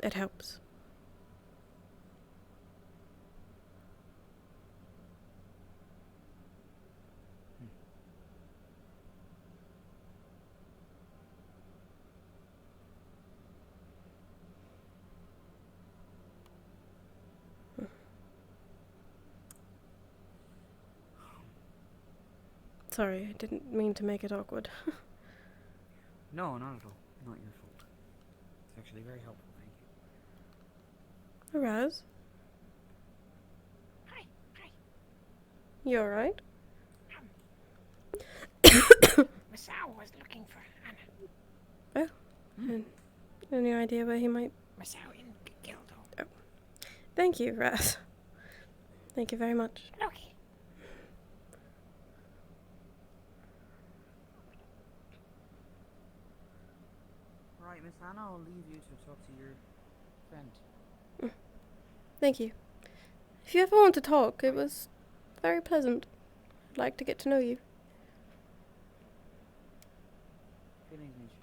A: It helps. Sorry, I didn't mean to make it awkward.
P: No, not at all. Not your fault. It's actually very helpful, thank you.
A: Raz?
Q: Hi, hi.
A: You alright?
Q: Masao was looking for Anna.
A: Oh. And any idea where he might...
Q: Masao in Gildo.
A: Oh. Thank you, Raz. Thank you very much.
Q: Okay.
P: Right, Miss Anna, I'll leave you to talk to your friend.
A: Thank you. If you ever want to talk, it was very pleasant. I'd like to get to know you.
P: Feelings mutual.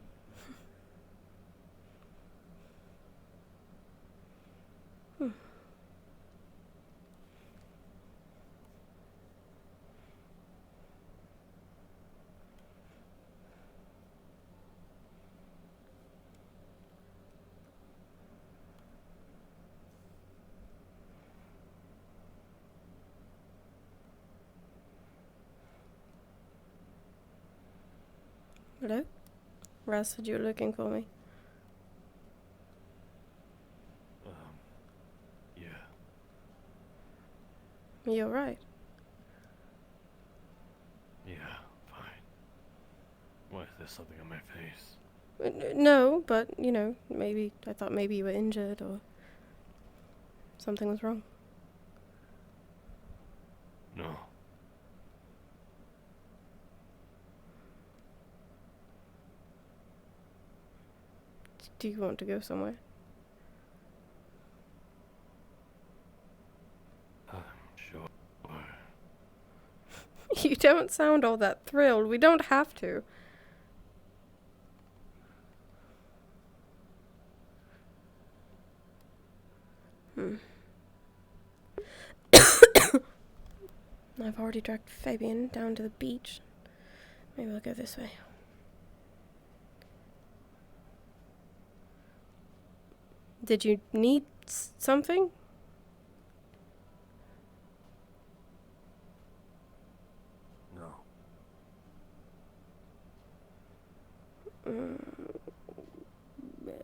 A: Hello? Raz said you were looking for me.
D: Yeah.
A: You alright?
D: Yeah, fine. Why is there something on my face?
A: No, but, you know, maybe... I thought maybe you were injured or... something was wrong.
D: No.
A: Do you want to go somewhere?
D: Sure.
A: You don't sound all that thrilled. We don't have to. I've already dragged Fabian down to the beach. Maybe I'll go this way. Did you need something?
D: No.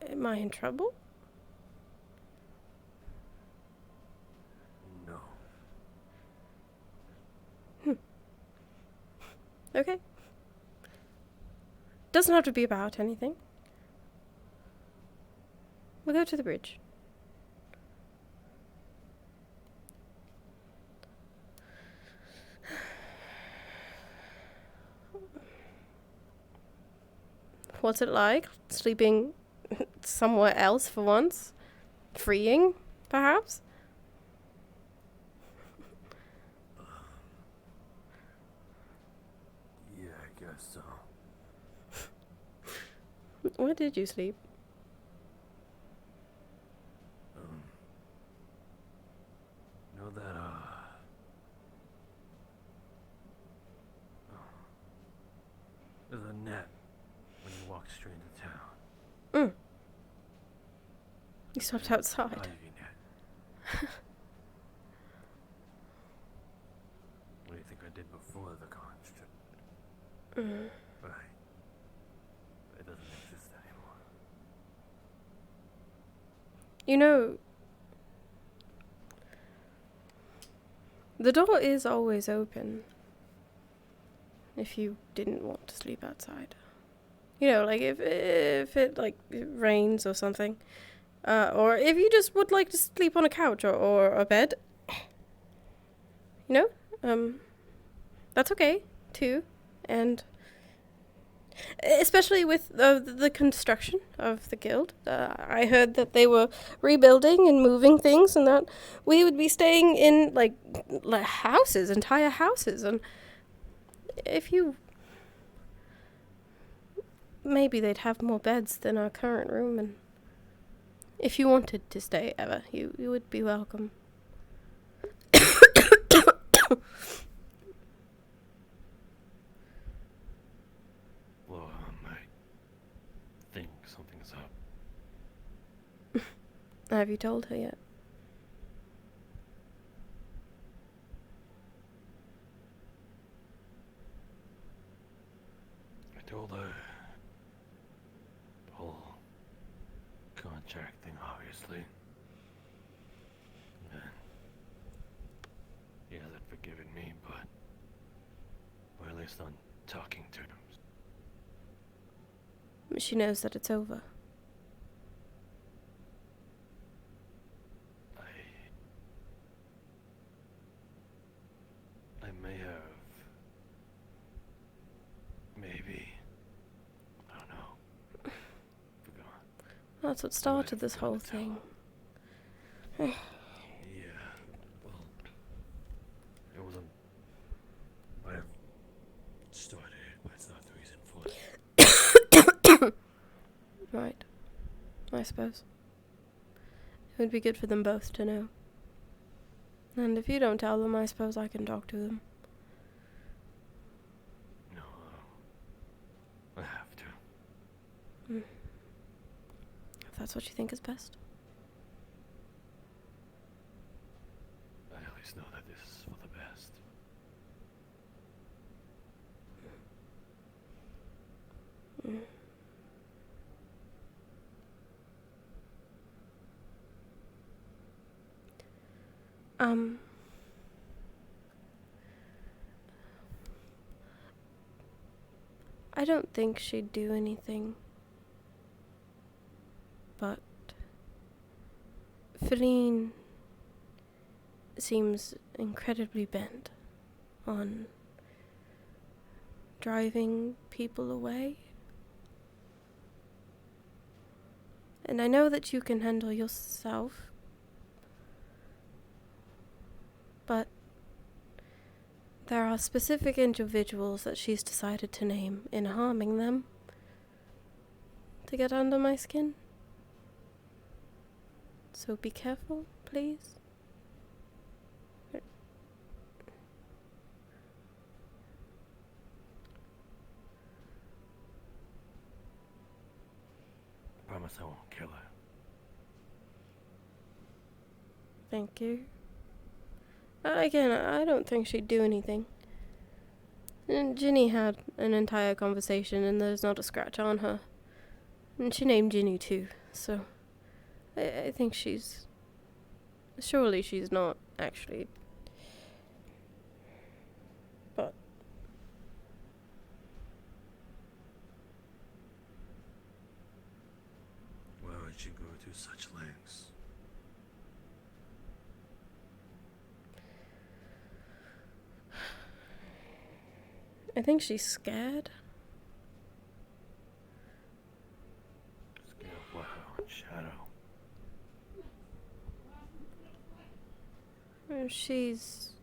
A: Am I in trouble?
D: No.
A: Okay. Doesn't have to be about anything. We'll go to the bridge. What's it like? Sleeping somewhere else for once? Freeing, perhaps?
D: Yeah, I guess so.
A: Where did you sleep?
D: Know that, there's a net when you walk straight into town.
A: You slept outside.
D: Ivy net. What do you think I did before the college trip? Right. It doesn't exist anymore.
A: You know, the door is always open if you didn't want to sleep outside. You know, like if it like it rains or something. Or if you just would like to sleep on a couch or a bed. You know? That's okay, too. And especially with the construction of the guild. I heard that they were rebuilding and moving things and that we would be staying in, like houses, entire houses. And if you... Maybe they'd have more beds than our current room, and if you wanted to stay ever, you would be welcome.
D: Well, I think something's up.
A: Have you told her yet?
D: I told her the whole contract thing, obviously. And he hasn't forgiven me, but we're at least on talking terms.
A: She knows that it's over.
D: I may have... Maybe... I don't know. Forgot.
A: That's what started this whole thing.
D: Yeah, well... It wasn't... I have started it, but it's not the reason for it.
A: Right. I suppose. It would be good for them both to know. And if you don't tell them, I suppose I can talk to them.
D: No, I have to.
A: If that's what you think is best.
D: I at least know that this is for the best.
A: I don't think she'd do anything. But Feline seems incredibly bent on driving people away. And I know that you can handle yourself, but there are specific individuals that she's decided to name in harming them to get under my skin. So be careful, please.
D: Promise I won't kill her.
A: Thank you. Again, I don't think she'd do anything. And Ginny had an entire conversation and there's not a scratch on her. And she named Ginny too, so I think she's... Surely she's not, actually. But...
D: Why would she go to such lengths?
A: I think she's scared.
D: Scared of what? Her own shadow.
A: She's...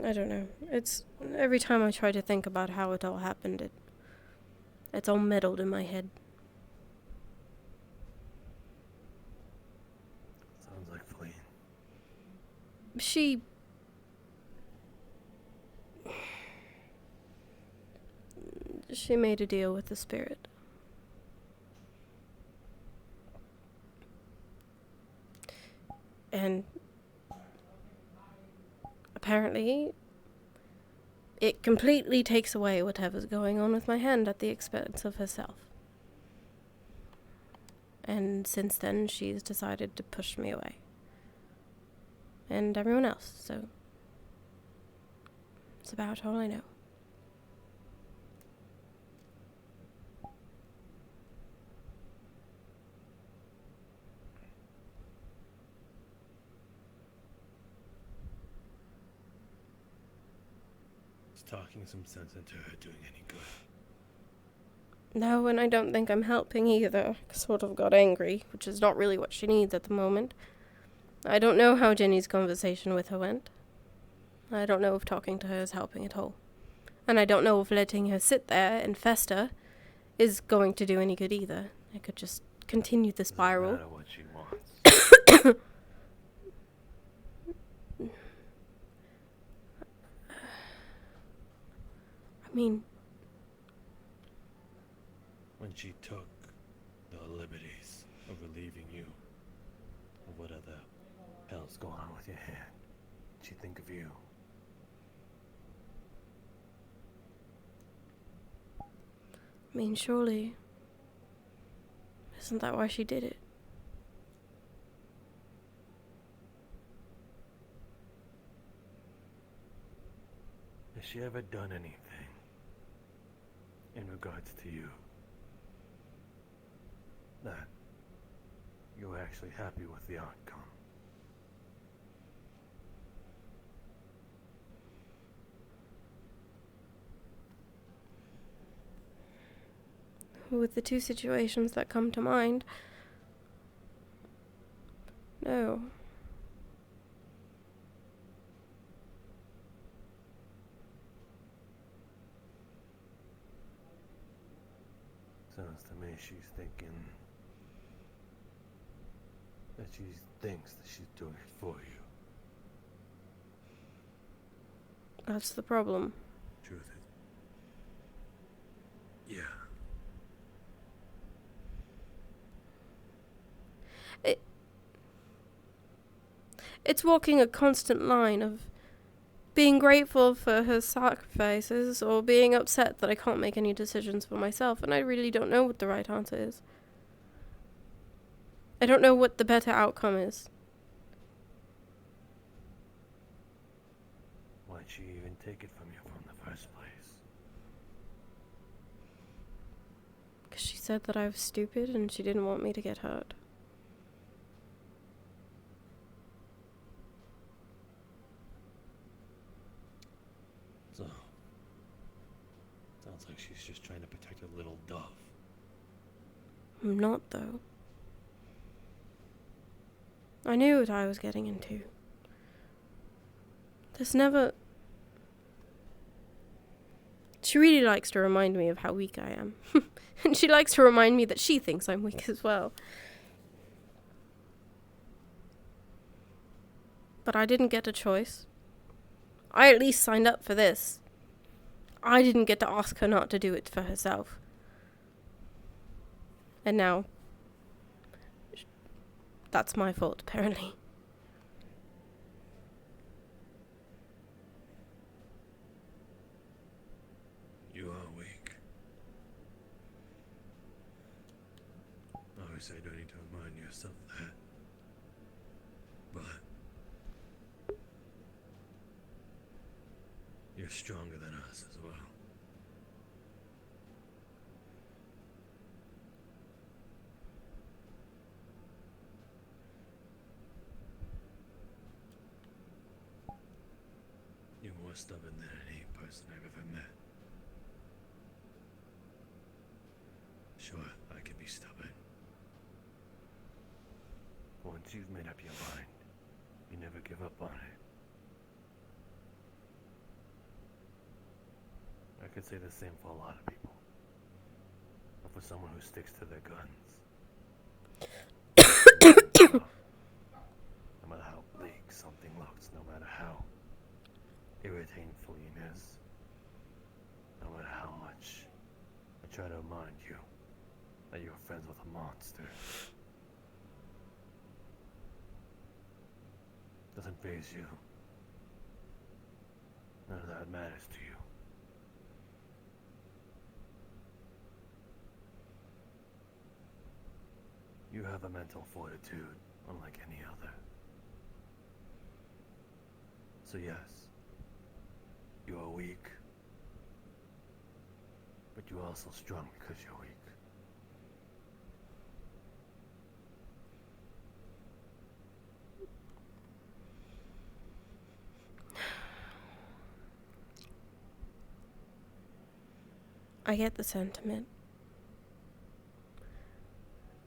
A: I don't know. It's... Every time I try to think about how it all happened, it's all muddled in my head.
D: Sounds like Feline.
A: She made a deal with the spirit. And apparently it completely takes away whatever's going on with my hand at the expense of herself. And since then she's decided to push me away. And everyone else, so it's about all I know.
D: Is talking some sense into her doing any good?
A: No, and I don't think I'm helping either. I sort of got angry, which is not really what she needs at the moment. I don't know how Jenny's conversation with her went. I don't know if talking to her is helping at all. And I don't know if letting her sit there and fester is going to do any good either. I could just continue the spiral.
D: Doesn't matter what she wants.
A: I mean,
D: When she took the liberties of relieving you of whatever the hell's going on with your hand, she'd think of you.
A: Surely, isn't that why she did it?
D: Has she ever done anything in regards to you that you're actually happy with the outcome?
A: With the two situations that come to mind, no.
D: Sounds to me she's thinking that she thinks that she's doing it for you.
A: That's the problem.
D: Truth is, yeah.
A: It's walking a constant line of being grateful for her sacrifices or being upset that I can't make any decisions for myself, and I really don't know what the right answer is. I don't know what the better outcome is.
D: Why'd she even take it from you from the first place?
A: Because she said that I was stupid and she didn't want me to get hurt.
D: So, sounds like she's just trying to protect her little dove.
A: I'm not, though. I knew what I was getting into. There's never... She really likes to remind me of how weak I am. And she likes to remind me that she thinks I'm weak as well. But I didn't get a choice. I at least signed up for this. I didn't get to ask her not to do it for herself. And now, that's my fault, apparently.
D: You are weak. Obviously, I don't need to remind yourself that. But you're stronger than us as well. You're more stubborn than any person I've ever met. Sure, I can be stubborn. Once you've made up your mind, you never give up on it. I could say the same for a lot of people. But for someone who sticks to their guns, no matter how bleak something looks, no matter how irritating it is, no matter how much I try to remind you that you're friends with a monster, doesn't faze you. None of that matters to you. You have a mental fortitude unlike any other. So yes, you are weak, but you're also strong because you're weak.
A: I get the sentiment.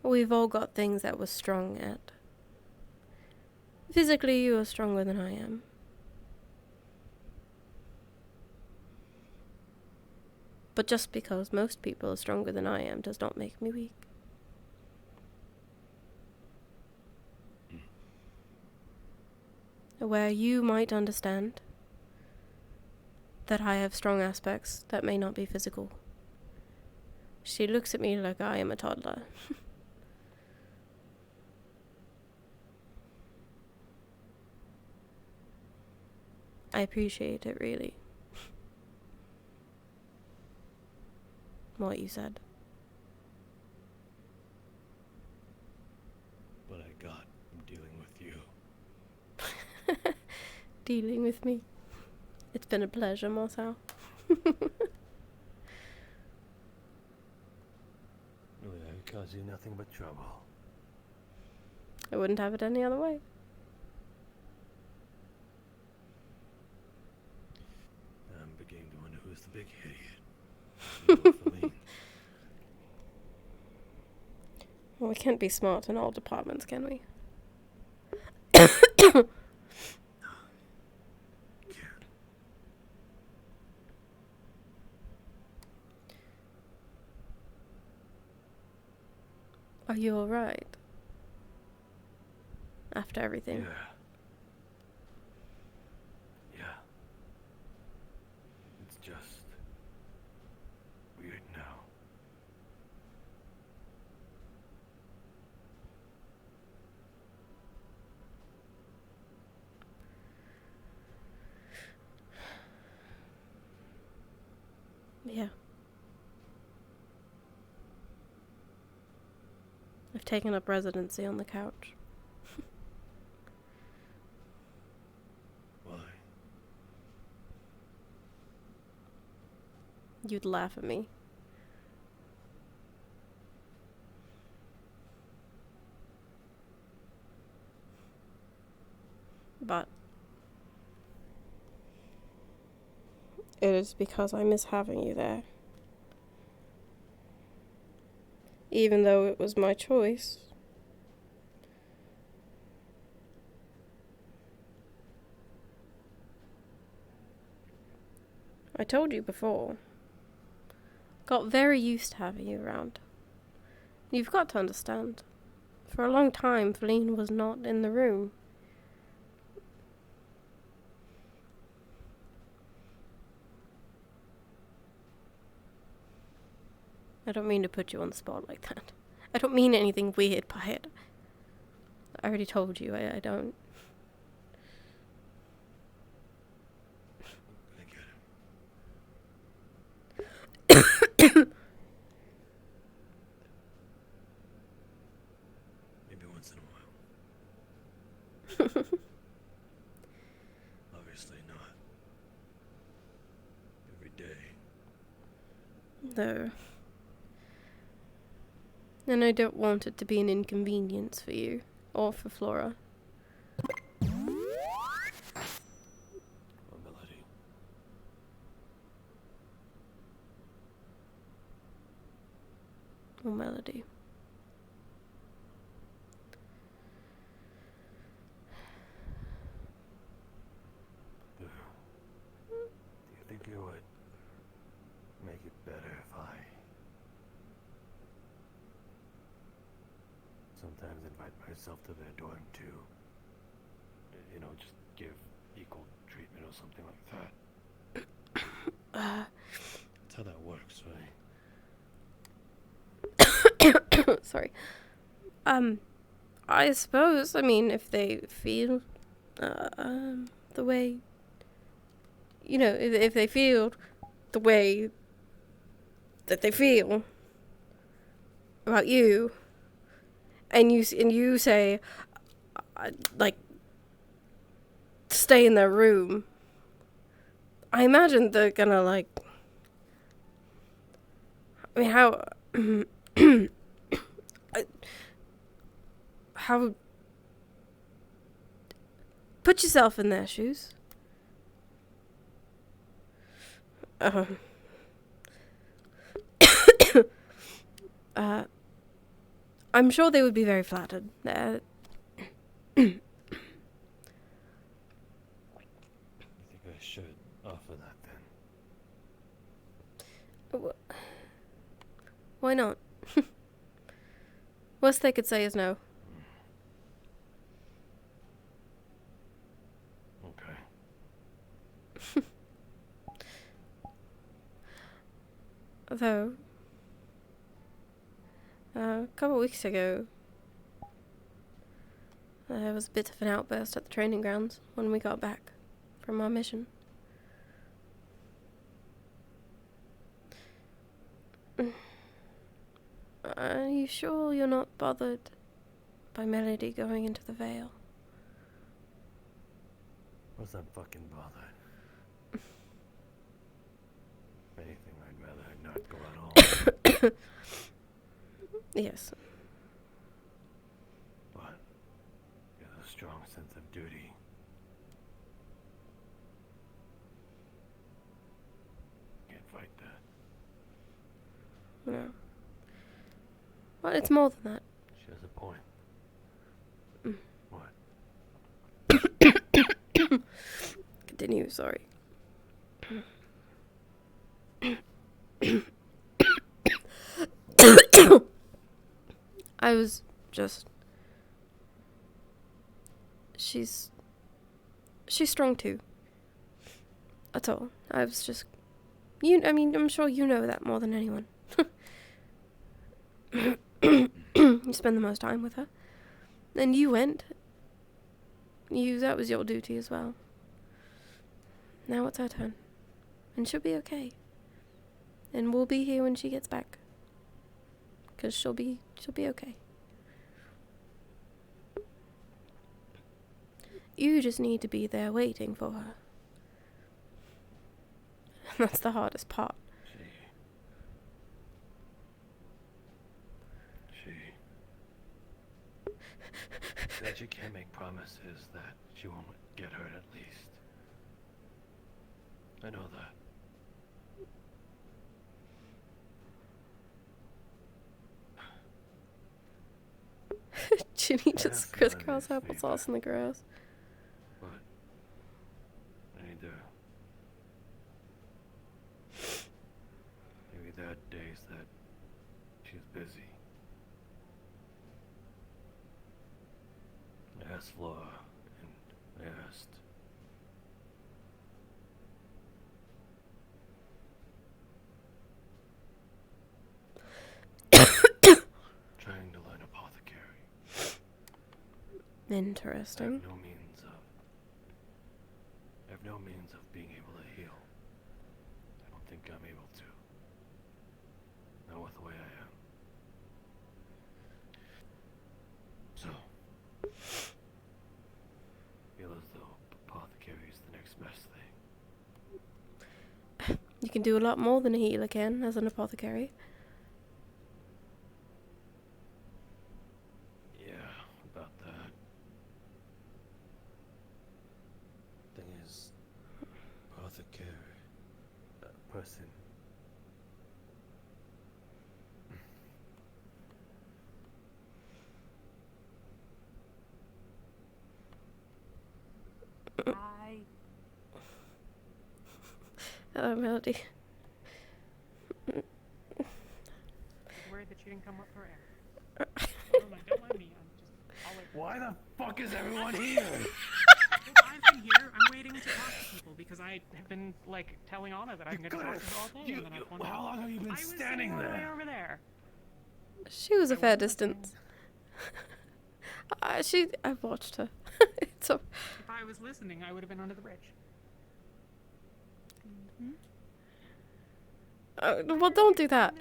A: We've all got things that we're strong at. Physically, you are stronger than I am. But just because most people are stronger than I am does not make me weak. Where you might understand that I have strong aspects that may not be physical. She looks at me like I am a toddler. I appreciate it, really. What you said.
D: But I got from dealing with you.
A: Dealing with me. It's been a pleasure, Marcel.
D: Really, I cause you nothing but trouble.
A: I wouldn't have it any other way.
D: I'm beginning to wonder who's the big idiot. You know, Feline.
A: Well, we can't be smart in all departments, can we? Are you alright? After everything?
D: Yeah. It's just weird now.
A: Yeah. I've taken up residency on the couch.
D: Why?
A: You'd laugh at me. But it is because I miss having you there. Even though it was my choice. I told you before. Got very used to having you around. You've got to understand. For a long time, Feline was not in the room. I don't mean to put you on the spot like that. I don't mean anything weird by it. I already told you, I don't.
D: Maybe once in a while. Obviously not. Every day.
A: No. And I don't want it to be an inconvenience for you, or for Flora.
D: Oh, Melody.
A: Or Melody.
D: Do you think it would make it better if I sometimes invite myself to their dorm too? You know, just give equal treatment or something like that. That's how that works, right?
A: Sorry. I suppose, I mean, if they feel, the way, you know, if they feel the way that they feel about you, and you say, like, stay in their room, I imagine they're gonna, like, I mean, how put yourself in their shoes. I'm sure they would be very flattered.
D: I think I should offer that then.
A: Why not? Worst they could say is no.
D: Okay.
A: Though, a couple of weeks ago, there was a bit of an outburst at the training grounds when we got back from our mission. Are you sure you're not bothered by Melody going into the Vale?
D: Was that fucking bothered? If anything, I'd rather not go at all.
A: Yes.
D: But you have a strong sense of duty. Can't fight that.
A: No. Well, it's more than that.
D: She has a point. What?
A: Continue, sorry. I was just... She's strong too. That's all. I was just... I mean, I'm sure you know that more than anyone. You spend the most time with her. And you went. That was your duty as well. Now it's her turn. And she'll be okay. And we'll be here when she gets back. 'Cause she'll be okay. You just need to be there waiting for her. That's the hardest part.
D: She said you can't make promises that she won't get hurt at least. I know that.
A: Ginny just crisscross applesauce in the grass.
D: But I need to. Maybe there are days that she's busy. I asked Laura, and I asked. Trying to learn apothecary.
A: Interesting.
D: I have no means of being able to heal. I don't think I'm able to. Not with the way I am. So, feel as though apothecary is the next best thing.
A: You can do a lot more than a healer can as an apothecary.
D: Yeah, about that. Thing is, apothecary, person.
H: Hi.
A: Hello, Melody.
H: Worried that you didn't come up for air. Don't mind me. I'll wait.
D: Why the fuck is everyone here?
H: I've been here. I'm waiting to talk to people because I have been like telling Anna that I'm going to talk to her all day. And then
D: How long have you been standing
H: all the way
D: there?
H: over there.
A: She was a fair distance. I watched her. It's a...
H: If I was listening, I would have been under the bridge.
A: Well, don't do that.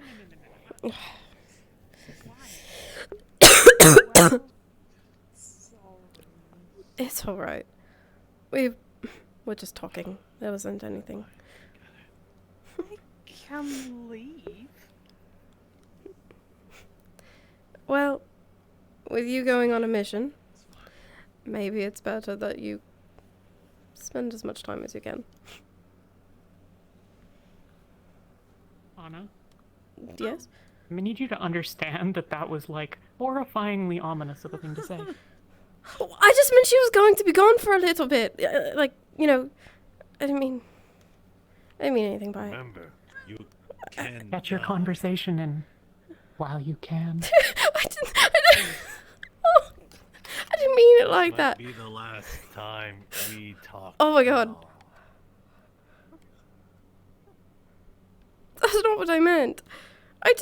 A: It's alright. We're just talking. There wasn't anything.
H: I can leave.
A: Well, with you going on a mission, maybe it's better that you spend as much time as you can.
H: Anna?
A: Yes?
H: I need you to understand that that was, like, horrifyingly ominous of a thing to say.
A: I just meant she was going to be gone for a little bit. Like, you know, I didn't mean anything by it.
D: Remember, you can
H: Get your conversation in while you can.
A: I didn't mean it like that.
D: Might be the last time we talk.
A: Oh my god. That's not what I meant. I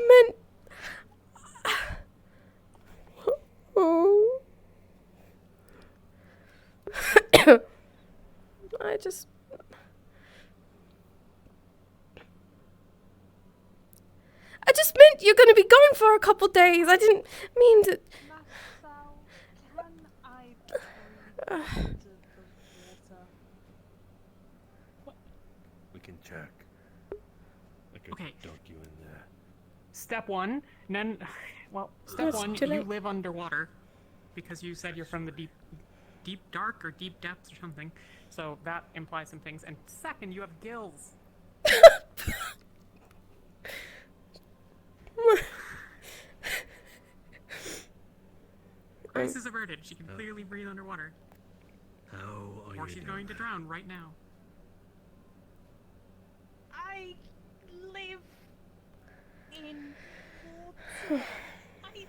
A: meant... Oh. I just meant you're gonna be gone for a couple days. I didn't mean to...
D: We can check. I could
H: Okay.
D: dunk you in there.
H: Step one, step
A: That's
H: one,
A: too
H: you
A: late.
H: live underwater because you said you're from the deep dark or deep depths or something. So that implies some things. And second, you have gills. Crisis averted. She can clearly breathe underwater.
D: How are you
H: Or she's going to drown right now.
Q: I live in water. I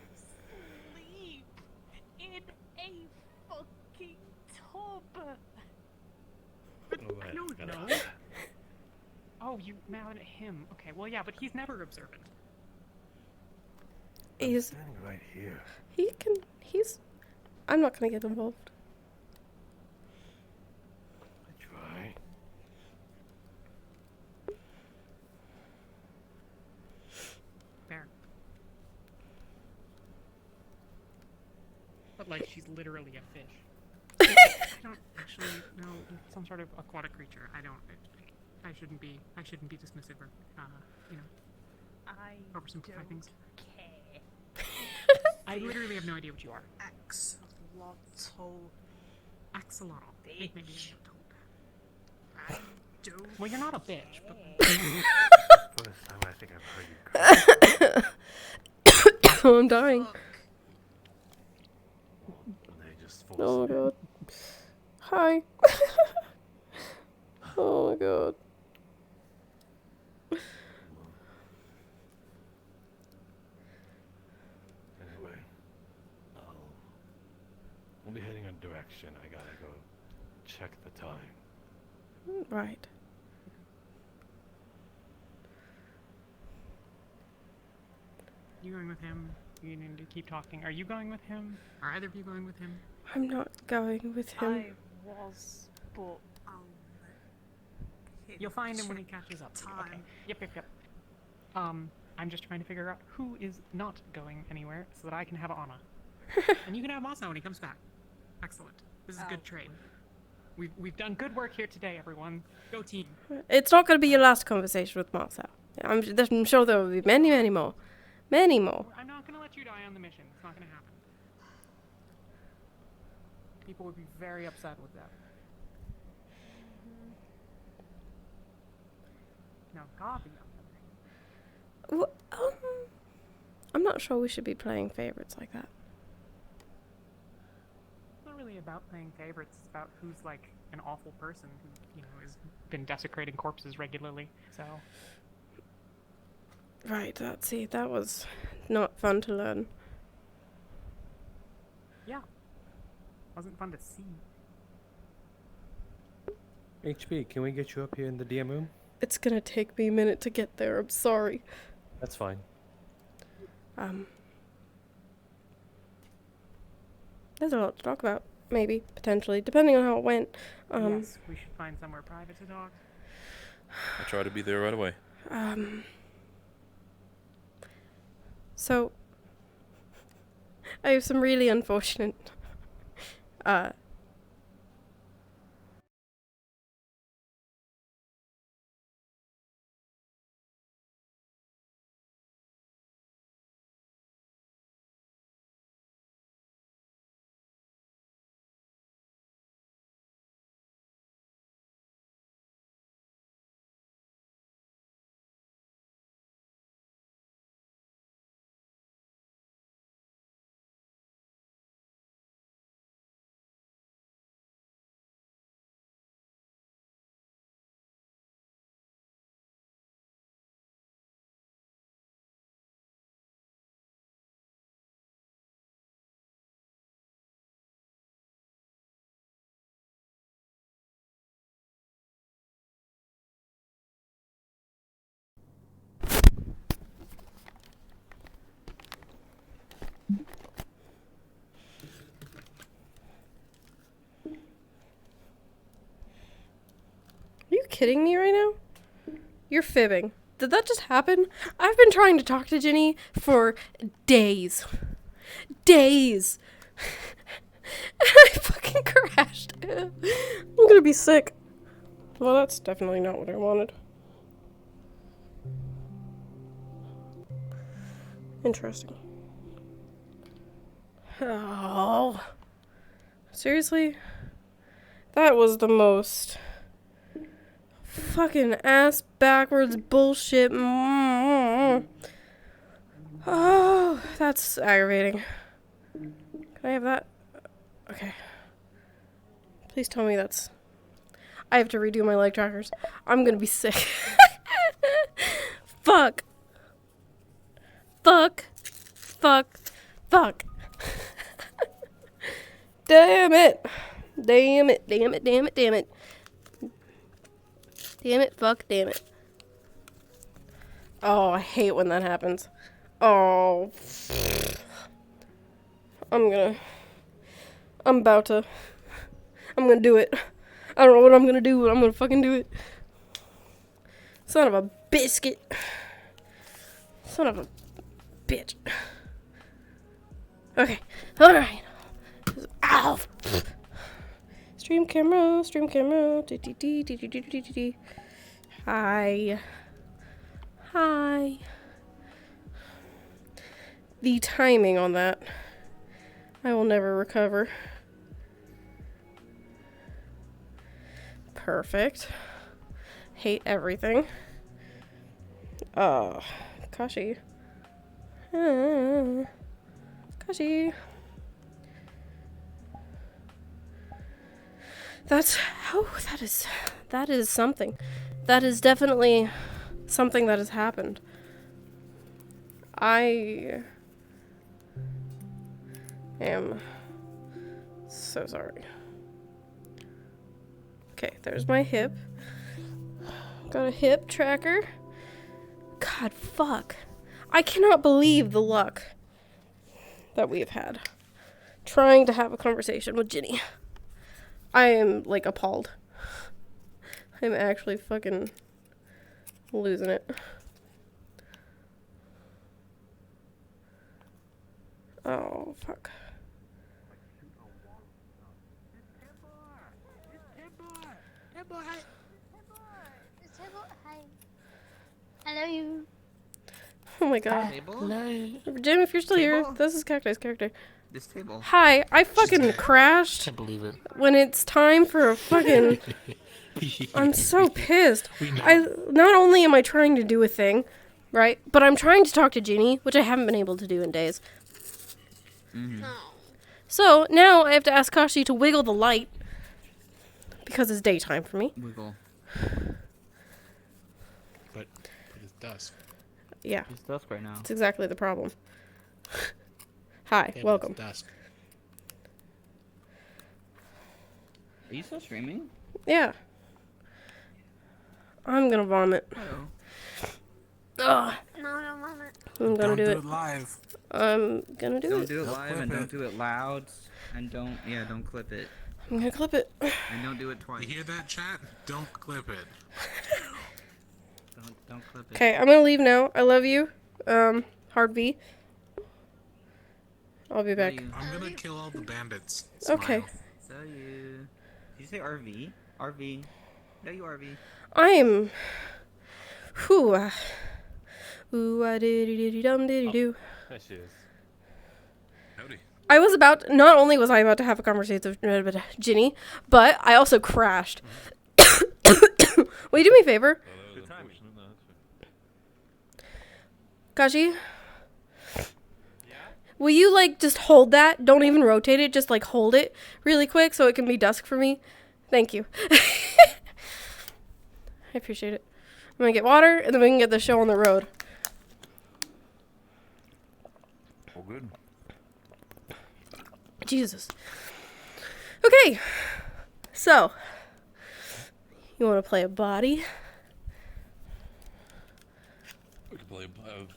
Q: sleep in a fucking tub.
H: I don't know. Oh, you mad at him? Okay, well, yeah, but he's never observant.
A: He's
D: standing right here.
A: I'm not gonna get involved.
D: I try.
H: Fair. But, like, she's literally a fish. I don't actually know. Some sort of aquatic creature. I shouldn't be dismissive or, you know, oversimplify things. I literally have no idea what you are. Axolotl. Maybe I'm not told.
Q: I do.
H: Well, you're not a bitch, but...
D: First time I think I've heard you cry.
A: Oh, I'm dying.
D: They just
A: Oh my god. Hi. Oh my god.
D: Anyway, I'll be heading a direction. I gotta go check the time.
A: Right.
H: You going with him? You need to keep talking. Are you going with him? Are either of you going with him?
A: I'm not going with him.
N: I was, but
H: You'll find him when he catches up. Okay. Yep. I'm just trying to figure out who is not going anywhere so that I can have Anna. And you can have Masa when he comes back. Excellent. This is a good trade. We've done good work here today, everyone. Go team.
A: It's not going to be your last conversation with Marcel. I'm sure there will be many, many more. Many more.
H: I'm not going to let you die on the mission. It's not going to happen. People would be very upset with that. Now, Gabi,
A: I'm not sure we should be playing favorites like that.
H: it's not really about playing favorites. It's about who's like an awful person who, you know, has been desecrating corpses regularly. So.
A: Right, that was not fun to learn.
H: Yeah. Wasn't fun to see.
D: HB, can we get you up here in the DM room?
A: It's gonna take me a minute to get there, I'm sorry.
D: That's fine.
A: There's a lot to talk about. Maybe, potentially, depending on how it went.
H: Yes, we should find somewhere private to talk.
S: I'll try to be there right away.
A: So, I have some really unfortunate, kidding me right now? You're fibbing. Did that just happen? I've been trying to talk to Ginny for days. Days. And I fucking crashed. I'm gonna be sick. Well, that's definitely not what I wanted. Interesting. Oh. Seriously? That was the most fucking ass backwards bullshit. Oh, that's aggravating. Can I have that? Okay. Please tell me that's... I have to redo my leg trackers. I'm gonna be sick. Fuck. Fuck. Fuck. Fuck. Damn it. Damn it. Damn it. Damn it. Damn it. Damn it. Fuck. Damn it. Oh, I hate when that happens. Oh. I'm gonna do it. I don't know what I'm gonna do, but I'm gonna fucking do it. Son of a biscuit. Son of a bitch. Okay. Alright. Ow. Stream camera. Stream camera. Hi. Hi. The timing on that, I will never recover. Perfect. Hate everything. Kashi. Kashi. That is something. That is definitely something that has happened. I am so sorry. Okay, there's my hip. Got a hip tracker. God, fuck. I cannot believe the luck that we've had trying to have a conversation with Ginny. I am, like, appalled. I'm actually fucking losing it. Oh, fuck.
L: Hello, you.
A: Oh my god.
P: Hello.
A: Jim, if you're still
P: Table?
A: here, this is Cacti's character.
P: This table.
A: Hi, I fucking crashed.
R: Can't believe it.
A: When it's time for a fucking... I'm so pissed. Not only am I trying to do a thing, right, but I'm trying to talk to Ginny, which I haven't been able to do in days.
P: Mm-hmm.
A: So, now I have to ask Kashi to wiggle the light, because it's daytime for me.
P: Wiggle.
R: But it's dusk.
A: Yeah.
P: It's dusk right now.
A: That's exactly the problem. Hi,
R: Yeah,
A: welcome.
R: It's dusk.
P: Are you still streaming?
A: Yeah. I'm gonna vomit.
P: Hello.
A: Ugh.
L: No, don't vomit.
A: I'm gonna do it.
R: Live.
A: I'm gonna do
P: Don't
A: it.
P: do it live and don't do it loud and don't clip it.
A: I'm gonna clip it.
P: And don't do it twice.
R: You hear that, chat? Don't clip it.
P: Don't clip it.
A: Okay, I'm gonna leave now. I love you. Hard V. I'll be back.
R: I'm gonna kill all the bandits.
A: Okay.
R: Smile.
P: So you. Did you say RV? RV. No, you RV.
A: I'm. Whew. Ooh, I diddy dum diddy do.
S: There she is. Howdy.
A: I was about. Not only was I about to have a conversation with Ginny, but I also crashed. Will you do me a favor?
S: Good timing.
A: Kashi? Will you, like, just hold that? Don't even rotate it. Just, like, hold it really quick so it can be dusk for me. Thank you. I appreciate it. I'm gonna get water, and then we can get the show on the road.
S: All good.
A: Jesus. Okay. So. You want to play a body?
S: We can play.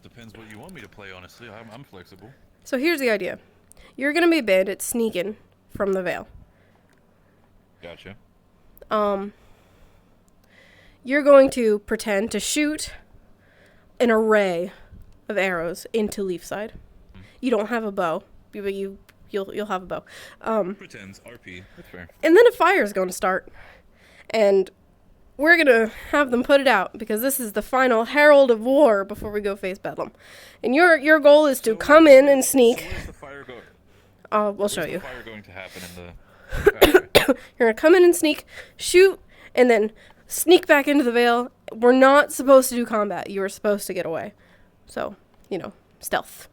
S: Depends what you want me to play, honestly. I'm flexible.
A: So here's the idea. You're gonna be a bandit sneaking from the Vale.
S: Gotcha.
A: you're going to pretend to shoot an array of arrows into Leafside. You don't have a bow, but you'll have a bow.
S: Pretends RP. That's fair.
A: And then a fire is going to start, and we're gonna have them put it out because this is the final herald of war before we go face Bedlam. And your goal is to come in and sneak.
S: Where's the fire going?
A: We'll show you.
S: Where's the fire going to happen in the?
A: You're gonna come in and sneak, shoot, and then sneak back into the Vale. We're not supposed to do combat. You are supposed to get away. So, stealth.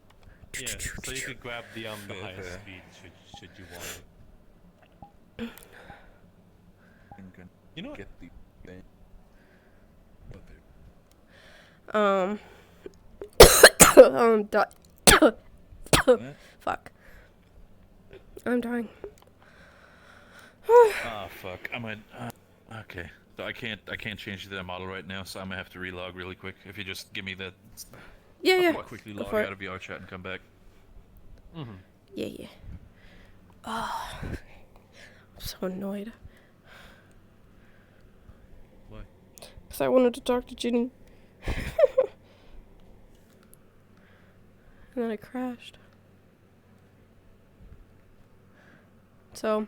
T: Yeah, so you could grab the highest speed should you want it. You know what?
S: Get the thing.
A: Fuck. I'm dying.
S: Ah, fuck. I might. Okay. So I can't change the model right now, so I'm gonna have to relog really quick. If you just give me that.
A: Yeah.
S: I'll quickly
A: Go
S: log
A: for
S: out
A: it.
S: of VR chat and come back.
A: Yeah. Oh, I'm so annoyed.
S: Why?
A: Because I wanted to talk to Ginny. And then I crashed. So,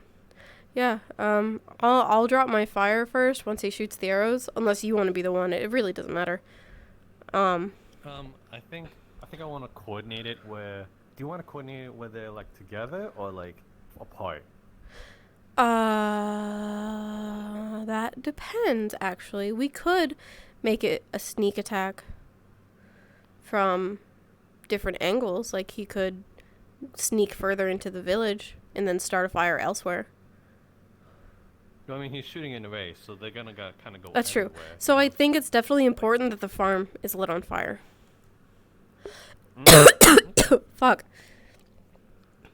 A: yeah, I'll drop my fire first once he shoots the arrows, unless you want to be the one. It really doesn't matter.
T: I think I want to coordinate it where. Do you want to coordinate it where they're like together or like apart?
A: That depends. Actually, we could make it a sneak attack from different angles. Like he could sneak further into the village and then start a fire elsewhere.
T: I mean, he's shooting in a race, so they're gonna kind of go.
A: That's true.
T: everywhere.
A: So I think it's definitely important that the farm is lit on fire. Fuck.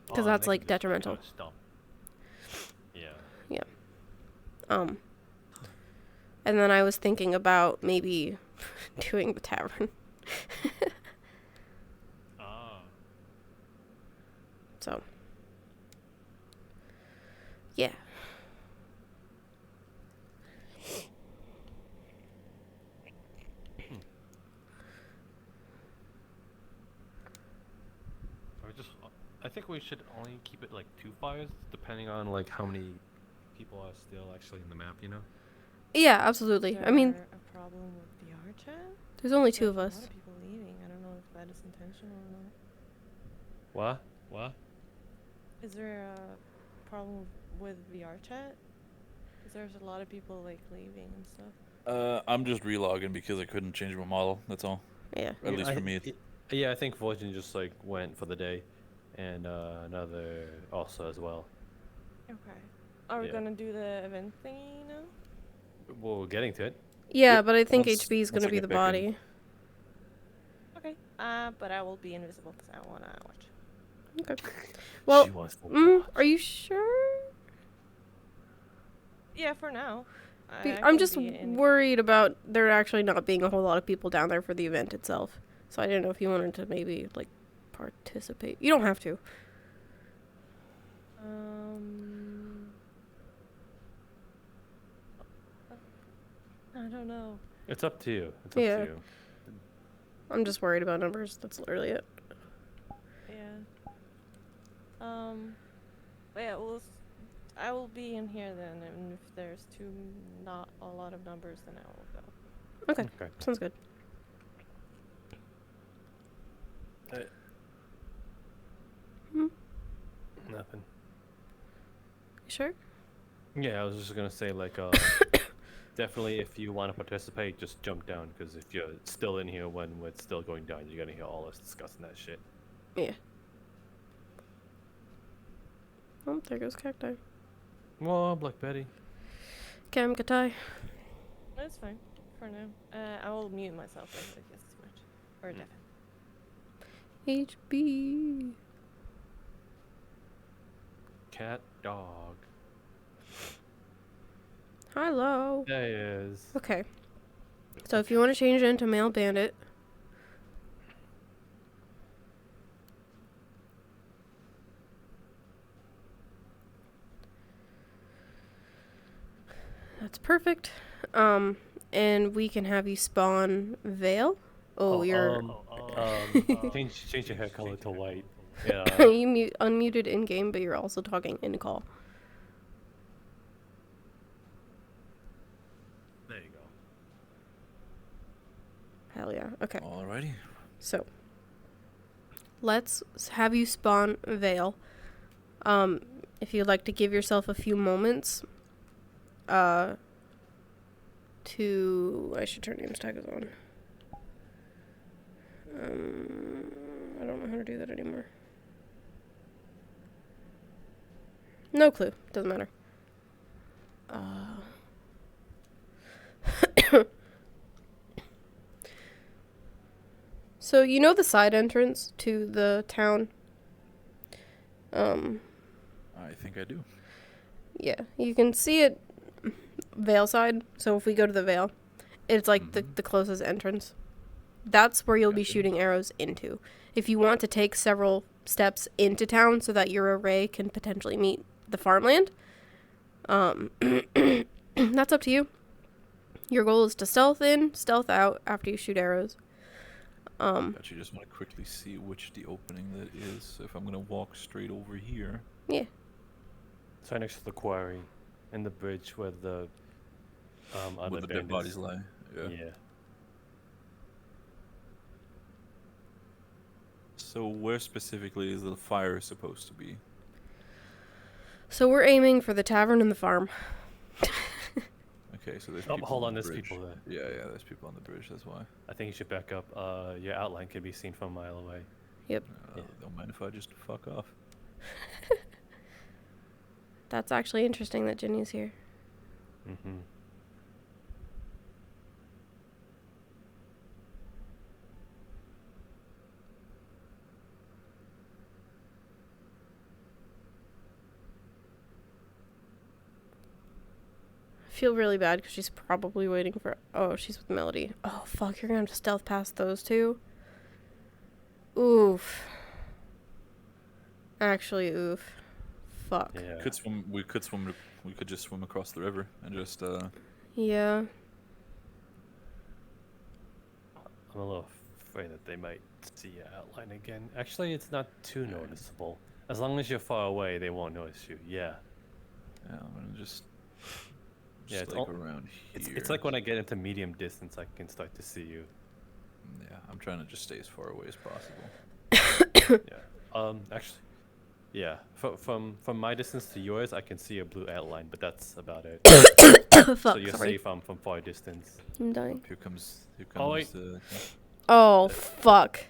A: Because that's like detrimental.
T: Yeah.
A: And then I was thinking about maybe doing the tavern. So. Yeah.
T: I think we should only keep it like 2 fires, depending on like how many people are still actually in the map, you know?
A: Yeah, absolutely. I mean,
C: a problem with VR chat?
A: there's only 2 of
C: A
A: us.
C: lot of people leaving. I don't know if that is intentional or not.
T: What?
C: Is there a problem with VR chat? Because there's a lot of people like leaving and stuff.
S: I'm just relogging because I couldn't change my model. That's all.
A: Yeah.
S: At least for me.
T: Yeah, I think Voisin just like went for the day, and another also as well.
C: Okay. Are we
T: Yeah.
C: gonna do the event thingy now?
T: Well, we're getting to it.
A: Yeah, but I think
T: Once-
A: HB is going
T: once
A: to
T: I
A: be
T: get
A: the
T: back in.
A: body.
C: Okay. But I will be invisible because I wanna watch.
A: Okay. Well,
T: She wants to
A: are you sure?
C: Yeah, for now.
A: I'm
C: can
A: just
C: be in-
A: worried about there actually not being a whole lot of people down there for the event itself. So I didn't know if you wanted to maybe, like, participate. You don't have to.
C: I don't know.
T: It's up to you. It's up
A: Yeah.
T: to you.
A: I'm just worried about numbers. That's literally it.
C: Yeah. But yeah, I will be in here then, and if there's not a lot of numbers, then I will go.
A: Okay. Sounds good.
T: Nothing.
A: You sure?
T: Yeah, I was just gonna say like, definitely if you want to participate, just jump down because if you're still in here when it's still going down, you're gonna hear all us discussing that shit.
A: Yeah. Oh, there goes Cacti.
T: Well, Black Betty.
A: Cam Katai.
C: That's fine for now. I will mute myself if it gets too much. Or deafen.
A: HB.
T: Cat, dog.
A: Hello.
T: There he is.
A: Okay. So if you want to change it into male bandit. That's perfect. and we can have you spawn Vale. Oh, you're...
T: change your hair color to white. Yeah.
A: you unmuted in-game, but you're also talking in-call.
T: There you go.
A: Hell yeah. Okay.
S: Alrighty.
A: So, let's have you spawn Vale. If you'd like to give yourself a few moments, I should turn games tags on. I don't know how to do that anymore. No clue. Doesn't matter. So, you know the side entrance to the town?
S: I think I do.
A: Yeah, you can see it Vale side. So if we go to the Vale, it's like the closest entrance. That's where you'll be shooting arrows into. If you want to take several steps into town so that your array can potentially meet the farmland, that's up to you. Your goal is to stealth in, stealth out after you shoot arrows.
S: Actually, just want to quickly see which the opening that is. If I'm gonna walk straight over here.
A: Yeah.
T: It's right next to the quarry, and the bridge where the
S: where the dead bodies lie. Yeah. So where specifically is the fire supposed to be?
A: So we're aiming for the tavern and the farm.
S: Okay, so there's people
T: hold
S: on
T: on,
S: the
T: there's
S: bridge.
T: people there.
S: Yeah, there's people on the bridge, that's why.
T: I think you should back up. Your outline can be seen from a mile away.
A: Yep.
S: Don't mind if I just fuck off.
A: That's actually interesting that Ginny's here.
T: Mm-hmm.
A: I feel really bad because she's probably waiting for... Oh, she's with Melody. Oh, fuck, you're gonna have to stealth past those two? Oof. Actually, oof. Fuck.
T: Yeah.
S: We could just swim across the river and just
A: Yeah.
T: I'm a little afraid that they might see your outline again. Actually, it's not too noticeable. As long as you're far away, they won't notice you. Yeah.
S: Yeah, I'm gonna just
T: it's
S: like around here.
T: It's like when I get into medium distance, I can start to see you.
S: Yeah, I'm trying to just stay as far away as possible.
T: Yeah. Actually, yeah. From my distance to yours, I can see a blue outline, but that's about it.
A: Fuck,
T: so you're
A: sorry.
T: safe from far distance.
A: I'm dying.
S: Here comes
T: Oh, wait.
A: Oh, fuck.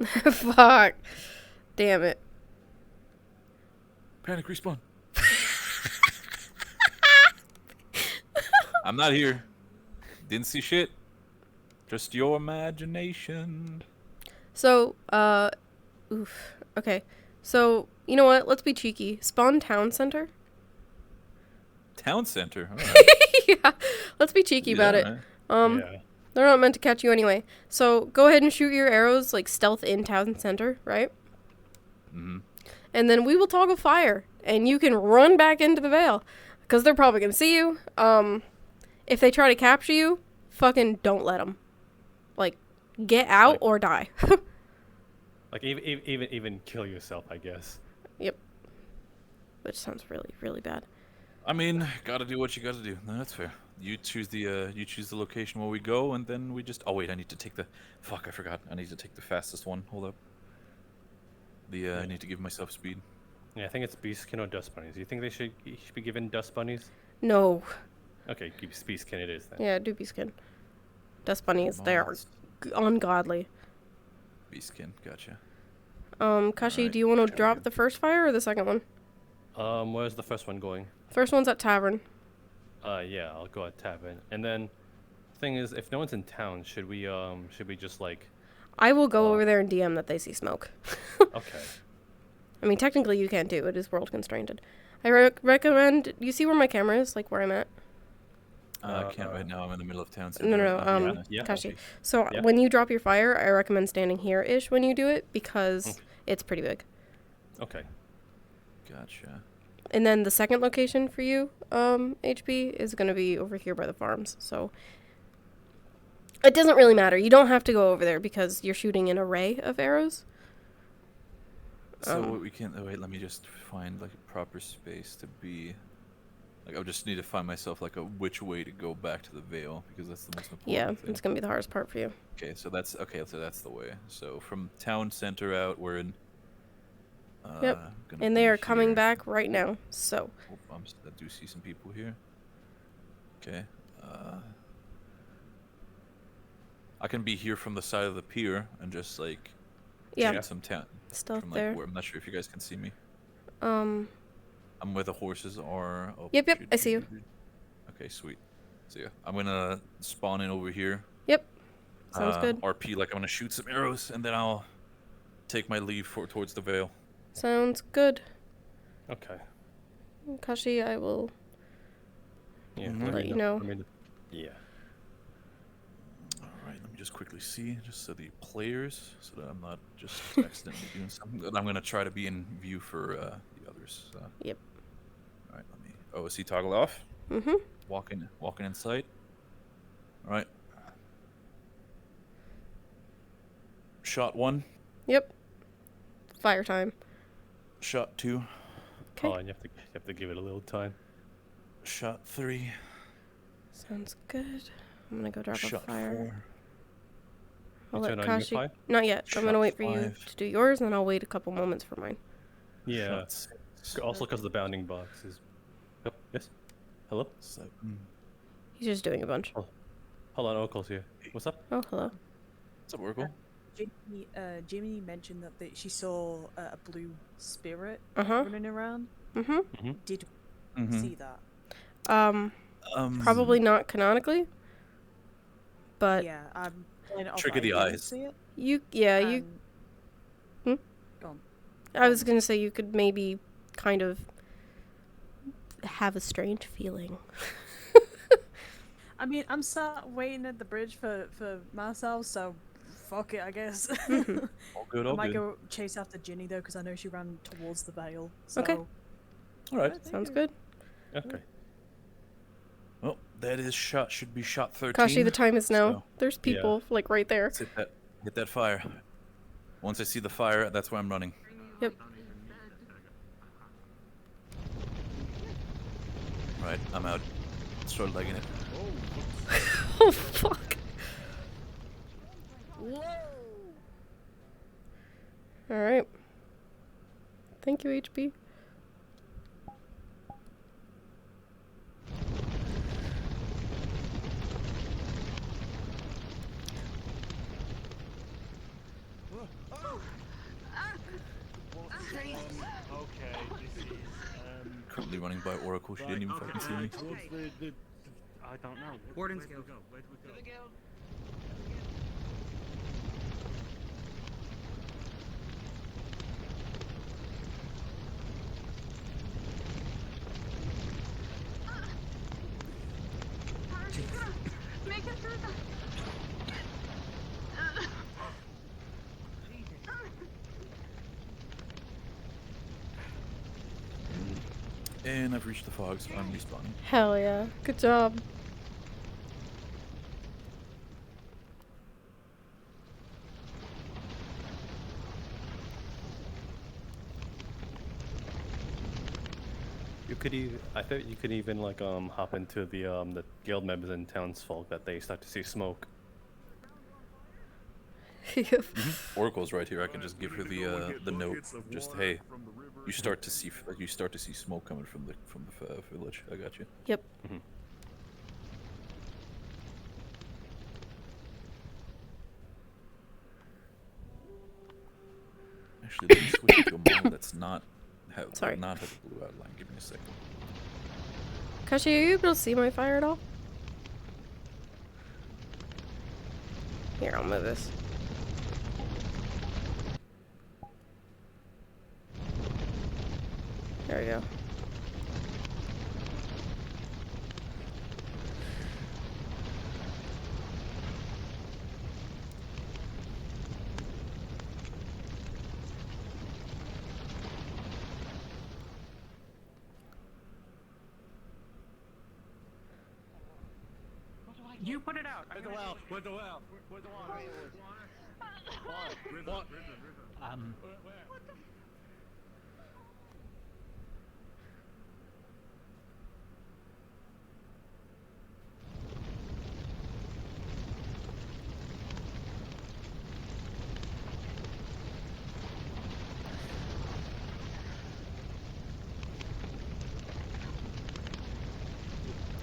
A: Fuck. Damn it.
S: Panic respawn. I'm not here. Didn't see shit. Just your imagination.
A: So, oof. Okay. So, you know what? Let's be cheeky. Spawn town center.
S: Town center? Alright.
A: Yeah. Let's be cheeky about it.
T: Yeah.
A: They're not meant to catch you anyway. So, go ahead and shoot your arrows, like, stealth in town center, right?
S: Mm-hmm.
A: And then we will toggle fire, and you can run back into the Vale. Because they're probably going to see you. If they try to capture you, fucking don't let them. Like, get out or die.
T: Like even kill yourself, I guess.
A: Yep. Which sounds really, really bad.
S: I mean, gotta do what you gotta do. No, that's fair. You choose the location where we go, and then we just... Oh wait, I need to take the... Fuck, I forgot. I need to take the fastest one. Hold up. I need to give myself speed.
T: Yeah, I think it's beastskin or dust bunnies. Do you think they should be given dust bunnies?
A: No.
T: Okay, beastskin it is then.
A: Yeah, do beastskin. Dust bunnies, they are ungodly.
S: Beastskin, gotcha.
A: Kashi, do you want to drop the first fire or the second one?
T: Where's the first one going?
A: First one's at tavern.
T: Yeah, I'll go at tavern. And then, thing is, if no one's in town, should we just like...
A: I will go over there and DM that they see smoke.
T: Okay.
A: I mean, technically you can't do it. It is world constrained. I recommend... You see where my camera is? Like, where I'm at?
S: I can't right now. I'm in the middle of town.
A: No, Kashi. So, when you drop your fire, I recommend standing here-ish when you do it, because it's pretty big.
T: Okay.
S: Gotcha.
A: And then the second location for you, HB, is going to be over here by the farms. So it doesn't really matter. You don't have to go over there because you're shooting an array of arrows.
S: So we can't. Oh, wait, let me just find like a proper space to be. Like I just need to find myself like a which way to go back to the Vale because that's the most important
A: Yeah,
S: thing.
A: it's gonna be the hardest part for you.
S: Okay, so that's the way. So from town center out, we're in.
A: Yep. And they are coming back right now. So.
S: Oh, I do see some people here. Okay. I can be here from the side of the pier and just like.
A: Yeah.
S: Some town.
A: Stealth
S: from,
A: there.
S: Where, I'm not sure if you guys can see me. I'm where the horses are. Oh,
A: Yep, I see you.
S: Okay, sweet. So yeah, I'm gonna spawn in over here.
A: Yep. Sounds good.
S: RP, like I'm gonna shoot some arrows, and then I'll take my leave towards the Vale.
A: Sounds good.
T: Okay.
A: Kashi, I will let you know.
T: Yeah.
S: Alright, let me just quickly see, just so the players, so that I'm not just accidentally doing something. I'm gonna try to be in view for the others.
A: Yep.
S: Alright, let me OSC toggle off.
A: Mm-hmm.
S: Walking in sight. Alright. Shot 1.
A: Yep. Fire time.
S: Shot 2.
A: Okay.
T: Oh, and you have to give it a little time.
S: Shot 3.
A: Sounds good. I'm gonna go drop
S: Shot
A: a fire.
S: 4.
A: I'll
T: You
A: let
T: turn on your
A: Kashi.
T: fire?
A: Not yet. I'm gonna
S: Shot
A: wait for you
S: 5.
A: to do yours, and then I'll wait a couple moments for mine.
T: Yeah.
S: Shot 6.
T: Also, because the bounding box is. Oh, yes. Hello.
S: 7.
A: He's just doing a bunch.
T: Oh, hold on, Oracle's here. What's up?
A: Oh, hello.
S: What's up, Oracle?
U: Jamie mentioned that she saw a blue spirit
A: Uh-huh.
U: running around.
A: Mm-hmm.
U: Did we see that?
A: Probably not canonically. But
U: Yeah, I'm playing it off
S: Trick
U: that
S: of the
U: I didn't
S: eyes.
U: see it.
A: you, yeah, you. Hmm?
U: Go on.
A: I was gonna say you could maybe kind of have a strange feeling.
U: I mean, I'm sat waiting at the bridge for myself, so fuck it, I guess.
A: Mhm.
S: All good,
U: I
S: all
U: might
S: good.
U: go chase after Ginny though, because I know she ran towards the Vale. So.
A: Okay.
S: Alright.
A: Sounds good.
T: Okay.
S: Well, that is should be shot 13.
A: Kashi, the time is now.
S: so
A: There's people like right there.
S: let's hit that fire. Once I see the fire, that's where I'm running.
A: Yep.
S: Right, I'm out. Start legging it.
A: Oh fuck. All right. Thank you, HB.
J: Okay, this is
S: Currently running by Oracle. She didn't even fucking see me.
J: towards the I don't know.
P: Wardens
J: Where do we
P: Guild.
J: go? Where do we go?
N: Make it through the...
S: And I've reached the fog, so I'm respawning.
A: Hell yeah. Good job.
T: You could even, I think you could even like hop into the guild members and townsfolk that they start to see smoke.
S: Oracle's right here. I can just give her the note. Just hey, you start to see smoke coming from the village. I got you.
A: Yep.
S: Actually, let me switch to a model that's not have
A: Sorry.
S: not have a blue outline. Give me a second.
A: Kashi, are you able to see my fire at all? Here, I'll move this. There we go.
H: You put it out.
J: Where's the well? Where's the well? Where's the water? What?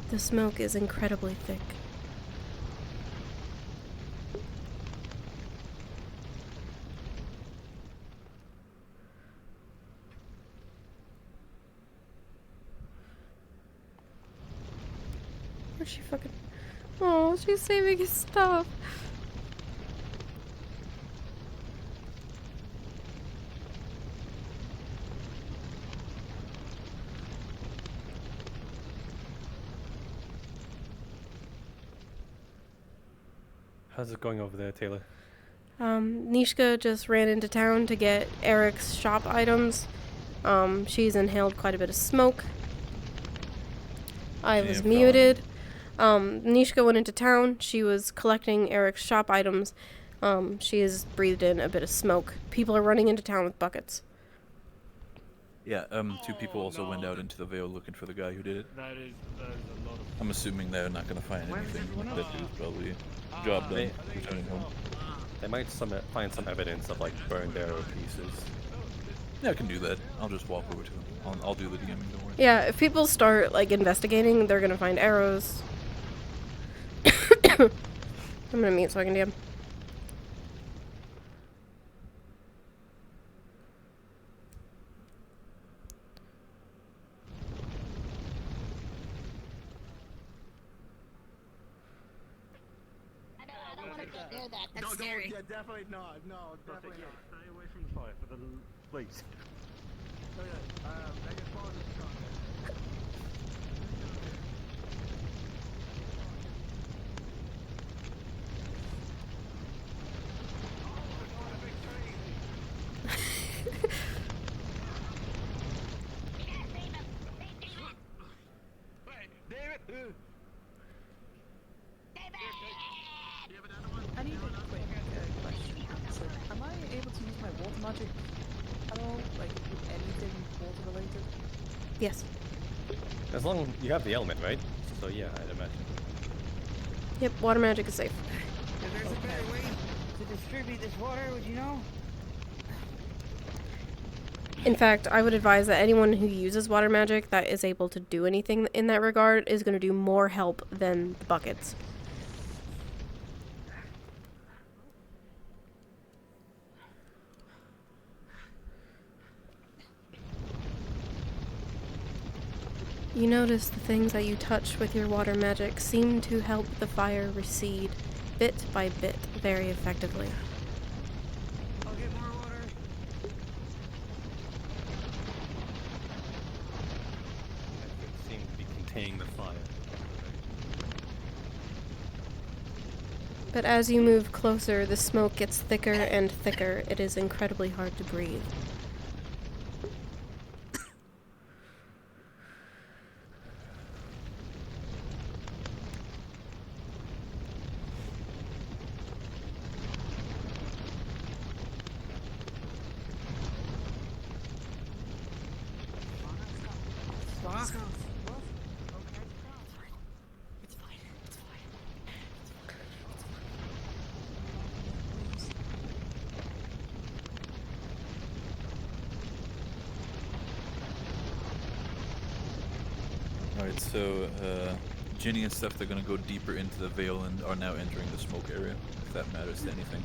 A: The smoke is incredibly thick. Where's she fucking... Oh, she's saving his stuff.
T: How's it going over there, Taylor?
A: Nishka just ran into town to get Eric's shop items. She's inhaled quite a bit of smoke. I was muted. Nishka went into town. She was collecting Eric's shop items. She has breathed in a bit of smoke. People are running into town with buckets.
S: Yeah, 2 people also went out into the Vale looking for the guy who did it.
J: That is a lot of...
S: I'm assuming they're not gonna find anything. That dude's probably job done, returning home.
T: They might find some evidence of like burned arrow pieces.
S: Yeah, I can do that. I'll just walk over to him. I'll do the DMing, don't worry.
A: Yeah, if people start like investigating, they're gonna find arrows. I'm gonna mute so I can DM.
Q: That's scary.
J: Yeah, definitely not. No, definitely not. Stay away from the fire for the please. Oh yeah, make it fall in the contact. David!
U: I need a quick question answered. Am I able to use my water magic at all? Like, anything water related?
A: Yes.
T: As long as you have the element, right? So yeah, I'd imagine.
A: Yep, water magic is safe.
P: If there's a better way to distribute this water, would you know?
A: In fact, I would advise that anyone who uses water magic that is able to do anything in that regard is going to do more help than the buckets. You notice the things that you touch with your water magic seem to help the fire recede, bit by bit, very effectively.
P: I'll get more water.
T: It seems to be containing the fire.
A: But as you move closer, the smoke gets thicker and thicker. It is incredibly hard to breathe.
S: Alright, so Ginny and stuff, they're gonna go deeper into the Vale and are now entering the smoke area, if that matters to anything.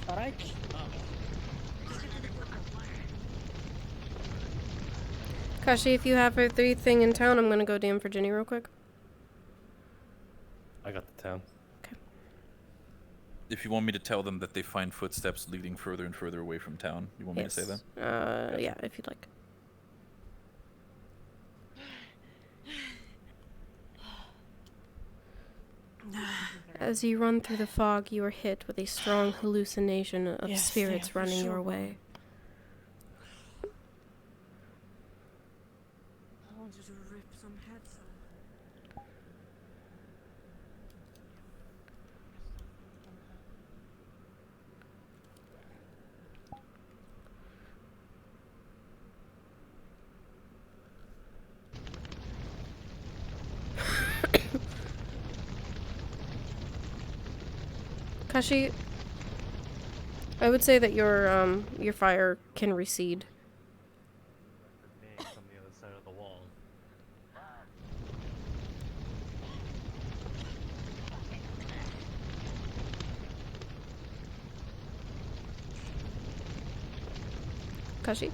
P: Alright.
A: Kashi, if you have everything in town, I'm gonna go DM for Ginny real quick.
T: I got the town.
S: If you want me to tell them that they find footsteps leading further and further away from town, you want me to say that?
A: Yeah, if you'd like. As you run through the fog, you are hit with a strong hallucination of
U: Yes,
A: spirits
U: yeah, for
A: running
U: sure.
A: your way.
U: rip some heads off.
A: Kashi, I would say that your fire can recede.
T: From the other side of the wall.
A: Kashi?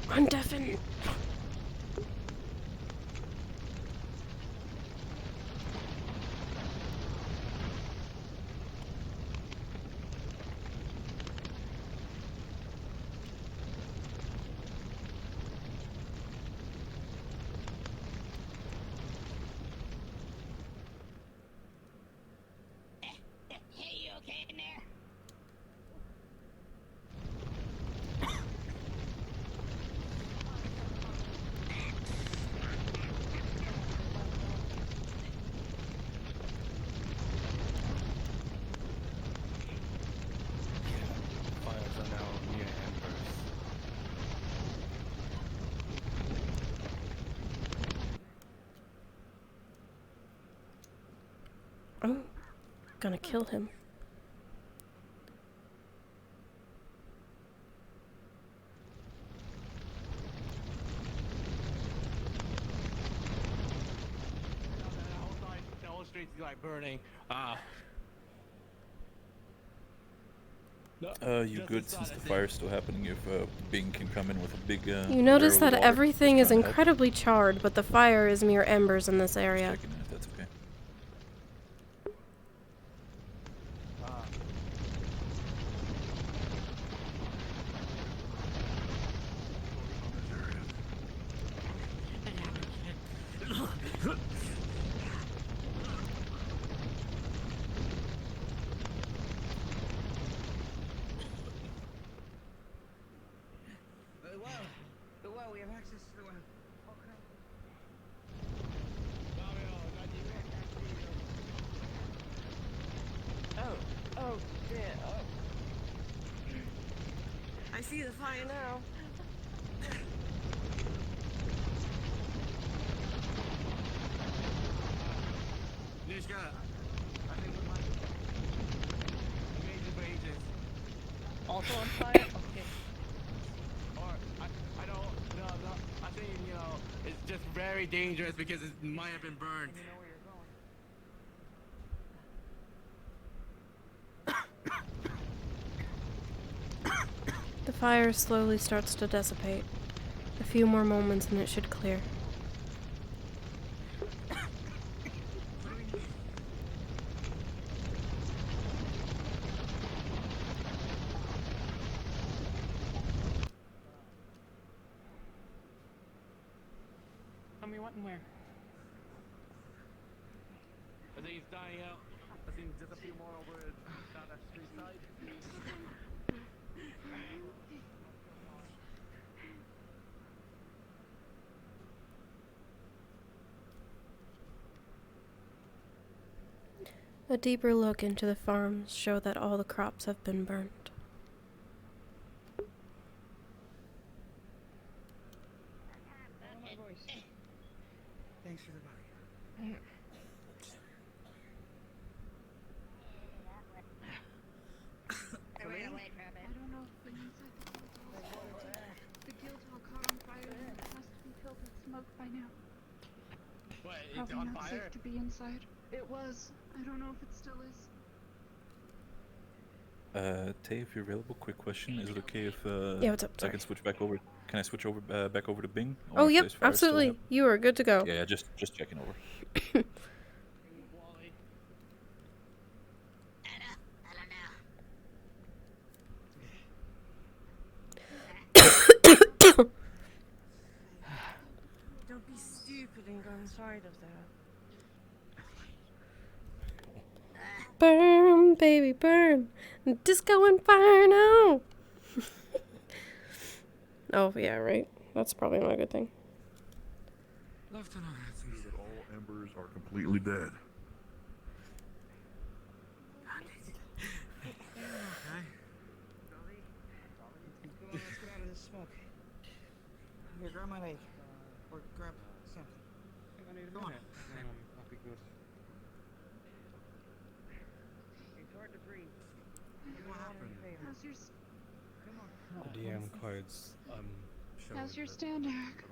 A: I'm deafened.
Q: Hey, you okay in there?
T: Fires are now near Embers.
A: I'm gonna kill him.
T: The whole street's like burning.
S: You good since the fire's still happening if Bing can come in with a big
A: You notice
S: barrel
A: that
S: of water.
A: everything
S: Just
A: is
S: trying to help.
A: incredibly charred, but the fire is mere embers in this area.
S: Checking if that's okay.
P: The well, we have access to the well. Okay.
U: Oh dear, I see the fire now.
P: Nishka, I think we might major ranges.
U: Also on fire? Okay.
P: Or I don't no I think it's just very dangerous because it might have been burned.
U: You know where you're going.
A: The fire slowly starts to dissipate. A few more moments and it should clear.
H: Tell me what and where.
P: I think it's dying out. I think just a few more over down that street side.
A: A deeper look into the farms show that all the crops have been burnt.
P: Thanks for the body.
N: I don't know if the inside the guild hall the guild hall caught on fire and it has to be filled with smoke by now.
P: What, it's
N: Probably
P: on
N: not
P: fire?
N: safe to be inside. It was. I don't know if it still is.
S: Tay, if you're available, quick question: is it okay if
A: Yeah, what's up?
S: I
A: Sorry.
S: can switch back over? Can I switch over back over to Bing?
A: Oh, yep,
S: is fire still
A: absolutely.
S: happening?
A: You are good to go.
S: Yeah, just checking over.
M: Don't be stupid and go inside of there.
A: Burn, baby, burn. Disco Inferno. Oh, yeah, right. That's probably not a good thing.
K: Lieutenant, all embers are completely dead.
P: Let's get out of this smoke. Here, grab my leg. Or grab something. Go on.
T: That'd be good.
P: It's hard to breathe.
K: What happened?
N: How's your
T: DM cards.
N: How's your stand, Eric?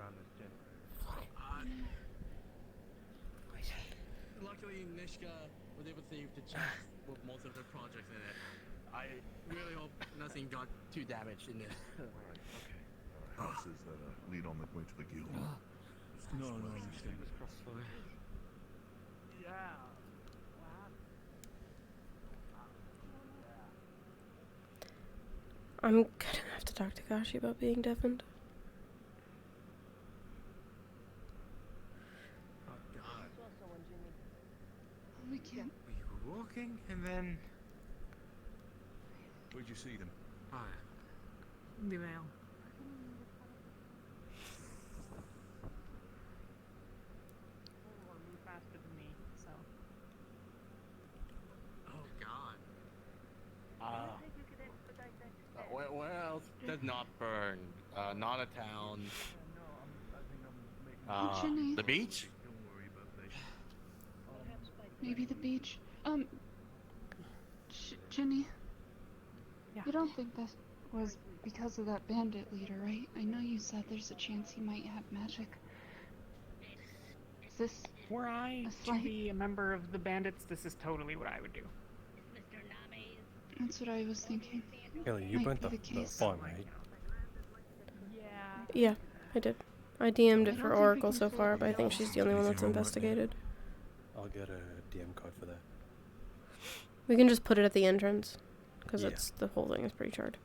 B: Luckily, Nishka was able to save the chest with most of the projects in it. I really hope nothing got too damaged in this.
K: Us is that lead on the way to the guild.
G: No, I understand.
B: Yeah.
A: I'm gonna have to talk to Kashi about being deafened.
B: Oh God.
N: We can't.
B: We were walking and then.
G: Where'd you see them?
H: The veil. Move faster than me, so.
B: Oh God. Where else does not burn? Not a town.
N: Jenny.
B: The beach?
N: Maybe the beach. Jenny.
H: Yeah.
N: You don't think that was because of that bandit leader, right? I know you said there's a chance he might have magic. Is this
H: Were I
N: a
H: to
N: slight?
H: be a member of the bandits, this is totally what I would do.
N: That's what I was thinking.
T: Kelly, you
N: Might
T: burnt
N: be
T: the
N: case.
T: farm, right?
A: Yeah, I did. I DM'd
N: I
A: it
N: don't
A: for
N: think we
A: Oracle
N: can
A: so
N: fill
A: far,
N: it
A: but I think
N: now.
A: she's the only one that's investigated.
T: I'll get a DM card for that.
A: We can just put it at the entrance, because
T: Yeah.
A: it's the whole thing is pretty charred.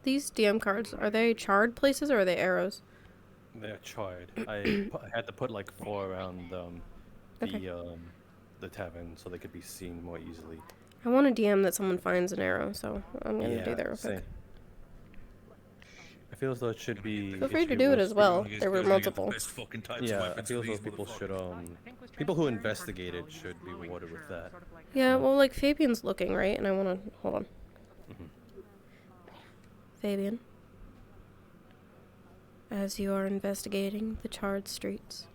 A: These DM cards, are they charred places or are they arrows?
T: They're charred. I had to put like 4 around
A: Okay.
T: the tavern so they could be seen more easily.
A: I want a DM that someone finds an arrow, so I'm gonna do that real
T: same.
A: quick.
T: I feel as though it should be.
A: Feel free to do it as well. There were multiple.
T: Yeah, I feel as though people should people who investigated should be rewarded with that.
A: Yeah, well, like Fabian's looking, right? And I wanna hold on. Fabian, as you are investigating the charred streets,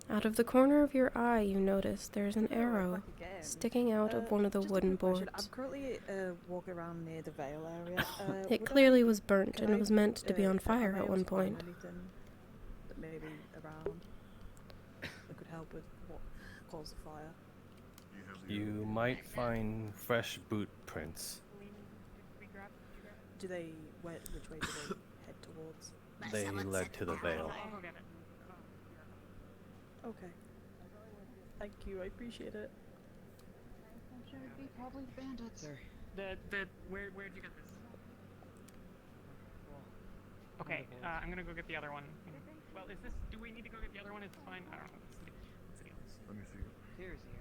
A: out of the corner of your eye you notice there's an arrow sticking out of one of the wooden boards.
U: I'm currently walking around near the Vale area.
A: It clearly was burnt and was meant to be on fire at one point.
U: Anything that may be around that could help with what caused the fire?
T: You might find fresh boot prints.
U: Do they? Which way do they head towards?
T: They led to the Vale.
U: Okay. Thank you. I appreciate it.
N: I'm sure it'd be probably the bandits.
H: Where'd you get this? Okay, I'm gonna go get the other one. Well, do we need to go get the other one? Is this fine? I don't know. Let's see.
K: Let me see.
P: Here's the arrow.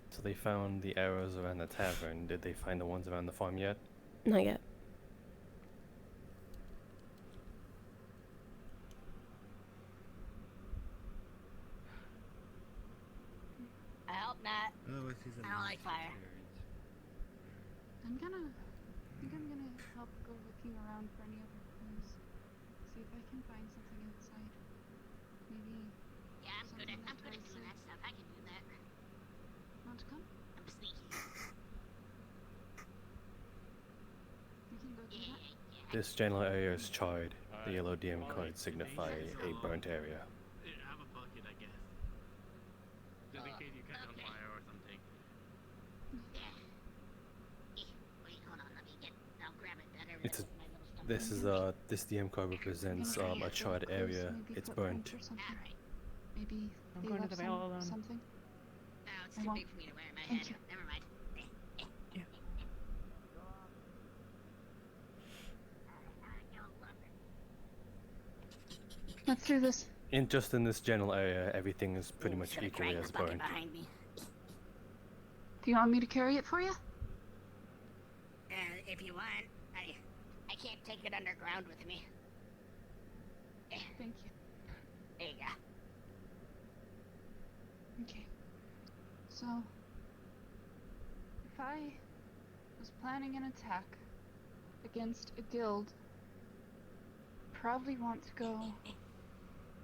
T: So they found the arrows around the tavern. Did they find the ones around the farm yet?
A: Not yet.
Q: I hope not.
K: Oh,
Q: I don't like fire.
N: I think I'm gonna help go looking around for any other clues. See if I can find something outside. Maybe.
Q: Yeah, I'm good at doing that stuff. I can do that.
N: Want to come?
Q: I'm sneaky.
N: We can go do that.
T: This general area is charred. The yellow DM cards signify a burnt area.
B: Have a bucket, I guess. Just in case you catch on fire or something.
Q: Wait, hold on, let me get. I'll grab it better.
T: It's this DM card represents a charred area. It's burnt.
N: Maybe
H: I'm
N: they
H: going to
N: left
H: the veil alone.
N: something.
Q: No, it's
N: I
Q: too
N: won't.
Q: big for me to wear in my
N: Thank
Q: head.
N: you.
Q: Never mind.
N: Let's do this.
T: Just in this general area, everything is pretty much equally as burnt.
Q: Behind me.
N: Do you want me to carry it for you?
Q: If you want, I can't take it underground with me.
N: Thank you.
Q: There you go.
N: Okay. So, if I was planning an attack against a guild, probably want to go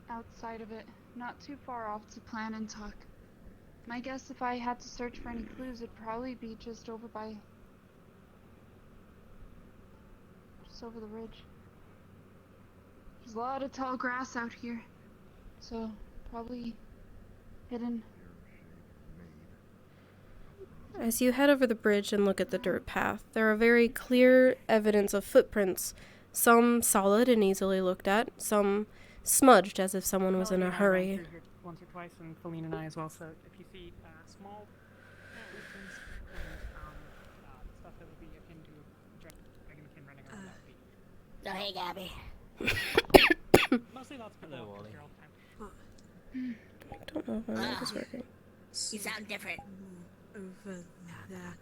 N: outside of it, not too far off to plan and talk. My guess, if I had to search for any clues, it'd probably be just over the ridge. There's a lot of tall grass out here, so probably hidden.
A: As you head over the bridge and look at the dirt path, there are very clear evidence of footprints, some solid and easily looked at, some smudged as if someone was in a hurry.
H: Here once or twice, and Feline and I as well. So if you see small footprints and stuff that would be akin to dragonkin running around that speed.
Q: Oh, hey, Gabby.
H: Mostly lots of people
I: Hello,
H: here all the time.
A: I don't know if my mic is working.
Q: You sound different.
M: Over there.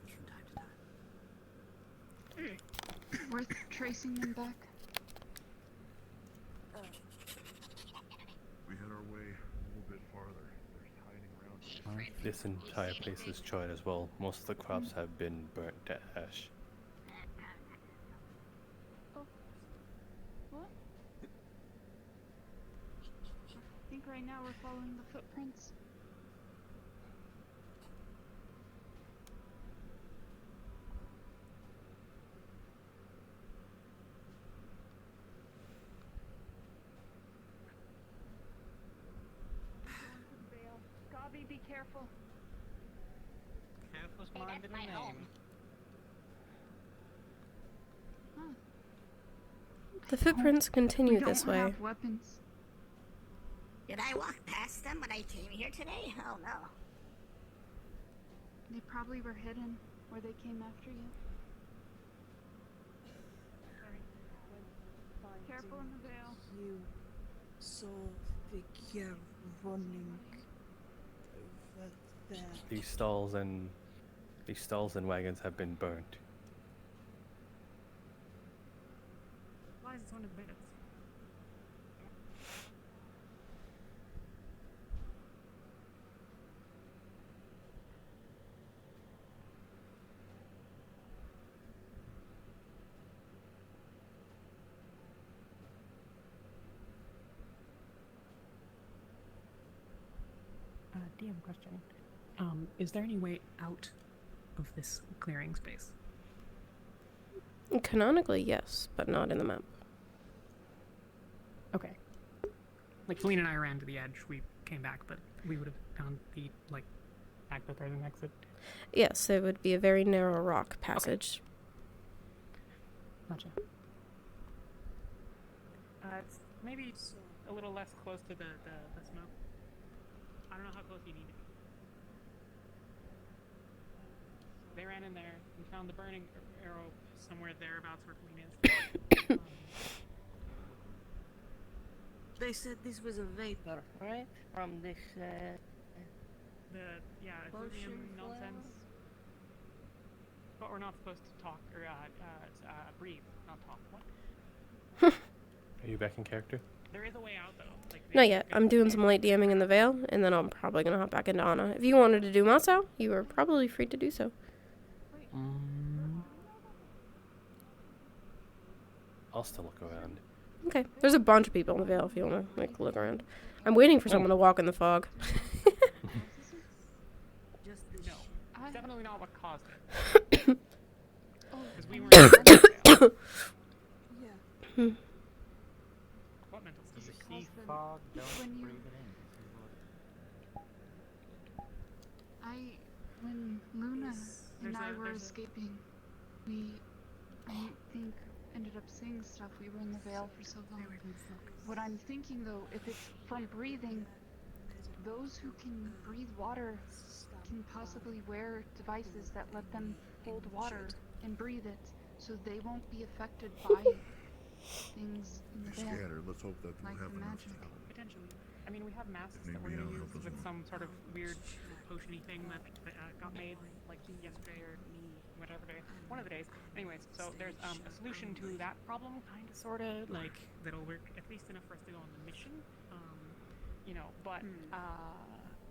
N: Worth tracing them back.
D: We had our way a little bit farther. There's hiding around.
T: This entire place is charred as well. Most of the crops have been burnt to ash.
N: What? I think right now we're following the footprints. Gobby, be careful.
I: Careful's
Q: Hey,
I: mind
Q: that's
I: in
Q: my
I: the
Q: home.
I: name.
A: The footprints continue
N: We don't
A: this way.
N: have weapons.
Q: Did I walk past them when I came here today? Oh no.
N: They probably were hidden where they came after you. Careful in the veil.
M: You saw the figure running over there.
T: These stalls and wagons have been burnt.
H: Why is it so in advance? DM question. Is there any way out of this clearing space?
A: Canonically, yes, but not in the map.
H: Okay. Like, Feline and I ran to the edge. We came back, but we would have found the, like, fact that there's an exit.
A: Yes, it would be a very narrow rock passage.
H: Gotcha. It's maybe a little less close to the smoke. I don't know how close you need to be. They ran in there and found the burning arrow somewhere thereabouts where Feline is.
M: They said this was a vapor, right? From this,
H: Ethereum
M: potion
H: nonsense. But we're not supposed to talk or breathe, not talk. What?
T: Are you back in character?
H: There is a way out though. Like,
A: Not yet. I'm doing some light DMing in the Vale, and then I'm probably gonna hop back into Anna. If you wanted to do Masao, you are probably free to do so.
T: I'll still look around.
A: Okay. There's a bunch of people in the Vale if you wanna look around. I'm waiting for someone to walk in the fog.
H: No, it's definitely not what caused it. Because we weren't.
U: Yeah.
A: Hmm.
H: What mental
N: Does
H: state?
N: it cause them
I: Fog, don't
N: when you?
I: breathe it in. This is what
N: When Luna and
H: There's
N: I
H: a-
N: were
H: there's a-
N: escaping, I think, ended up seeing stuff. We were in the Veil for so long. What I'm thinking though, if it's from breathing, those who can breathe water can possibly wear devices that let them hold water and breathe it, so they won't be affected by things in the
F: They're
N: Veil.
F: scared. Let's hope that
N: Like
F: will happen
N: the
F: enough
N: magic.
F: to help.
H: Potentially. I mean, we have masks
F: If
H: that we're
F: need be,
H: gonna
F: I'll
H: use
F: help as
H: with
F: well.
H: some sort of weird potiony thing that got made like yesterday or whatever day, one of the days. Anyways, so there's a solution to that problem, kind of, sort of, like that'll work at least enough for us to go on the mission. You know, but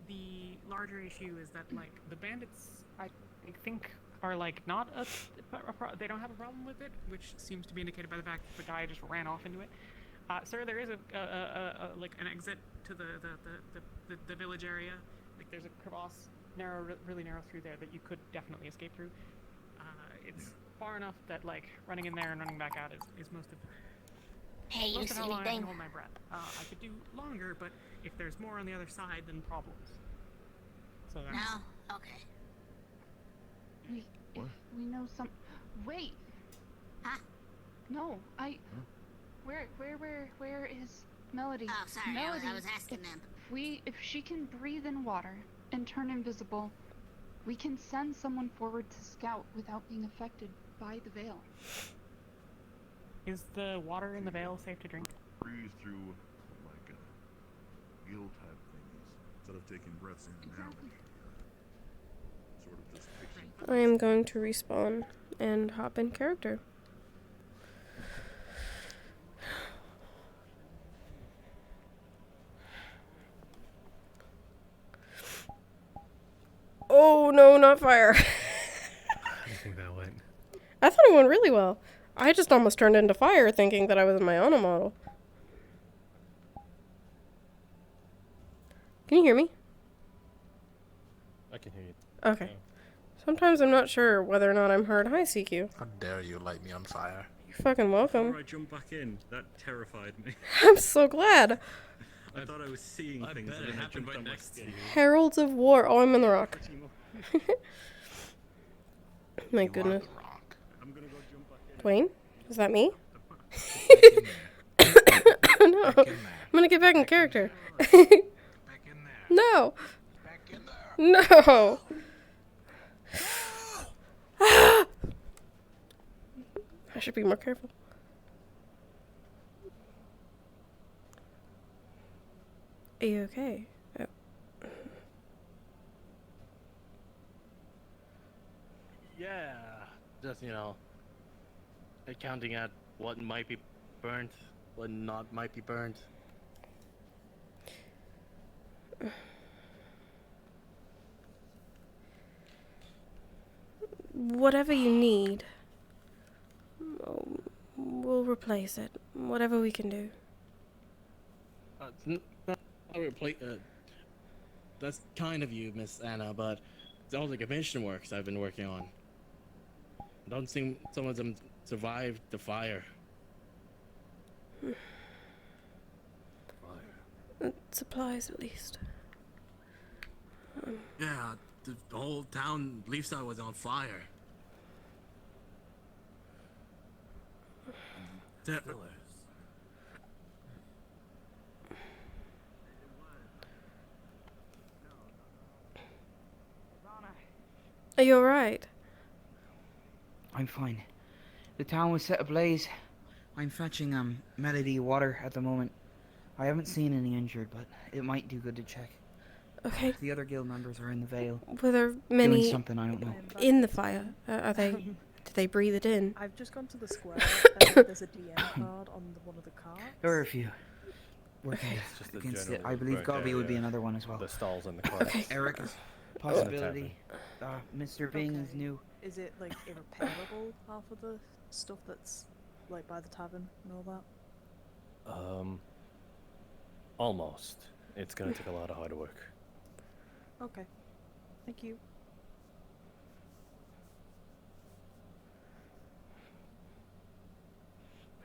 H: the larger issue is that like the bandits, I think, are like not they don't have a problem with it, which seems to be indicated by the fact that the guy just ran off into it. Sir, there is a like an exit to the village area. Like there's a crevasse, really narrow through there that you could definitely escape through. It's far enough that like running in there and running back out is most of
Q: Hey, you
H: most of
Q: see
H: how long I can
Q: anything?
H: hold my breath. I could do longer, but if there's more on the other side, then problems. So that's...
Q: No? Okay.
N: We know some. Wait.
Q: Huh?
N: No, Where is Melody?
Q: Oh, sorry,
N: Melody,
Q: I was asking them.
N: If she can breathe in water and turn invisible, we can send someone forward to scout without being affected by the veil.
H: Is the water in the Veil safe to drink?
F: Breathe through like gill type thingies instead of taking breaths in and out. Sort of just picture.
A: I am going to respawn and hop in character. Oh no, not fire.
T: How do you think that went?
A: I thought it went really well. I just almost turned into fire thinking that I was in my auto model. Can you hear me?
T: I can hear you.
A: Okay. Sometimes I'm not sure whether or not I'm heard. Hi, CQ.
R: How dare you light me on fire?
A: You're fucking welcome.
V: Before I jumped back in, that terrified me.
A: I'm so glad.
V: I thought I was seeing things and then I jumped on my skin.
A: Heralds of War. Oh, I'm in the rock. My goodness.
V: I'm gonna go jump back in.
A: Dwayne? Is that me? No. I'm gonna get back in character. No. No. I should be more careful. Are you okay? Oh.
I: Yeah, just, accounting at what might be burnt, what not might be burnt.
A: Whatever you need, we'll replace it. Whatever we can do.
B: That's kind of you, Miss Anna, but it's all the commission works I've been working on. I don't think some of them survived the fire.
A: Supplies, at least.
B: Yeah, the whole town, Leafside, was on fire.
A: Are you alright?
P: I'm fine. The town was set ablaze. I'm fetching Melody water at the moment. I haven't seen any injured, but it might do good to check.
A: Okay.
P: The other guild members are in the Vale.
A: Were there many
P: doing something I don't know.
A: in the fire? Are they? Did they breathe it in?
U: I've just gone to the square and there's a DM card on one of the carts.
P: There are a few. Working
T: It's just
P: against it.
T: generally
P: I believe
T: burnt
P: Gobby would be
T: area,
P: another one as well.
T: The stalls and the carts.
P: Eric,
T: And
P: possibility. Mr. Bing is new.
U: Is it like irreparable, half of the stuff that's like by the tavern and all that?
T: Almost. It's gonna take a lot of hard work.
U: Okay. Thank you.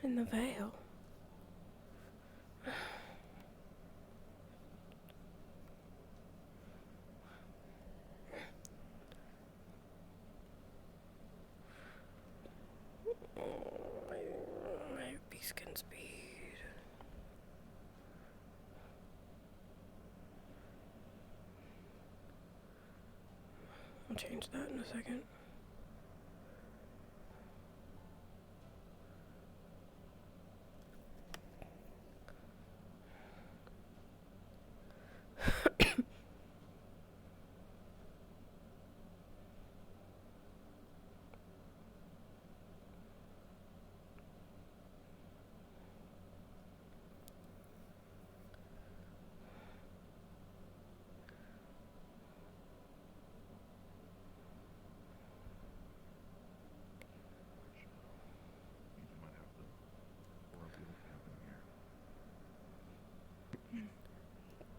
A: In the Vale. My beast can speed. I'll change that in a second.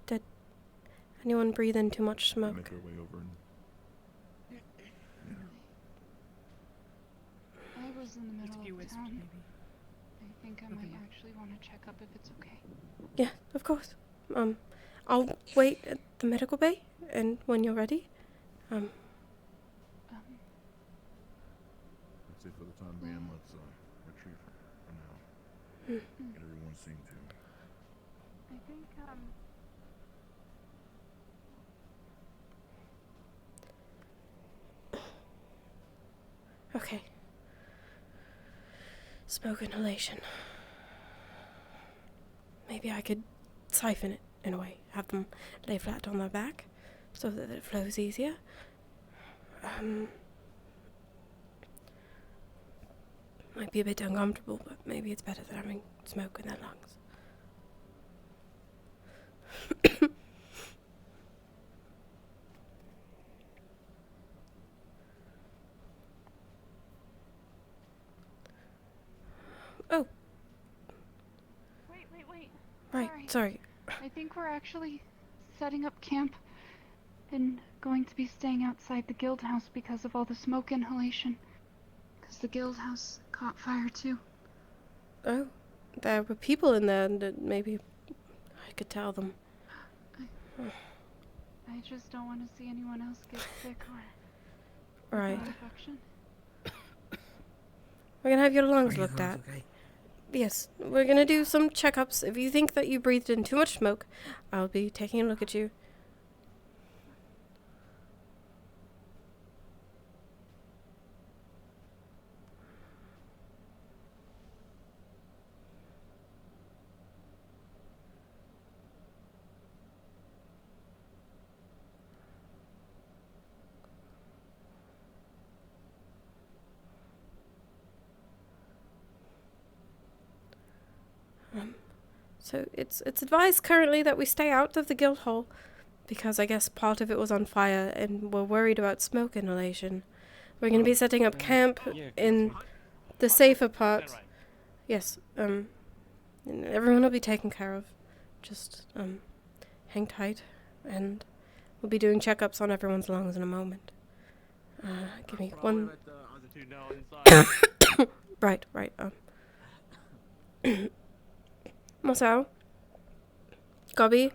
A: Did anyone breathe in too much smoke?
F: Make our way over and
N: I was in the middle
H: few
N: of
H: wisps,
N: town.
H: maybe.
N: I think I might actually want to check up if it's okay.
A: Yeah, of course. I'll wait at the medical bay, and when you're ready,
F: I'd say for the time being, let's retreat for now. Get everyone seen to.
N: I think,
A: Okay. Smoke inhalation. Maybe I could siphon it in a way. Have them lay flat on their back so that it flows easier. Might be a bit uncomfortable, but maybe it's better than having smoke in their lungs. Oh.
N: Wait.
A: Right, sorry.
N: I think we're actually setting up camp and going to be staying outside the guild house because of all the smoke inhalation. Because the guild house caught fire too.
A: Oh, there were people in there, and maybe I could tell them.
N: I just don't want to see anyone else get sick or
A: Right.
N: have infection.
A: We're gonna have your lungs looked at.
E: Okay?
A: Yes, we're gonna do some checkups. If you think that you breathed in too much smoke, I'll be taking a look at you. So it's advised currently that we stay out of the guild hall, because I guess part of it was on fire, and we're worried about smoke inhalation. We're going to be setting up camp in the safer part. Yes. And everyone will be taken care of. Just hang tight, and we'll be doing checkups on everyone's lungs in a moment. Give me one.
B: Let the other two know inside.
A: Right. Marcel? Gobby?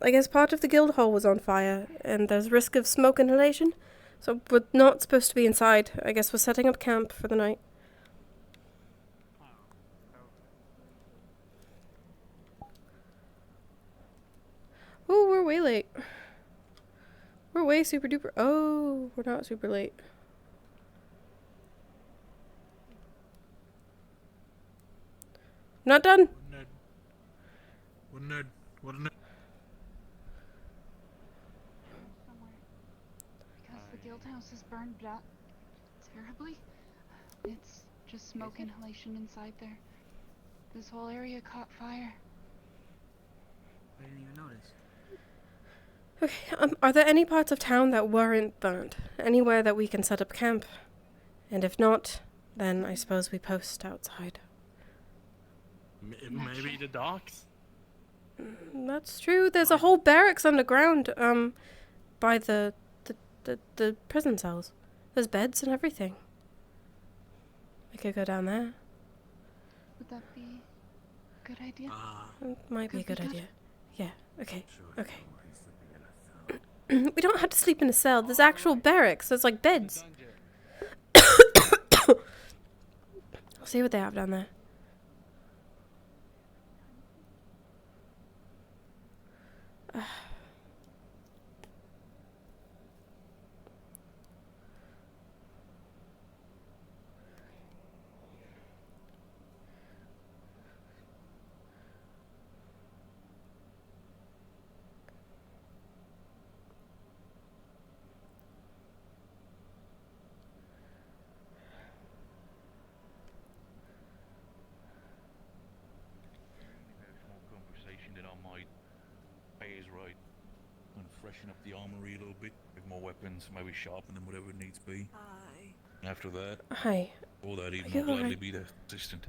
A: I guess part of the guild hall was on fire, and there's risk of smoke inhalation, so we're not supposed to be inside. I guess we're setting up camp for the night. Oh, we're way late. We're way super duper. Oh, we're not super late. Not done.
K: What a nerd. What a nerd.
N: Because the guild house is burned out terribly. It's just smoke inhalation inside there. This whole area caught fire.
E: I didn't even notice.
A: Okay, are there any parts of town that weren't burnt? Anywhere that we can set up camp? And if not, then I suppose we post outside.
B: Maybe the docks?
A: That's true. There's a whole barracks underground, by the prison cells. There's beds and everything. We could go down there.
N: Would that be a good idea?
A: Might be a
N: Could
A: good
N: be good.
A: idea. Yeah, okay, okay. We don't have to sleep in a cell. There's actual barracks. There's like beds. I'll see what they have down there.
G: Conversation that I might pay is right. Kind of freshen up the armory a little bit, with more weapons, maybe sharpen them, whatever it needs to be. After that,
A: Hi.
G: all that even
A: you
G: I'll gladly
A: alright?
G: be the assistant.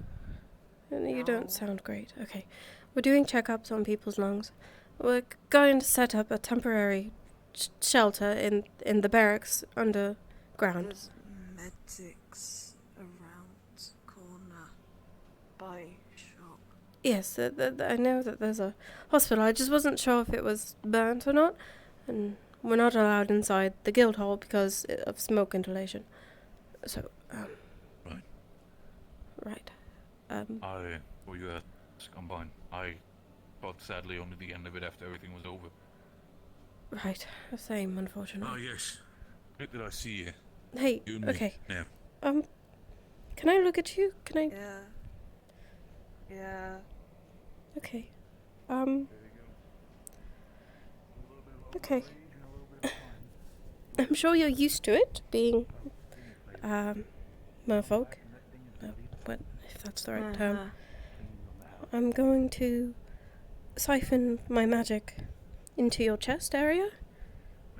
A: You don't sound great. Okay. We're doing checkups on people's lungs. We're going to set up a temporary shelter in the barracks underground.
U: There's medics around corner by shop.
A: Yes, I know that there's a hospital. I just wasn't sure if it was burnt or not. And we're not allowed inside the guild hall because of smoke inhalation. So,
G: Right.
A: Right.
G: Well, you combine. I got sadly only the end of it after everything was over.
A: Right. Same, unfortunately.
G: Oh, yes. Good that I see you.
A: Hey,
G: You and me.
A: okay.
G: Yeah.
A: Can I look at you? Can I?
U: Yeah. Yeah.
A: Okay. Okay. I'm sure you're used to it, being, merfolk. What, if that's the right term. I'm going to siphon my magic into your chest area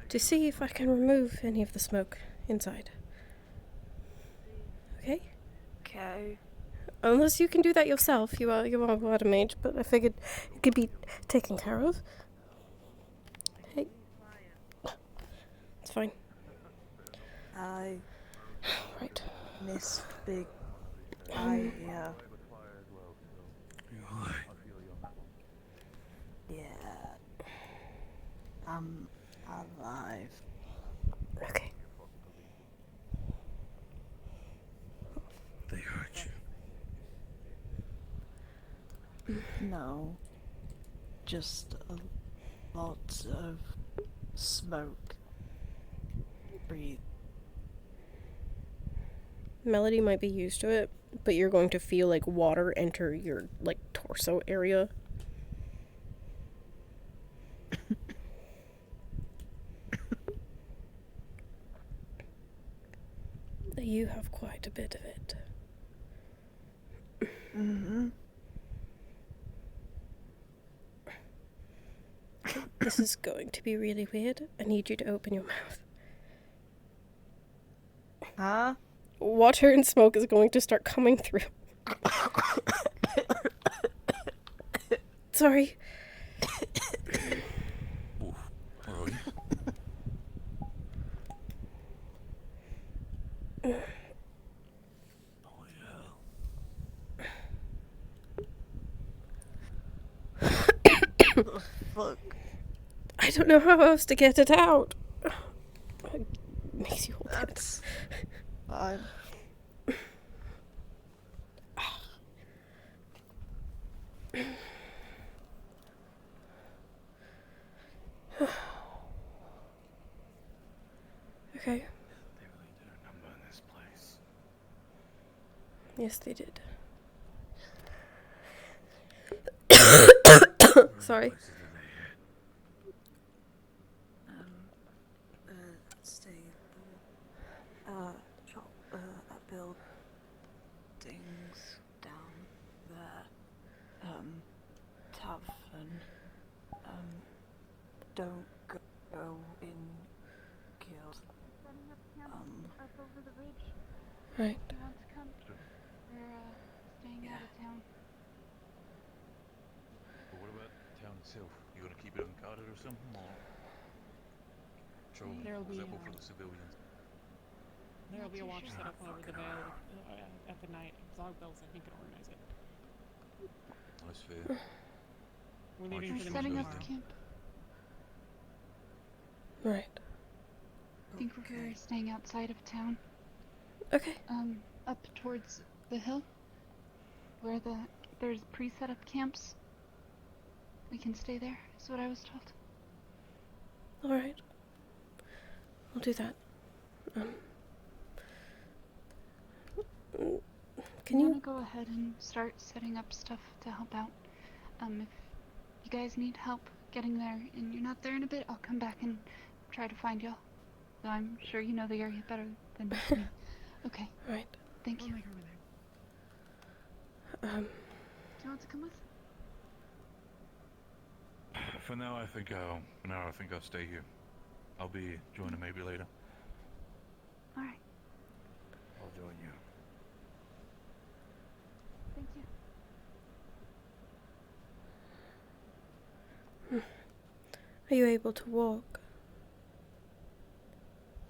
A: to see if I can remove any of the smoke inside. Okay?
U: Okay.
A: Unless you can do that yourself, you are a water mage, but I figured it could be taken care of. Hey. It's fine. Right.
U: Miss Big. Yeah. I'm alive.
A: Okay.
G: They hurt you.
U: No. Just a lot of smoke. Breathe.
A: Melody might be used to it, but you're going to feel like water enter your like torso area. You have quite a bit of it.
U: Mm-hmm.
A: This is going to be really weird. I need you to open your mouth.
U: Huh?
A: Water and smoke is going to start coming through. Sorry.
G: Alright.
U: Fuck.
A: I don't know how else to get it out. It makes you all
U: That's fine.
A: Okay.
D: They really did a number in this place.
A: Yes, they did. Sorry.
U: Stable. Shop, buildings down there. Tavern. Don't go in guild.
N: Up over the bridge.
A: Right.
N: You want to come? We're staying out of town.
G: But what about town itself? You gonna keep it unguarded or something, or
H: There'll be,
G: visible for the civilians?
H: There'll be a watch set up over the Vale at the night. Zogbells, I think, can organize it.
G: That's fair.
H: We're leaving
N: We're
H: for the
N: setting
H: mission
N: up
H: tomorrow.
N: camp.
A: Right.
N: I think we're staying outside of town.
A: Okay.
N: Up towards the hill, where there's pre-set up camps. We can stay there, is what I was told.
A: Alright. I'll do that. Can you
N: wanna go ahead and start setting up stuff to help out? If you guys need help getting there and you're not there in a bit, I'll come back and try to find y'all. Though I'm sure you know the area better than me. Okay.
A: Right.
N: Thank you.
H: We'll make her over there.
N: Do you want to come with?
G: For now, I think I'll stay here. I'll be joining maybe later.
N: Alright.
D: I'll join you.
N: Thank you.
A: Are you able to walk?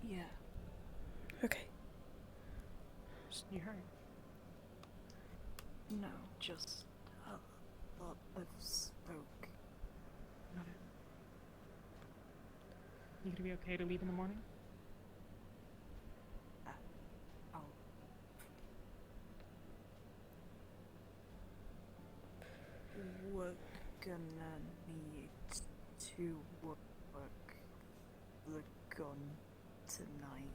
U: Yeah.
A: Okay.
H: You hurt?
U: No, just a lot of smoke.
H: Got it. You gonna be okay to leave in the morning?
U: I'll... We're gonna need to work the gun tonight.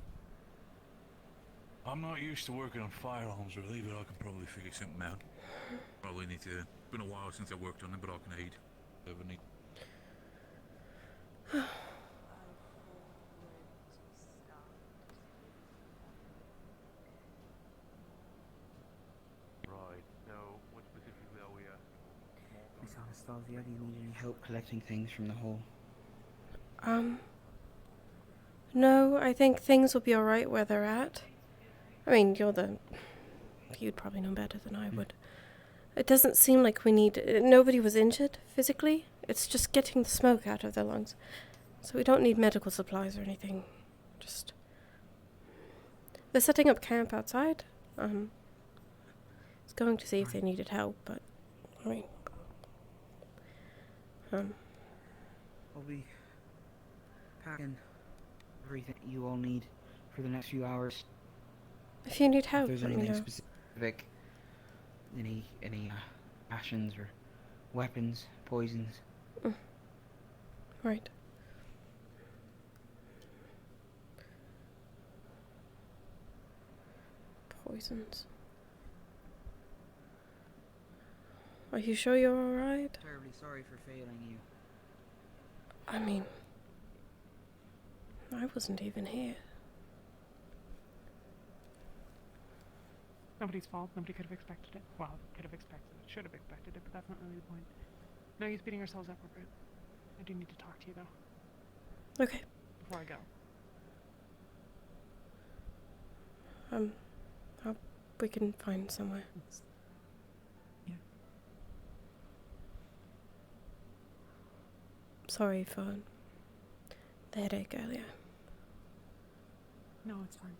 G: I'm not used to working on firearms, or leave it. I can probably figure something out. Probably need to. Been a while since I worked on them, but I can aid. Ever need.
D: Right. Now, what specifically are we asking?
P: Miss Anastasia, do you need any help collecting things from the hole?
A: No, I think things will be alright where they're at. I mean, you'd probably know better than I would. It doesn't seem like we need... Nobody was injured physically. It's just getting the smoke out of their lungs. So we don't need medical supplies or anything. Just... They're setting up camp outside. I was going to see if they needed help, but... I mean...
P: I'll be packing everything you all need for the next few hours.
A: If you need help,
P: If there's
A: let me
P: anything
A: know.
P: specific, any rations or weapons, poisons.
A: Right. Poisons. Are you sure you're alright?
P: Terribly sorry for failing you.
A: I mean... I wasn't even here.
H: Nobody's fault. Nobody could have expected it. Well, could have expected it. Should have expected it, but that's not really the point. No use beating ourselves up over it. I do need to talk to you, though.
A: Okay.
H: Before I go.
A: We can find somewhere.
H: Yeah.
A: Sorry for the headache earlier.
H: No, it's fine.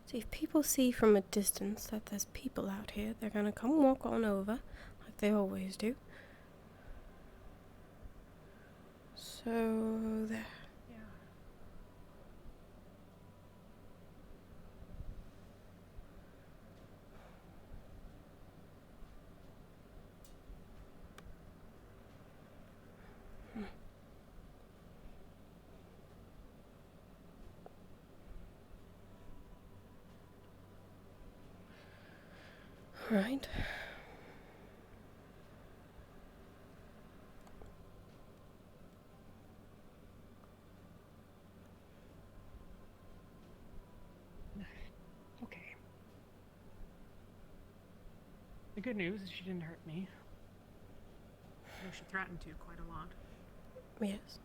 A: See, if people see from a distance that there's people out here, they're gonna come walk on over, like they always do. So, there.
H: Yeah.
A: Right.
H: Okay. The good news is she didn't hurt me. Though she threatened to quite a lot.
A: Yes.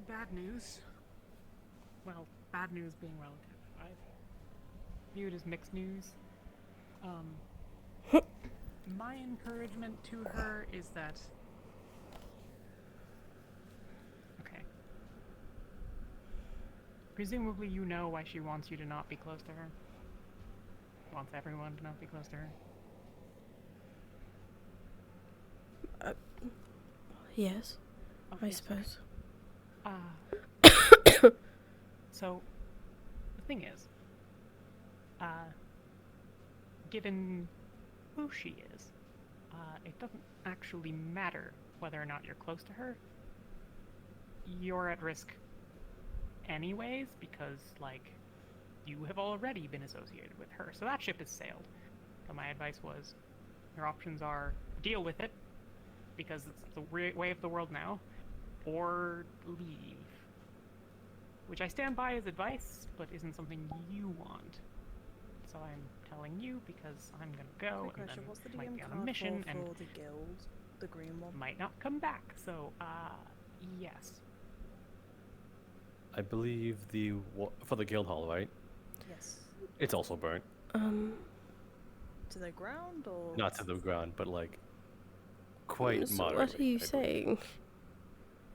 H: Bad news. Well, bad news being relative. I view it as mixed news. My encouragement to her is that... Okay. Presumably you know why she wants you to not be close to her. Wants everyone to not be close to her.
A: Yes.
H: Oh,
A: I
H: yes,
A: suppose.
H: So, the thing is, given who she is, it doesn't actually matter whether or not you're close to her. You're at risk anyways, because, like, you have already been associated with her, so that ship has sailed. So my advice was, your options are deal with it, because it's the way of the world now, or leave. Which I stand by as advice, but isn't something you want. So I'm telling you because I'm gonna go,
U: Quick
H: and
U: question,
H: then
U: what's the
H: might
U: DM
H: be on a
U: card
H: mission,
U: for
H: and
U: the guild? The green one?
H: might not come back, so, yes.
T: I believe for the guild hall, right?
U: Yes.
T: It's also burnt.
U: To the ground, or...?
T: Not to the ground, but like quite
A: So
T: moderately.
A: what are you saying?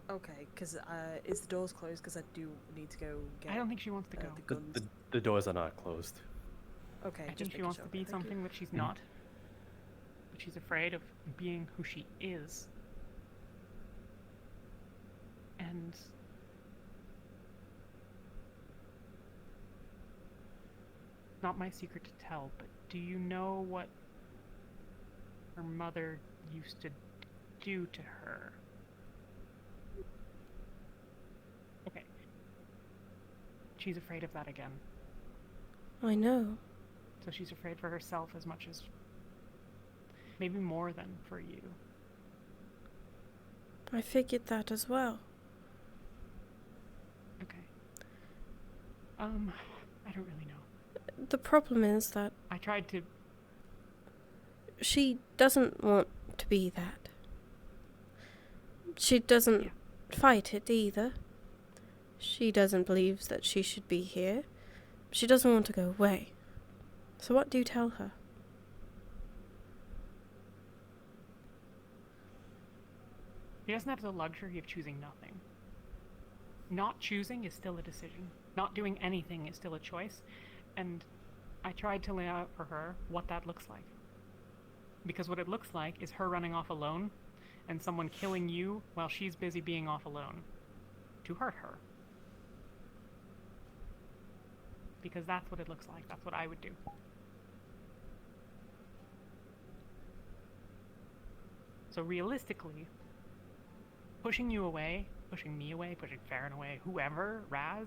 U: Okay, because is the doors closed? Because I do need to go get...
H: I don't think she wants to go.
U: The guns.
T: The doors are not closed.
U: Okay,
H: I
U: just
H: think she
U: making
H: wants
U: sure.
H: to be
U: Thank you.
H: something that she's not. But she's afraid of being who she is. And... not my secret to tell, but do you know what her mother used to do to her? Okay. She's afraid of that again.
A: I know.
H: So she's afraid for herself as much as... maybe more than for you.
A: I figured that as well.
H: Okay. I don't really know.
A: The problem is that
H: I tried to...
A: she doesn't want to be that. She doesn't fight it either. She doesn't believe that she should be here. She doesn't want to go away. So what do you tell her?
H: She doesn't have the luxury of choosing nothing. Not choosing is still a decision. Not doing anything is still a choice. And I tried to lay out for her what that looks like. Because what it looks like is her running off alone and someone killing you while she's busy being off alone. To hurt her. Because that's what it looks like. That's what I would do. So realistically, pushing you away, pushing me away, pushing Farron away, whoever, Raz,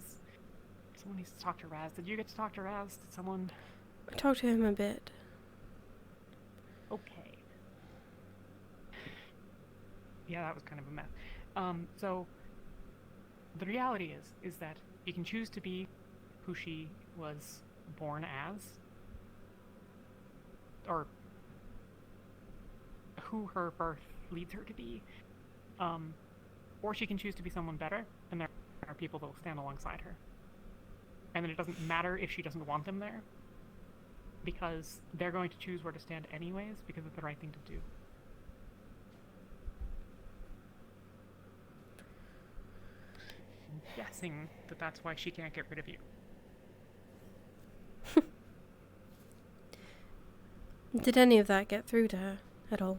H: someone needs to talk to Raz. Did you get to talk to Raz? Did someone...
A: I talked to him a bit.
H: Okay. Yeah, that was kind of a mess. So, the reality is that you can choose to be who she was born as, or who her birth leads her to be, or she can choose to be someone better, and there are people that will stand alongside her. And then it doesn't matter if she doesn't want them there, because they're going to choose where to stand anyways, because it's the right thing to do. I'm guessing that that's why she can't get rid of you.
A: Did any of that get through to her at all?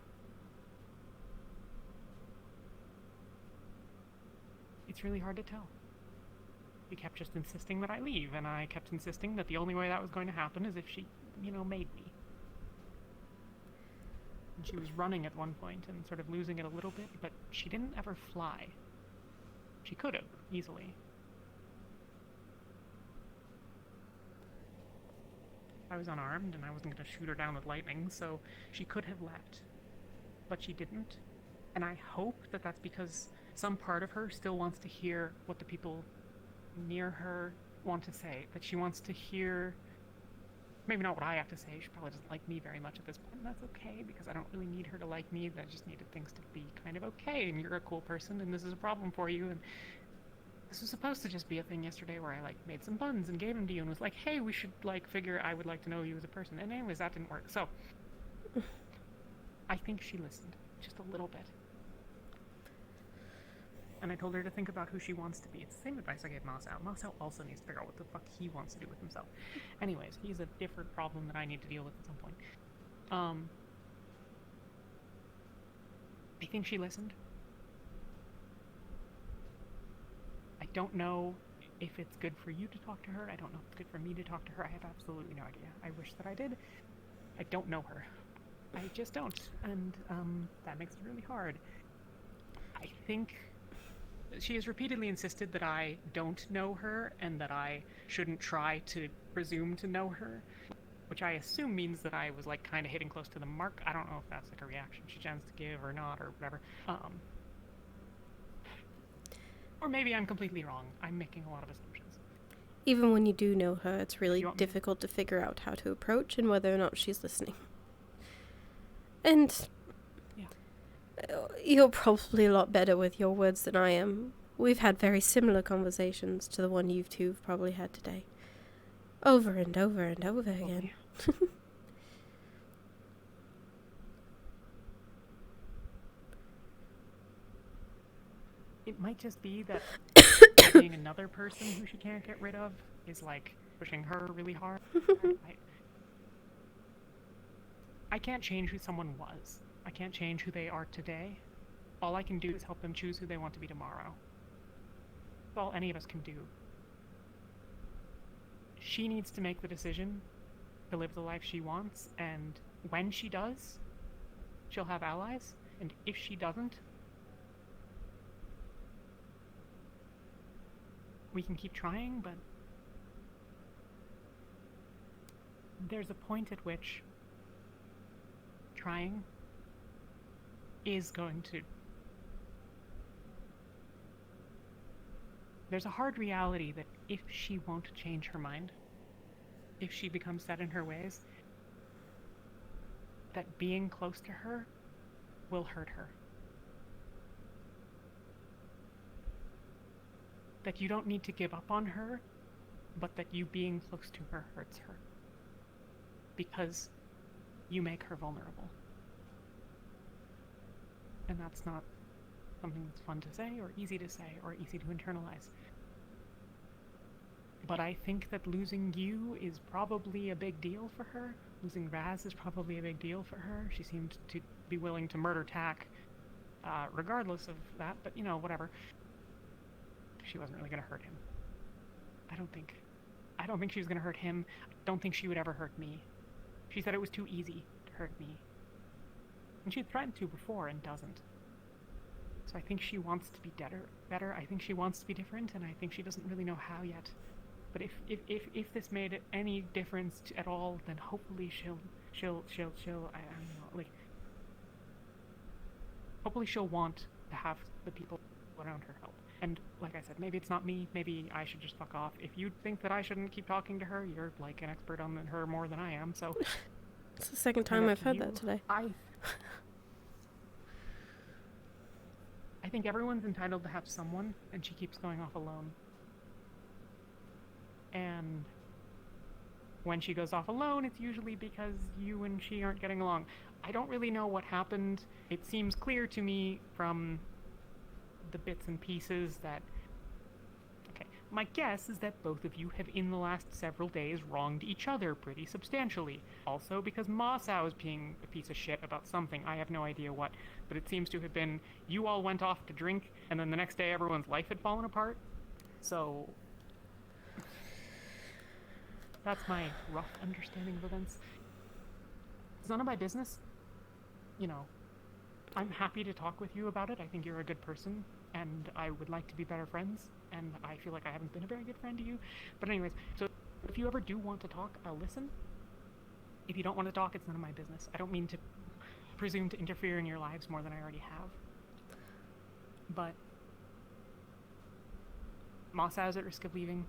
H: It's really hard to tell. She kept just insisting that I leave, and I kept insisting that the only way that was going to happen is if she, you know, made me. And she was running at one point and sort of losing it a little bit, but she didn't ever fly. She could have, easily. I was unarmed and I wasn't going to shoot her down with lightning, so she could have left. But she didn't. And I hope that that's because some part of her still wants to hear what the people near her want to say. That she wants to hear, maybe not what I have to say, she probably doesn't like me very much at this point, and that's okay, because I don't really need her to like me, I just needed things to be kind of okay, and you're a cool person, and this is a problem for you, and this was supposed to just be a thing yesterday where I, like, made some buns and gave them to you and was like, hey, we should, like, figure I would like to know you as a person. And anyways, that didn't work. So, I think she listened. Just a little bit. And I told her to think about who she wants to be. It's the same advice I gave Masao. Masao also needs to figure out what the fuck he wants to do with himself. Anyways, he's a different problem that I need to deal with at some point. I think she listened. I don't know if it's good for you to talk to her. I don't know if it's good for me to talk to her. I have absolutely no idea. I wish that I did. I don't know her. I just don't. And that makes it really hard. I think she has repeatedly insisted that I don't know her and that I shouldn't try to presume to know her, which I assume means that I was, like, kind of hitting close to the mark. I don't know if that's, like, a reaction she tends to give or not or whatever. Or maybe I'm completely wrong. I'm making a lot of assumptions.
A: Even when you do know her, it's really difficult to figure out how to approach and whether or not she's listening. And you're probably a lot better with your words than I am. We've had very similar conversations to the one you two have probably had today. Over and over and over again.
H: It might just be that being another person who she can't get rid of is, like, pushing her really hard. I can't change who someone was. I can't change who they are today. All I can do is help them choose who they want to be tomorrow. That's all any of us can do. She needs to make the decision to live the life she wants, and when she does, she'll have allies, and if she doesn't, we can keep trying, but there's a point at which trying is going to... There's a hard reality that if she won't change her mind, if she becomes set in her ways, that being close to her will hurt her. That you don't need to give up on her, but that you being close to her hurts her. Because you make her vulnerable. And that's not something that's fun to say, or easy to say, or easy to internalize. But I think that losing you is probably a big deal for her. Losing Raz is probably a big deal for her. She seemed to be willing to murder Tak, regardless of that, but, you know, whatever. She wasn't really going to hurt him. I don't think she was going to hurt him. I don't think she would ever hurt me. She said it was too easy to hurt me. And she threatened to before and doesn't. So I think she wants to be better. I think she wants to be different, and I think she doesn't really know how yet. But if this made any difference at all, then hopefully I don't know, like, hopefully she'll want to have the people around her help. And like I said, maybe it's not me, maybe I should just fuck off. If you think that I shouldn't keep talking to her, you're, like, an expert on her more than I am, so...
A: It's the second time I've heard that today.
H: I think everyone's entitled to have someone, and she keeps going off alone. And when she goes off alone, it's usually because you and she aren't getting along. I don't really know what happened. It seems clear to me from the bits and pieces that... Okay, my guess is that both of you have in the last several days wronged each other pretty substantially. Also because Masao is being a piece of shit about something, I have no idea what, but it seems to have been you all went off to drink, and then the next day everyone's life had fallen apart. So... that's my rough understanding of events. It's none of my business. You know, I'm happy to talk with you about it. I think you're a good person, and I would like to be better friends, and I feel like I haven't been a very good friend to you. But anyways, so if you ever do want to talk, I'll listen. If you don't want to talk, it's none of my business. I don't mean to presume to interfere in your lives more than I already have. But Masa is at risk of leaving.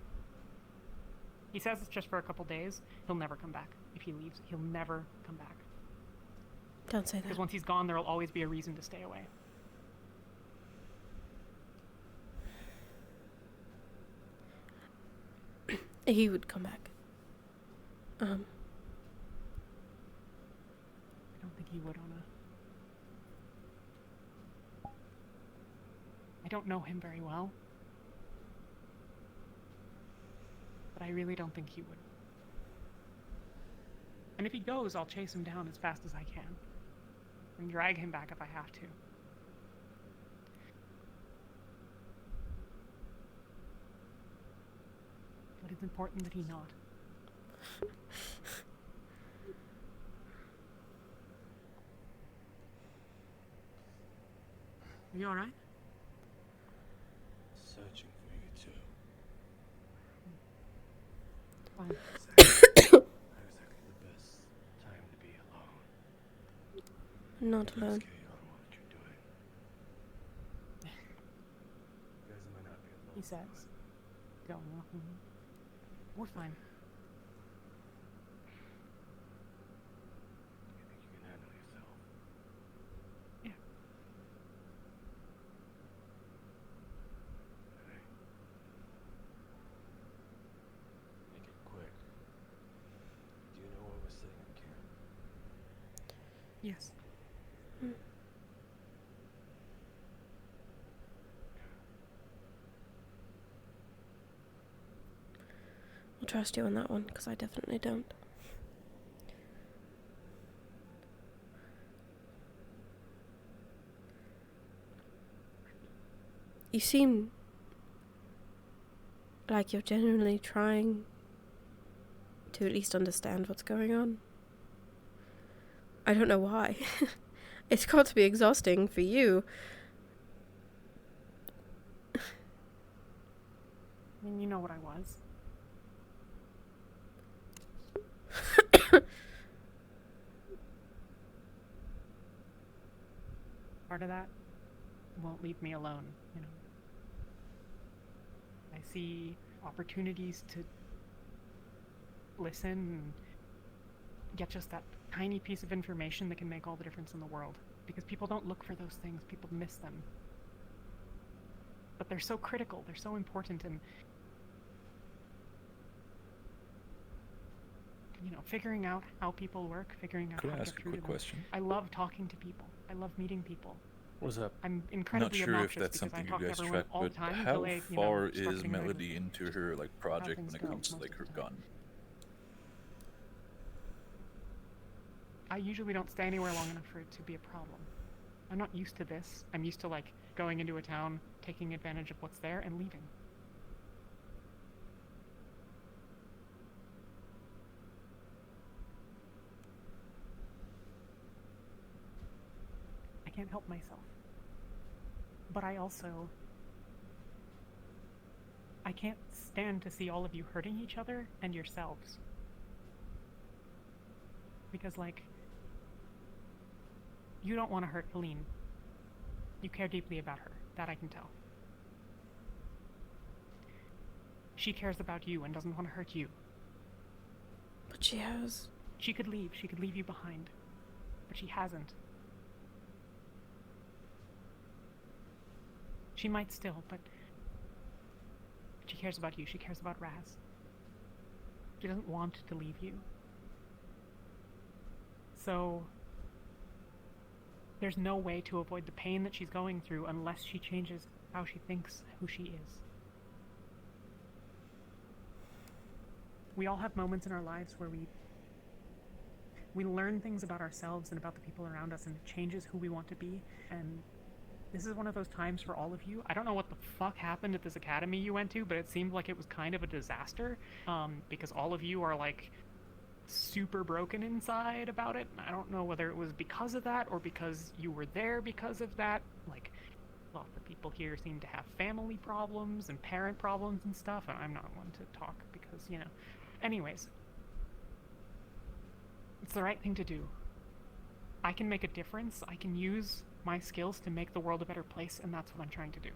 H: He says it's just for a couple days. He'll never come back. If he leaves, he'll never come back.
A: Don't say that.
H: Because once he's gone, there will always be a reason to stay away.
A: He would come back.
H: I don't think he would, Anna. I don't know him very well. But I really don't think he would. And if he goes, I'll chase him down as fast as I can. And drag him back if I have to. But it's important that he not. Are you alright?
D: Searching for you too.
H: Fine.
D: Not exactly the best time to be alone.
A: Not alone.
D: Carry on what you're doing. You guys might not be alone.
H: He says. Don't know. We're fine.
D: You think you can handle yourself?
H: Yeah.
D: Okay. Make it quick. Do you know where we're sitting in camp?
H: Yes.
A: I'll trust you on that one, because I definitely don't. You seem like you're genuinely trying to at least understand what's going on. I don't know why. It's got to be exhausting for you.
H: I mean, you know what I was. Part of that won't leave me alone, you know. I see opportunities to listen and get just that tiny piece of information that can make all the difference in the world. Because people don't look for those things, people miss them. But they're so critical, they're so important, and you know, figuring out how people work, figuring out
S: Could
H: how
S: I
H: to
S: ask
H: get
S: a
H: through
S: quick
H: to them.
S: question?
H: I love talking to people. I love meeting people.
T: What's up?
H: I'm
S: Not
H: incredibly
S: sure if
H: obnoxious
S: that's
H: because I
S: something
H: talk
S: you
H: to
S: guys
H: everyone
S: track,
H: all the
S: but
H: time
S: how
H: until they, you know,
S: far
H: start
S: is
H: getting annoyed with
S: Melody into her like project
H: things
S: when it
H: go
S: comes to
H: most
S: like
H: of
S: her
H: the time.
S: gun?
H: I usually don't stay anywhere long enough for it to be a problem. I'm not used to this. I'm used to like going into a town, taking advantage of what's there, and leaving. I can't help myself. But I can't stand to see all of you hurting each other and yourselves. Because, like, you don't want to hurt Helene. You care deeply about her. That I can tell. She cares about you and doesn't want to hurt you.
A: But she has.
H: She could leave. She could leave you behind. But she hasn't. She might still, but she cares about you. She cares about Raz. She doesn't want to leave you. So there's no way to avoid the pain that she's going through unless she changes how she thinks, who she is. We all have moments in our lives where we learn things about ourselves and about the people around us, and it changes who we want to be. And this is one of those times for all of you. I don't know what the fuck happened at this academy you went to, but it seemed like it was kind of a disaster, because all of you are like super broken inside about it. I don't know whether it was because of that or because you were there because of that. Like, a lot of the people here seem to have family problems and parent problems and stuff, and I'm not one to talk because, you know. Anyways, It's the right thing to do. I can make a difference. I can use my skills to make the world a better place, and that's what I'm trying to do.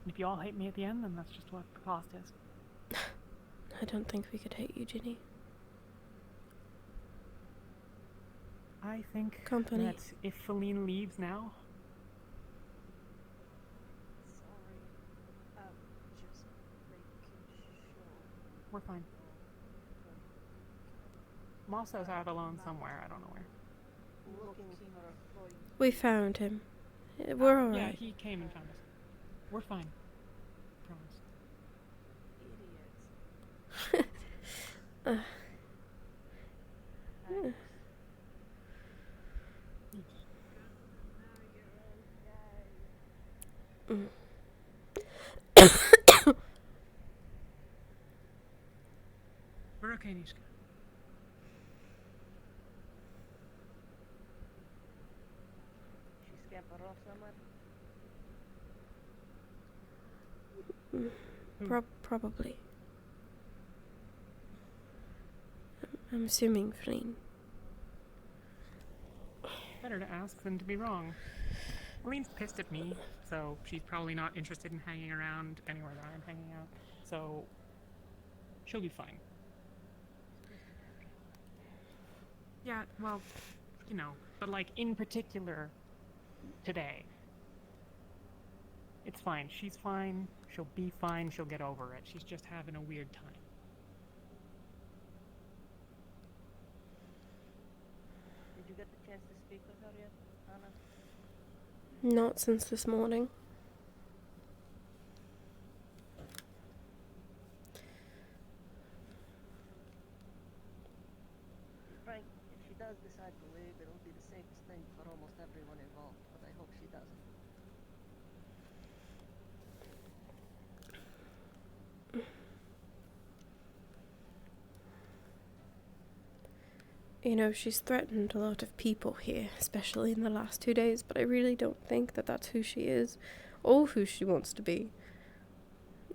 H: If you all hate me at the end, then that's just what the cost is.
A: I don't think we could hate you, Ginny.
H: I think
A: Company.
H: that if Feline leaves now, we're fine. Mosso's out alone somewhere, I don't know where.
A: We found him. We're alright.
H: Yeah, he came and found us. We're fine. Promise. We're okay, Nishka.
M: She scamper off somewhere?
A: Probably. I'm assuming Feline.
H: Better to ask than to be wrong. Feline's pissed at me, so she's probably not interested in hanging around anywhere that I'm hanging out. So she'll be fine. Yeah, well, you know, but like in particular today. It's fine. She's fine. She'll be fine. She'll get over it. She's just having a weird time.
M: Did you get the chance to speak with her yet, Anna?
A: Not since this morning.
M: Frank, if she does decide to leave, it'll be the safest thing for almost everyone involved, but I hope she doesn't.
A: You know, she's threatened a lot of people here, especially in the last 2 days, but I really don't think that that's who she is, or who she wants to be.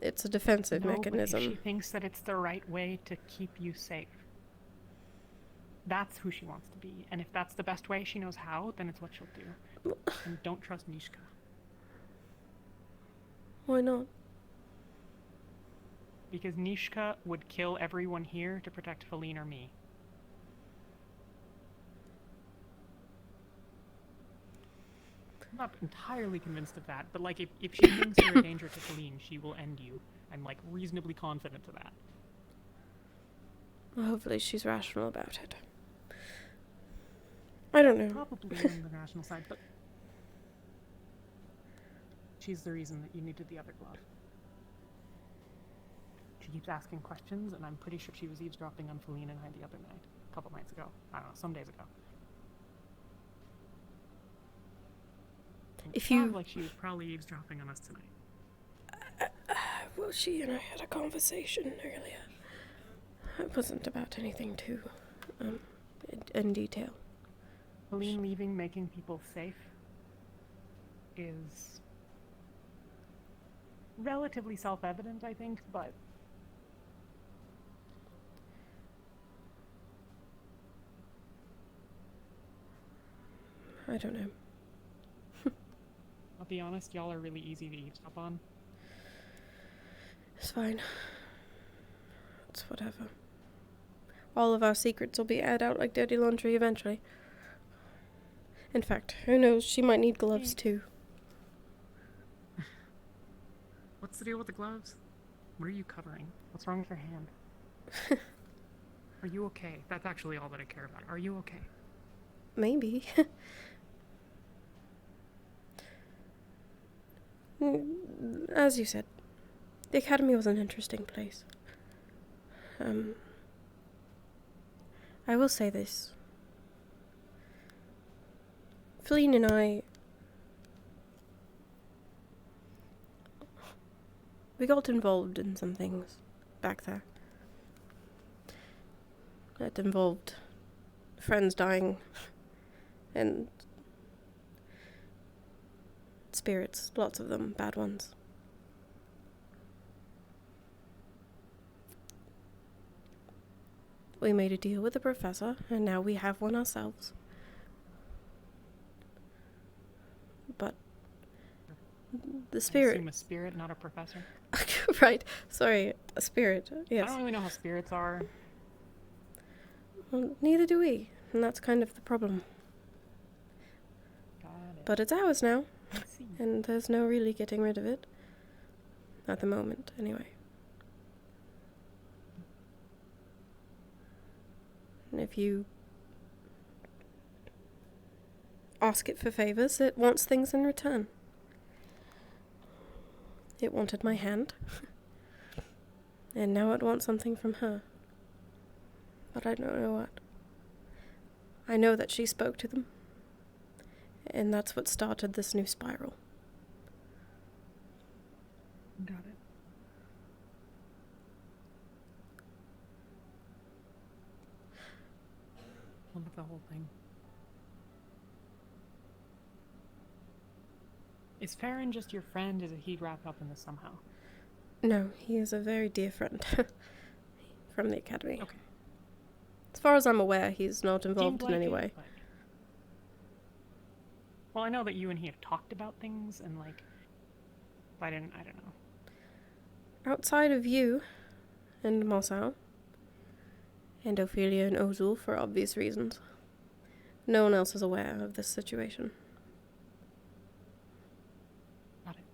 A: It's a defensive mechanism.
H: But if she thinks that it's the right way to keep you safe, that's who she wants to be. And if that's the best way she knows how, then it's what she'll do. And don't trust Nishka.
A: Why not?
H: Because Nishka would kill everyone here to protect Feline or me. I'm not entirely convinced of that, but like if she thinks you're a danger to Feline, she will end you. I'm like reasonably confident of that.
A: Well, hopefully she's rational about it. I don't know.
H: Probably on the rational side, but she's the reason that you needed the other glove. She keeps asking questions, and I'm pretty sure she was eavesdropping on Feline and I the other night. A couple nights ago. I don't know, some days ago.
A: If you...
H: like she was probably eavesdropping on us tonight.
A: Well, she and I had a conversation earlier. It wasn't about anything too, in detail.
H: Feline leaving, making people safe, is relatively self-evident, I think, but
A: I don't know.
H: I'll be honest, y'all are really easy to eavesdrop on.
A: It's fine. It's whatever. All of our secrets will be aired out like dirty laundry eventually. In fact, who knows, she might need gloves too.
H: What's the deal with the gloves? What are you covering? What's wrong with your hand? Are you okay? That's actually all that I care about. Are you okay?
A: Maybe. As you said, the academy was an interesting place. I will say this. Feline and I... we got involved in some things back there. It involved friends dying, And spirits, lots of them, bad ones. We made a deal with the professor, and now we have one ourselves. But the
H: I
A: spirit...
H: assume a spirit, not a professor.
A: Right, sorry, a spirit, yes.
H: I don't really know how spirits are.
A: Well, neither do we, and that's kind of the problem.
H: Got it.
A: But it's ours now,
H: I see.
A: and there's no really getting rid of it. At the moment, anyway. And if you ask it for favors, it wants things in return. It wanted my hand, and now it wants something from her. But I don't know what. I know that she spoke to them, and that's what started this new spiral.
H: Got it. What about the whole thing? Is Farron just your friend? Is he wrapped up in this somehow?
A: No, he is a very dear friend from the academy.
H: Okay.
A: As far as I'm aware, he's not involved
H: Seemed
A: in any
H: like
A: way.
H: it, but- Well, I know that you and he have talked about things, and like, I don't know.
A: Outside of you and Mosau and Ophelia and Ozul for obvious reasons, no one else is aware of this situation.
H: Got it.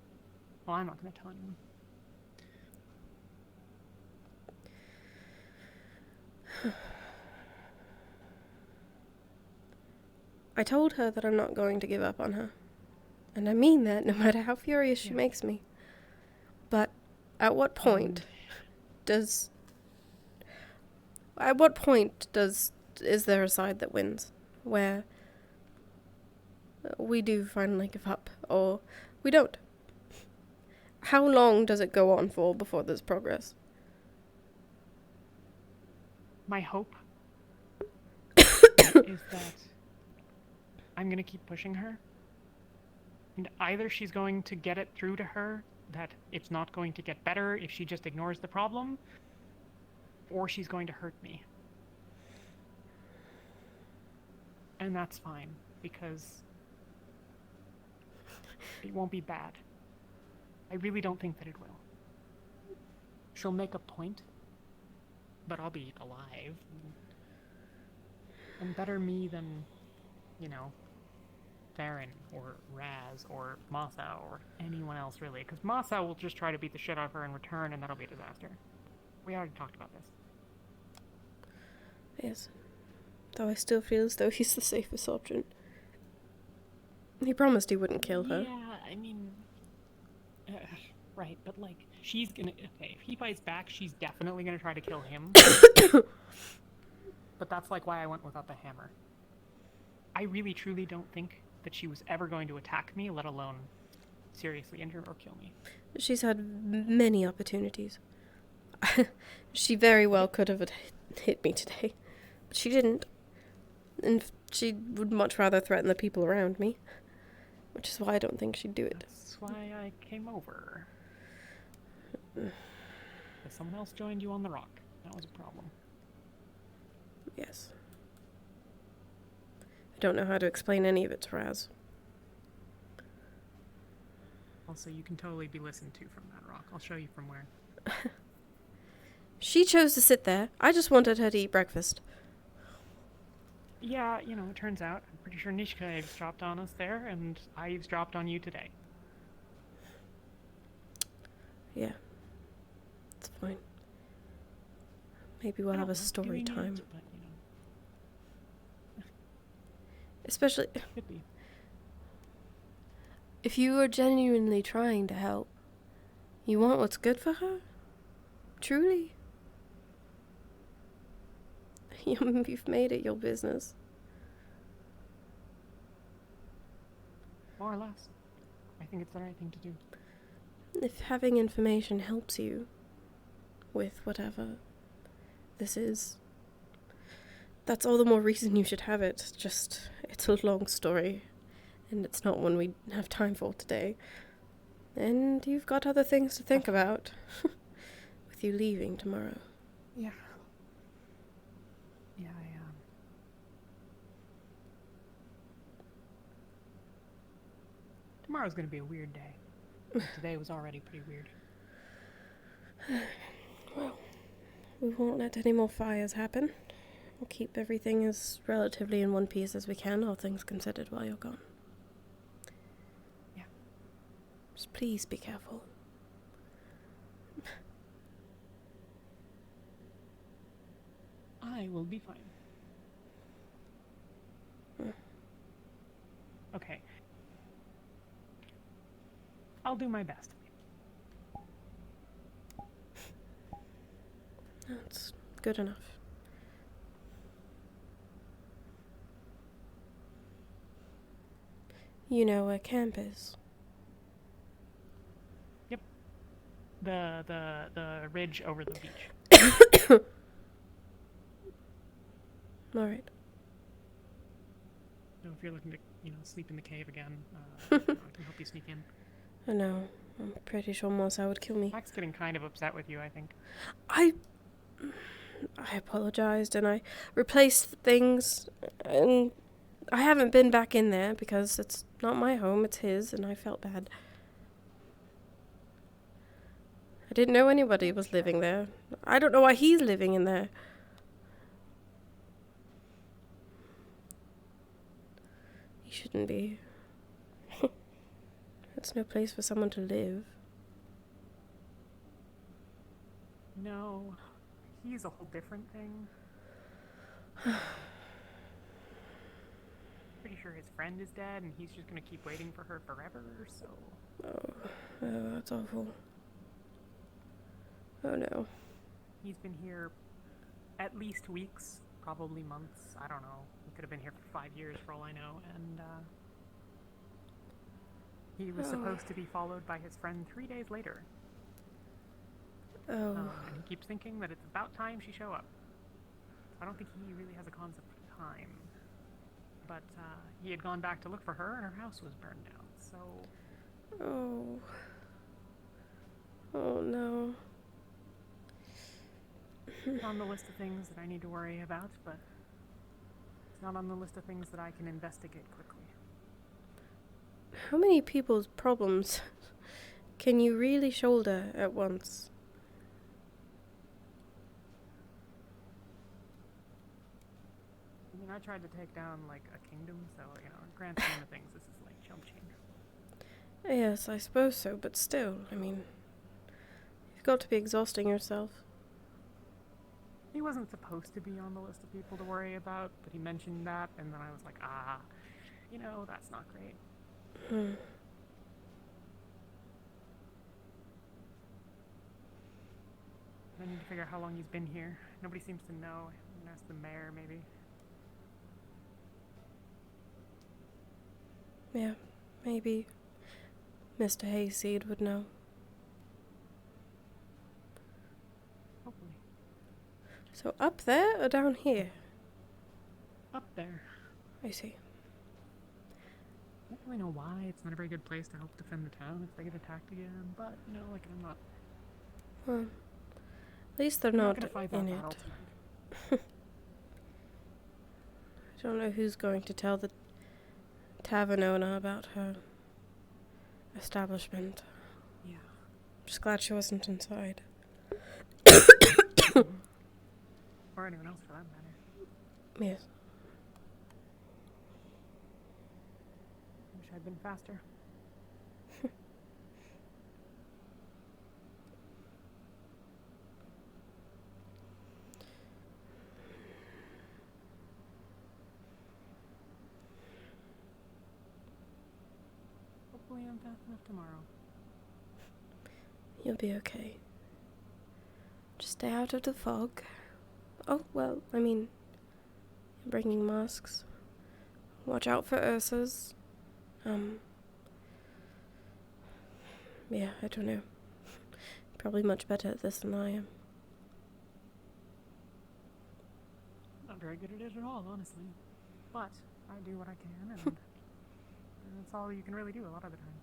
H: Well, I'm not going to tell anyone.
A: I told her that I'm not going to give up on her. And I mean that no matter how furious she makes me. But at what point is there a side that wins? Where we do finally give up, or we don't? How long does it go on for before there's progress?
H: My hope is that I'm going to keep pushing her. And either she's going to get it through to her that it's not going to get better if she just ignores the problem, or she's going to hurt me. And that's fine, because it won't be bad. I really don't think that it will. She'll make a point, but I'll be alive. And better me than, you know, Farron or Raz or Masa or anyone else, really. Because Masa will just try to beat the shit out of her in return, and that'll be a disaster. We already talked about this.
A: Yes. Though I still feel as though he's the safest option. He promised he wouldn't kill her.
H: Yeah, I mean... right, but like, she's gonna... Okay, if he fights back, she's definitely gonna try to kill him. But that's like why I went without the hammer. I really truly don't think that she was ever going to attack me, let alone seriously injure or kill me.
A: She's had many opportunities. She very well could have hit me today, but she didn't. And she would much rather threaten the people around me, which is why I don't think she'd do it.
H: That's why I came over. If someone else joined you on the rock, that was a problem.
A: Yes. I don't know how to explain any of it to Raz.
H: Also, you can totally be listened to from that rock. I'll show you from where.
A: She chose to sit there. I just wanted her to eat breakfast.
H: Yeah, you know, it turns out, I'm pretty sure Nishka eavesdropped on us there, and I eavesdropped on you today.
A: Yeah. It's fine. Maybe we'll have a story time.
H: But, you know.
A: Especially...
H: Could be.
A: If you are genuinely trying to help, you want what's good for her? Truly? You've made it your business.
H: More or less. I think it's the right thing to do.
A: If having information helps you with whatever this is, that's all the more reason you should have it. Just, It's a long story, and it's not one we have time for today. And you've got other things to think about, with you leaving tomorrow.
H: Yeah. Yeah, I Tomorrow's gonna be a weird day. Today was already pretty weird.
A: Well, we won't let any more fires happen. We'll keep everything as relatively in one piece as we can, all things considered, while you're gone.
H: Yeah.
A: Just please be careful.
H: I will be fine. Okay. I'll do my best.
A: That's good enough. You know where camp is?
H: Yep. The ridge over the beach.
A: Alright.
H: So if you're looking to, sleep in the cave again, I can help you sneak in.
A: I know. I'm pretty sure Mosa would kill me.
H: Mac's getting kind of upset with you, I think.
A: I apologized and I replaced things, and I haven't been back in there because it's not my home, it's his, and I felt bad. I didn't know anybody was living there. I don't know why he's living in there. He shouldn't be. It's no place for someone to live.
H: No. He's a whole different thing. Pretty sure his friend is dead and he's just gonna keep waiting for her forever, so...
A: Oh, that's awful. Oh no.
H: He's been here at least weeks, probably months, I don't know. He could have been here for 5 years for all I know, and he was supposed to be followed by his friend 3 days later.
A: Oh.
H: And he keeps thinking that it's about time she show up. I don't think he really has a concept of time. But he had gone back to look for her and her house was burned down, so...
A: Oh. Oh no.
H: It's on the list of things that I need to worry about, but it's not on the list of things that I can investigate quickly.
A: How many people's problems can you really shoulder at once?
H: I mean, I tried to take down, like, a kingdom, so, in grand scheme of things, this is like chump change.
A: Yes, I suppose so, but still, I mean, you've got to be exhausting yourself.
H: He wasn't supposed to be on the list of people to worry about, but he mentioned that, and then I was like, that's not great. I need to figure out how long he's been here. Nobody seems to know. I'm gonna ask the mayor, maybe.
A: Yeah, maybe Mr. Hayseed would know.
H: Hopefully.
A: So up there or down here?
H: Up there.
A: I see.
H: I don't really know why. It's not a very good place to help defend the town if they get attacked again, but, I'm not...
A: Well, at least they're not
H: gonna fight
A: in
H: that
A: it.
H: battle tonight.
A: I don't know who's going to tell the tavern owner about her establishment.
H: Yeah.
A: Just glad she wasn't inside.
H: Or anyone else for that matter.
A: Yes.
H: Wish I'd been faster. Hopefully I'm fast enough tomorrow.
A: You'll be okay. Just stay out of the fog. Oh, well, I mean, you're bringing masks. Watch out for Ursas. Yeah, I don't know. Probably much better at this than I am.
H: Not very good at it at all, honestly. But I do what I can, and that's all you can really do a lot of the time.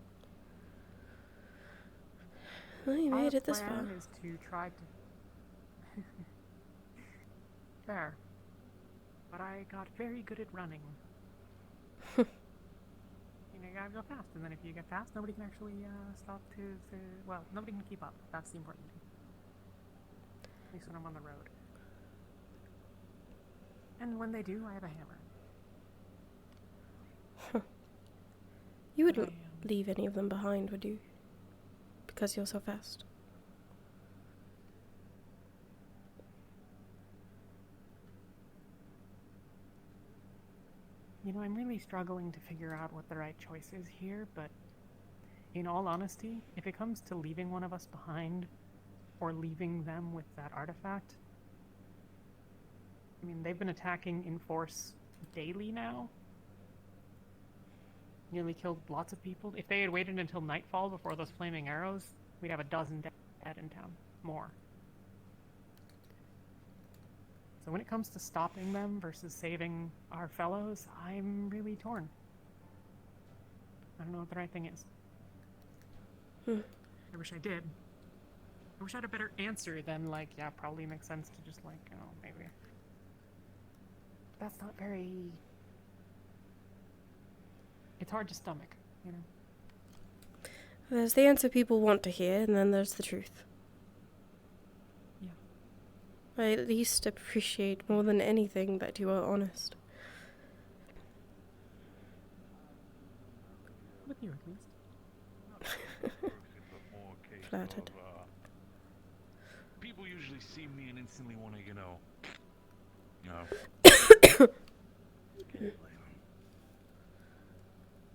A: Well, you made
H: Our
A: it this far.
H: plan is to try to... Fair. But I got very good at running. You know, you gotta go fast, and then if you get fast, nobody can actually stop to... Well, nobody can keep up. That's the important thing. At least when I'm on the road. And when they do, I have a hammer.
A: You wouldn't leave any of them behind, would you? Because you're so fast.
H: You know, I'm really struggling to figure out what the right choice is here, but in all honesty, if it comes to leaving one of us behind, or leaving them with that artifact, I mean, they've been attacking in force daily now. Nearly killed lots of people. If they had waited until nightfall before those flaming arrows, we'd have a dozen dead in town. More. So when it comes to stopping them versus saving our fellows, I'm really torn. I don't know what the right thing is. I wish I did. I wish I had a better answer than, like, yeah, probably makes sense to just, like, you know, maybe. That's not very... It's hard to stomach, you know?
A: There's the answer people want to hear, and then there's the truth.
H: Yeah.
A: I at least appreciate more than anything that you are honest.
H: With you, at least.
A: Flattered.
G: People usually see me and instantly want to, you know.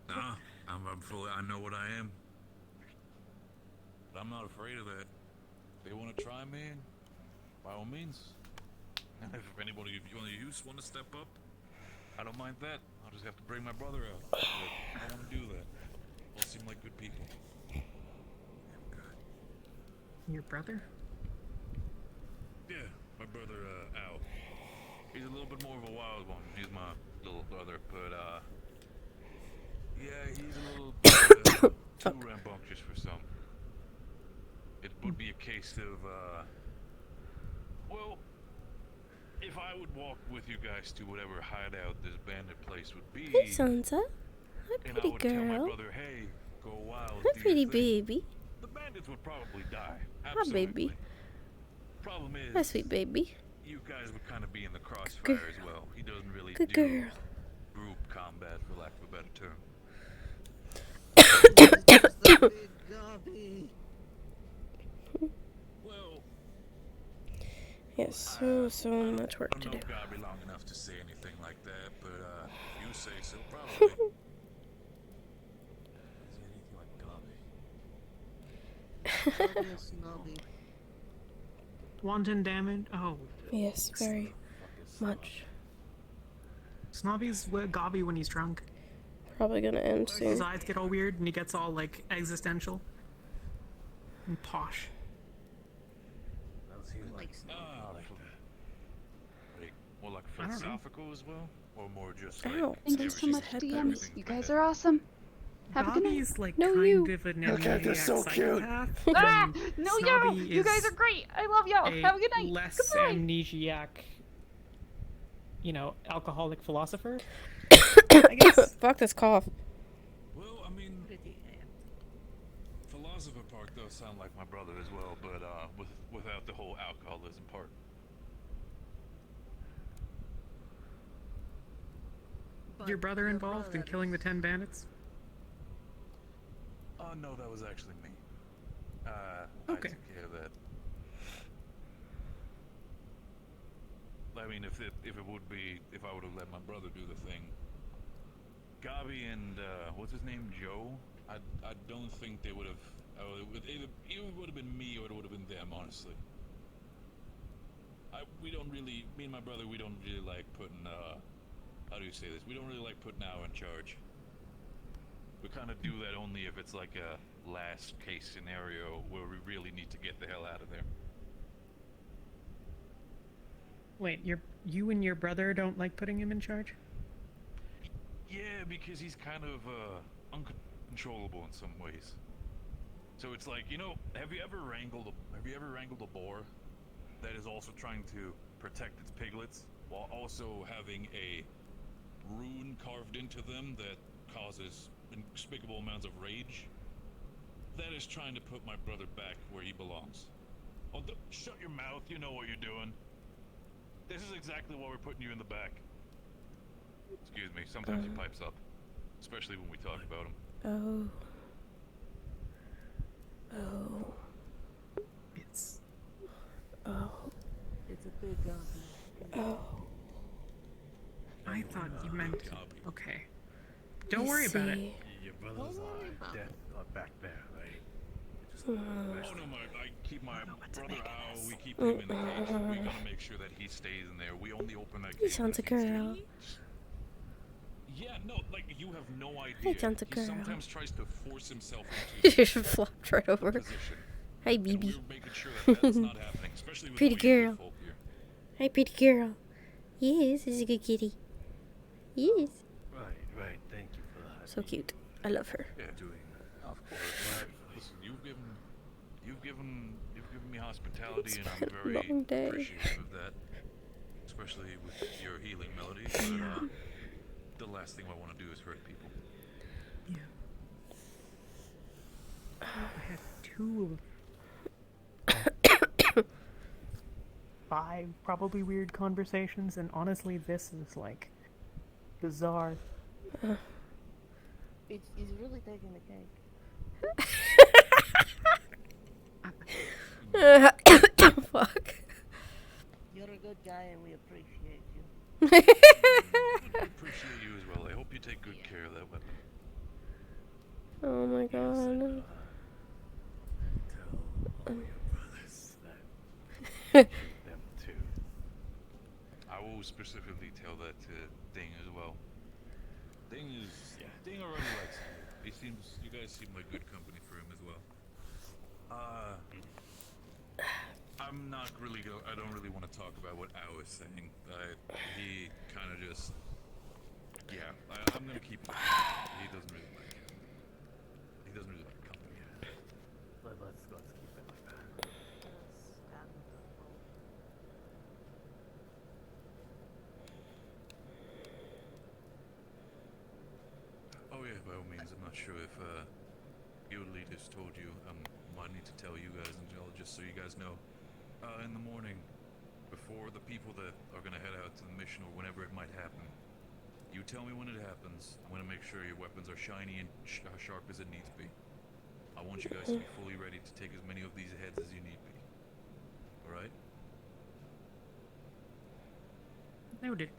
K: Nah, I'm fully. I know what I am.
G: But I'm not afraid of that. If they want to try me, by all means. And if anybody, if one of you want to step up, I don't mind that. I'll just have to bring my brother out. But I don't want to do that. All seem like good people.
H: Your brother?
G: Yeah, my brother, Al. He's a little bit more of a wild one. He's my little brother, but, yeah, he's a little bit, too rambunctious for some. It would be a case of, well, if I would walk with you guys to whatever hideout this bandit place would be...
A: Hey, Sansa. Hi,
G: and
A: pretty
G: I would tell my
A: girl.
G: brother, hey, go wild,
A: Hi,
G: do your
A: pretty
G: thing,
A: baby.
G: the bandits would probably die.
A: Hi,
G: Absolutely.
A: baby.
G: Problem is...
A: Hi, sweet baby.
G: You guys would kind of be in the crossfire
A: girl.
G: as well. He doesn't really
A: Good
G: do
A: girl.
G: group combat, for lack of a better term. Well,
A: Yes, so much work to do.
G: I don't know Gabby long enough to say anything like that, but if you say so, probably. Is he anything like Gabby?
H: Wanton damage? Oh.
A: Yes, very much.
H: Snobby's Gobby when he's drunk.
A: Probably gonna end
H: His
A: soon.
H: eyes get all weird and he gets all, like, existential. And posh.
G: Like, more like
H: I don't know.
G: philosophical as well? Or more just like...
A: Ow.
N: Thank you so much, DMs. You guys are awesome. Have a good night.
H: Gobby's, like,
A: No,
H: kind
A: you.
H: of an
D: Your character's so
H: amnesiac
D: cute.
H: psychopath.
N: Ah!
H: and
N: No,
H: Snobby
N: yo! You guys
H: is
N: are great! I love y'all! Have a good night!
H: less
N: Goodbye!
H: amnesiac, you know, alcoholic philosopher. I guess.
A: Fuck this cough.
G: Well, I mean... Philosopher part does sound like my brother as well, but without the whole alcoholism part.
H: Your brother involved in killing the 10 bandits?
G: No, that was actually me.
H: Okay.
G: I took care of that. I mean, if it would be, if I would have let my brother do the thing, Gabi and what's his name, Joe? I don't think they would have. It would have been me or it would have been them, honestly. We don't really, me and my brother, we don't really like putting. How do you say this? We don't really like putting Al in charge. We kind of do that only if it's like a last case scenario where we really need to get the hell out of there.
H: Wait, you and your brother don't like putting him in charge?
G: Yeah, because he's kind of uncontrollable in some ways. So it's like, you know, have you ever wrangled a boar that is also trying to protect its piglets while also having a rune carved into them that causes despicable amounts of rage? That is trying to put my brother back where he belongs. Oh, shut your mouth, you know what you're doing. This is exactly why we're putting you in the back. Excuse me, sometimes he pipes up. Especially when we talk about him.
A: Oh.
U: It's.
A: Oh.
M: It's a big
A: Oh.
H: I thought you meant. Okay. Don't worry about it.
D: Your brothers are dead are back there, right? Just
G: Oh no, I keep my brother out. We keep him in the cage. We gotta make sure that he stays in there. We only open that
A: He
G: cage.
A: sounds a girl.
G: Yeah, no, like you have no idea.
A: Hi, John's a
G: He
A: girl.
G: sometimes tries to force himself into
A: You flopped right over.
G: position.
A: Hi,
G: And
A: baby.
G: we're making sure that that's not happening, especially with
A: Pretty
G: all you good
A: girl.
G: folk here.
A: Hi, pretty girl. Yes, this is a good kitty. Yes.
D: Right. Thank you for that.
A: So cute. I love her.
G: Yeah, of course. Listen, you've given me hospitality, and I'm
A: been a
G: very
A: long day.
G: appreciative of that. Especially with your healing melodies. But, the last thing I want to do is hurt people.
H: Yeah. I had 2 of 5 probably weird conversations, and honestly, this is like bizarre.
M: He's really taking the cake.
A: Fuck.
M: You're a good guy and we appreciate you.
G: I appreciate you as well. I hope you take good care of that weapon.
A: Oh my god.
D: Tell all your brothers that them too.
G: I will specifically tell that to Ding as well. Ding already likes you. You guys seem like good company for him as well. I don't really want to talk about what Al is saying. He kind of just, I'm gonna keep it. He doesn't really like it. He doesn't really like company.
D: Let's keep it like that.
G: Oh yeah, by all means. I'm not sure if your leaders told you. Might need to tell you guys in general, just so you guys know. In the morning, before the people that are gonna head out to the mission or whenever it might happen, you tell me when it happens. I'm gonna make sure your weapons are shiny and sharp as it needs to be. I want you guys to be fully ready to take as many of these heads as you need be. Alright?
H: Noted.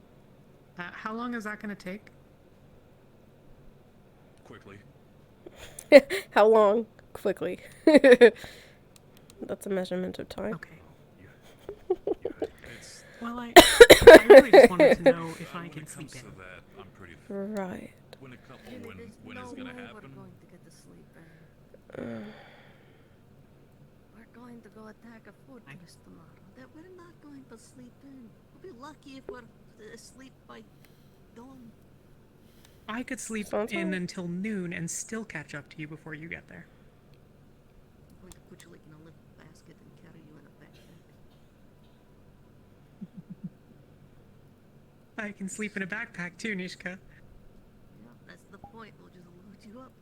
H: How long is that gonna take?
G: Quickly.
A: How long? Quickly. That's a measurement of time.
H: Okay. Well, I really just wanted to know if I can sleep in.
G: I'm pretty
A: Right.
G: when it's gonna happen.
M: We're going to get to sleep in. We're going to go attack a fortress tomorrow. That we're not going to sleep in. We'll be lucky if we're asleep by dawn.
H: I could sleep in until noon and still catch up to you before you get there.
M: I'm going to put you like in a little basket and carry you in a backpack.
H: I can sleep in a backpack too, Nishka.
M: Yeah, that's the point. We'll just load you up.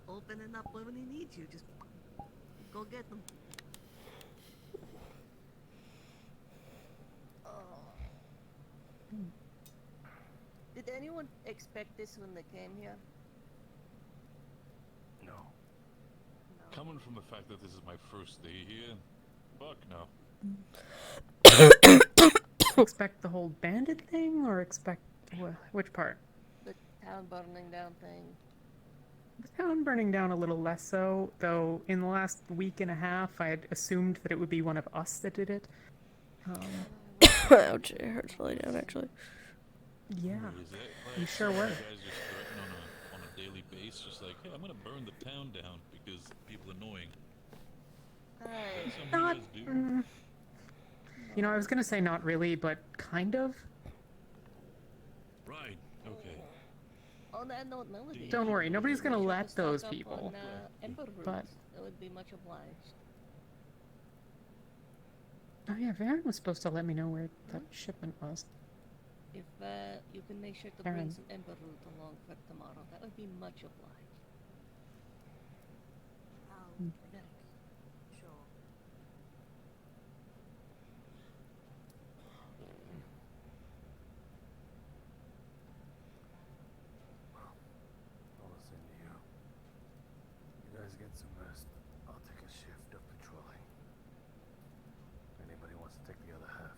M: Open it up when he needs you. Just go get them. Did anyone expect this when they came here?
D: No.
G: Coming from the fact that this is my first day here, fuck no.
H: Expect the whole bandit thing, or expect which part?
M: The town burning down thing.
H: The town burning down a little less so, though in the last week and a half I had assumed that it would be one of us that did it.
A: Ouch, it hurts really down actually.
H: Yeah,
G: Is that, like,
H: you sure
G: you
H: were.
G: guys just threaten on a daily basis, just like, hey, I'm gonna burn the town down because people are annoying.
H: Not. You know, I was gonna say not really, but kind of.
G: Right. Okay.
M: on that note, Melody.
H: Don't worry, nobody's gonna
M: Make sure to
H: let
M: stock
H: those
M: up
H: people.
M: On, Ember
H: But
M: roots. That would be much obliged.
H: oh yeah, Varen was supposed to let me know where that shipment was.
M: If you can make sure to bring
H: Aaron.
M: some Ember root along for tomorrow, that would be much obliged.
H: Hmm.
U: Sure.
D: I'll listen to you. You guys get some rest. I'll take a shift of patrolling. Anybody wants to take the other half?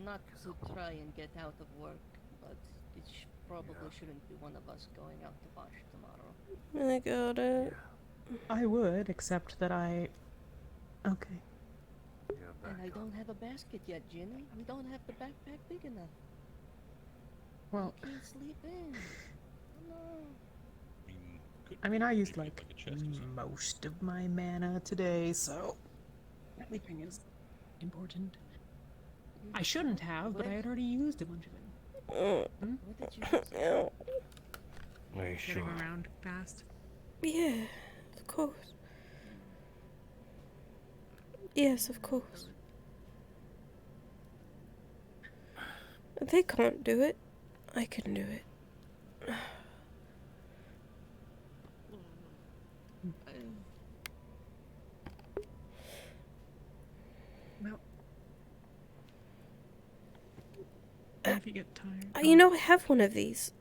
M: Not to try and get out of work, but it probably shouldn't be one of us going out to Bosch tomorrow.
A: I got it.
H: I would, except that I. Okay.
M: And I don't have a basket yet, Ginny. We don't have the backpack big enough.
H: Well,
M: I can't sleep in. Oh, no.
H: I mean, I used like most of my mana today, so everything is important. I shouldn't have, but I had already used a bunch of it.
M: What did you use?
D: Are you
H: Getting around fast.
A: Yeah, of course. Yes, of course. They can't do it. I can do it.
H: Well, if you get tired.
A: You know, I have one of these.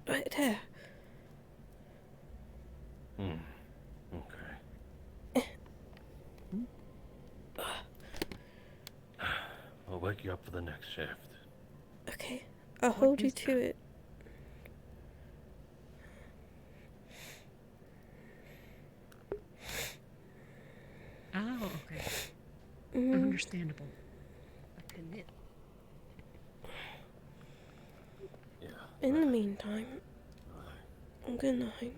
A: Right there.
D: Okay. I'll wake you up for the next shift.
A: Okay, I'll hold you to it.
H: Oh, okay.
A: Mhm.
H: Understandable.
A: In the meantime, good night.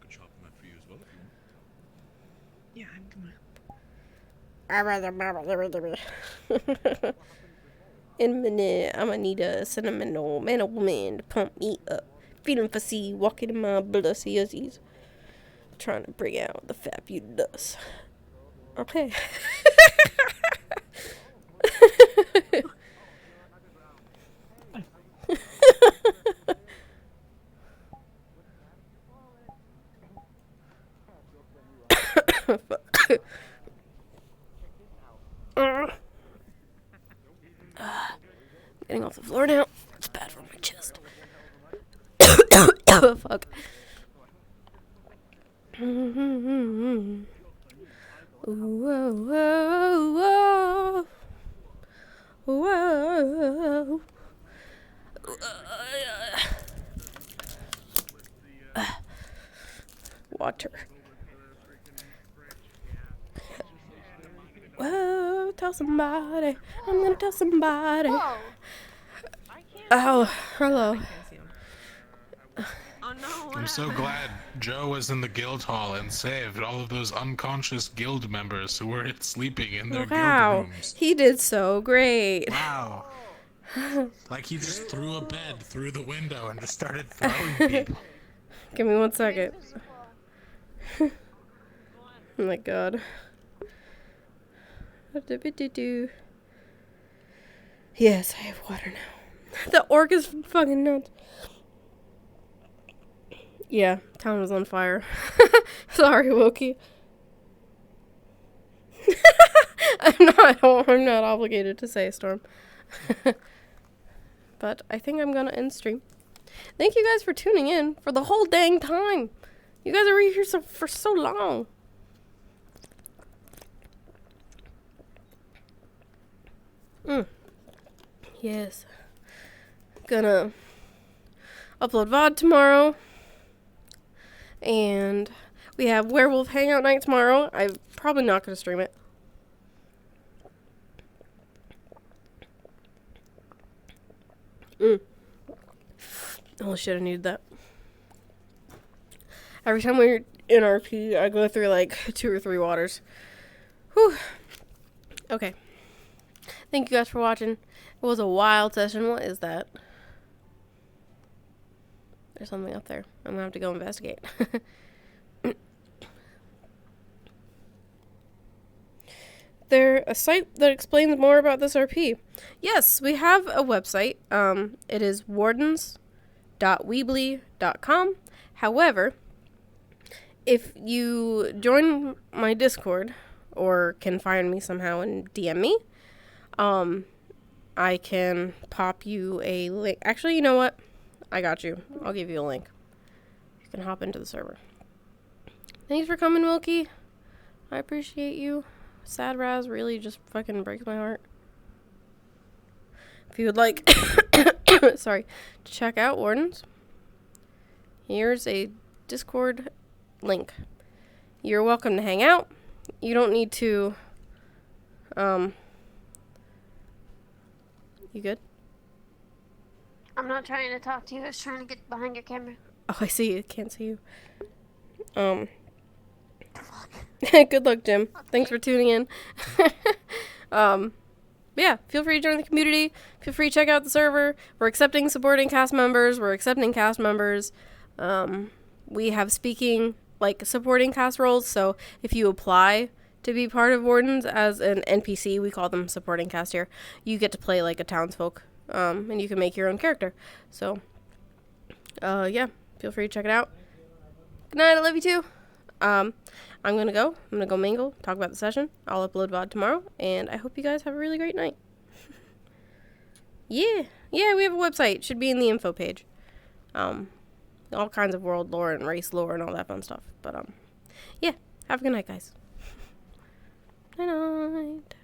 F: Could chop them up for you as well if you want.
H: Yeah, I'm gonna.
A: In a minute, I'm gonna need a cinnamon old man or woman to pump me up. Feeling fussy, walking in my bloody uzzies. Trying to bring out the fabulous. Okay. Getting off the floor now. It's bad for my chest. Oh, fuck. Whoa, whoa, whoa. Whoa. Water. Whoa, tell somebody. I'm gonna tell somebody. Oh, hello.
U: Oh no!
K: I'm so glad Joe was in the guild hall and saved all of those unconscious guild members who were sleeping in their
A: Wow,
K: guild rooms.
A: he did so great.
K: Wow. Like he just threw a bed through the window and just started throwing people.
A: Give me 1 second. Oh my god. Yes, I have water now. The orc is fucking nuts. Yeah, town was on fire. Sorry, Wookie. I'm not obligated to say, Storm. But I think I'm gonna end stream. Thank you guys for tuning in for the whole dang time. You guys are here for so long. Yes. Gonna upload VOD tomorrow. And we have Werewolf Hangout Night tomorrow. I'm probably not gonna stream it. Holy shit, I needed that. Every time we're in RP, I go through like 2 or 3 waters. Whew. Okay. Thank you guys for watching. It was a wild session. What is that? There's something up there. I'm gonna have to go investigate. They're a site that explains more about this RP. Yes, we have a website. It is wardens.weebly.com. However, if you join my Discord or can find me somehow and DM me, I can pop you a link. Actually, you know what? I got you. I'll give you a link. You can hop into the server. Thanks for coming, Wilkie. I appreciate you. Sad Raz really just fucking breaks my heart. If you would like sorry, to check out Wardens, here's a Discord link. You're welcome to hang out. You don't need to you good?
L: I'm not trying to talk to you. I was trying to get behind your camera.
A: Oh, I see you. Can't see you. Good luck, Jim. Okay. Thanks for tuning in. Yeah, feel free to join the community. Feel free to check out the server. We're accepting supporting cast members. We have speaking, supporting cast roles. So if you apply to be part of Wardens as an NPC, we call them supporting cast here, you get to play like a townsfolk. And you can make your own character. So, yeah, feel free to check it out. Good night, I love you too. I'm gonna go mingle, talk about the session. I'll upload VOD tomorrow, and I hope you guys have a really great night. Yeah, we have a website. Should be in the info page. All kinds of world lore and race lore and all that fun stuff. But, yeah, have a good night, guys. Night night.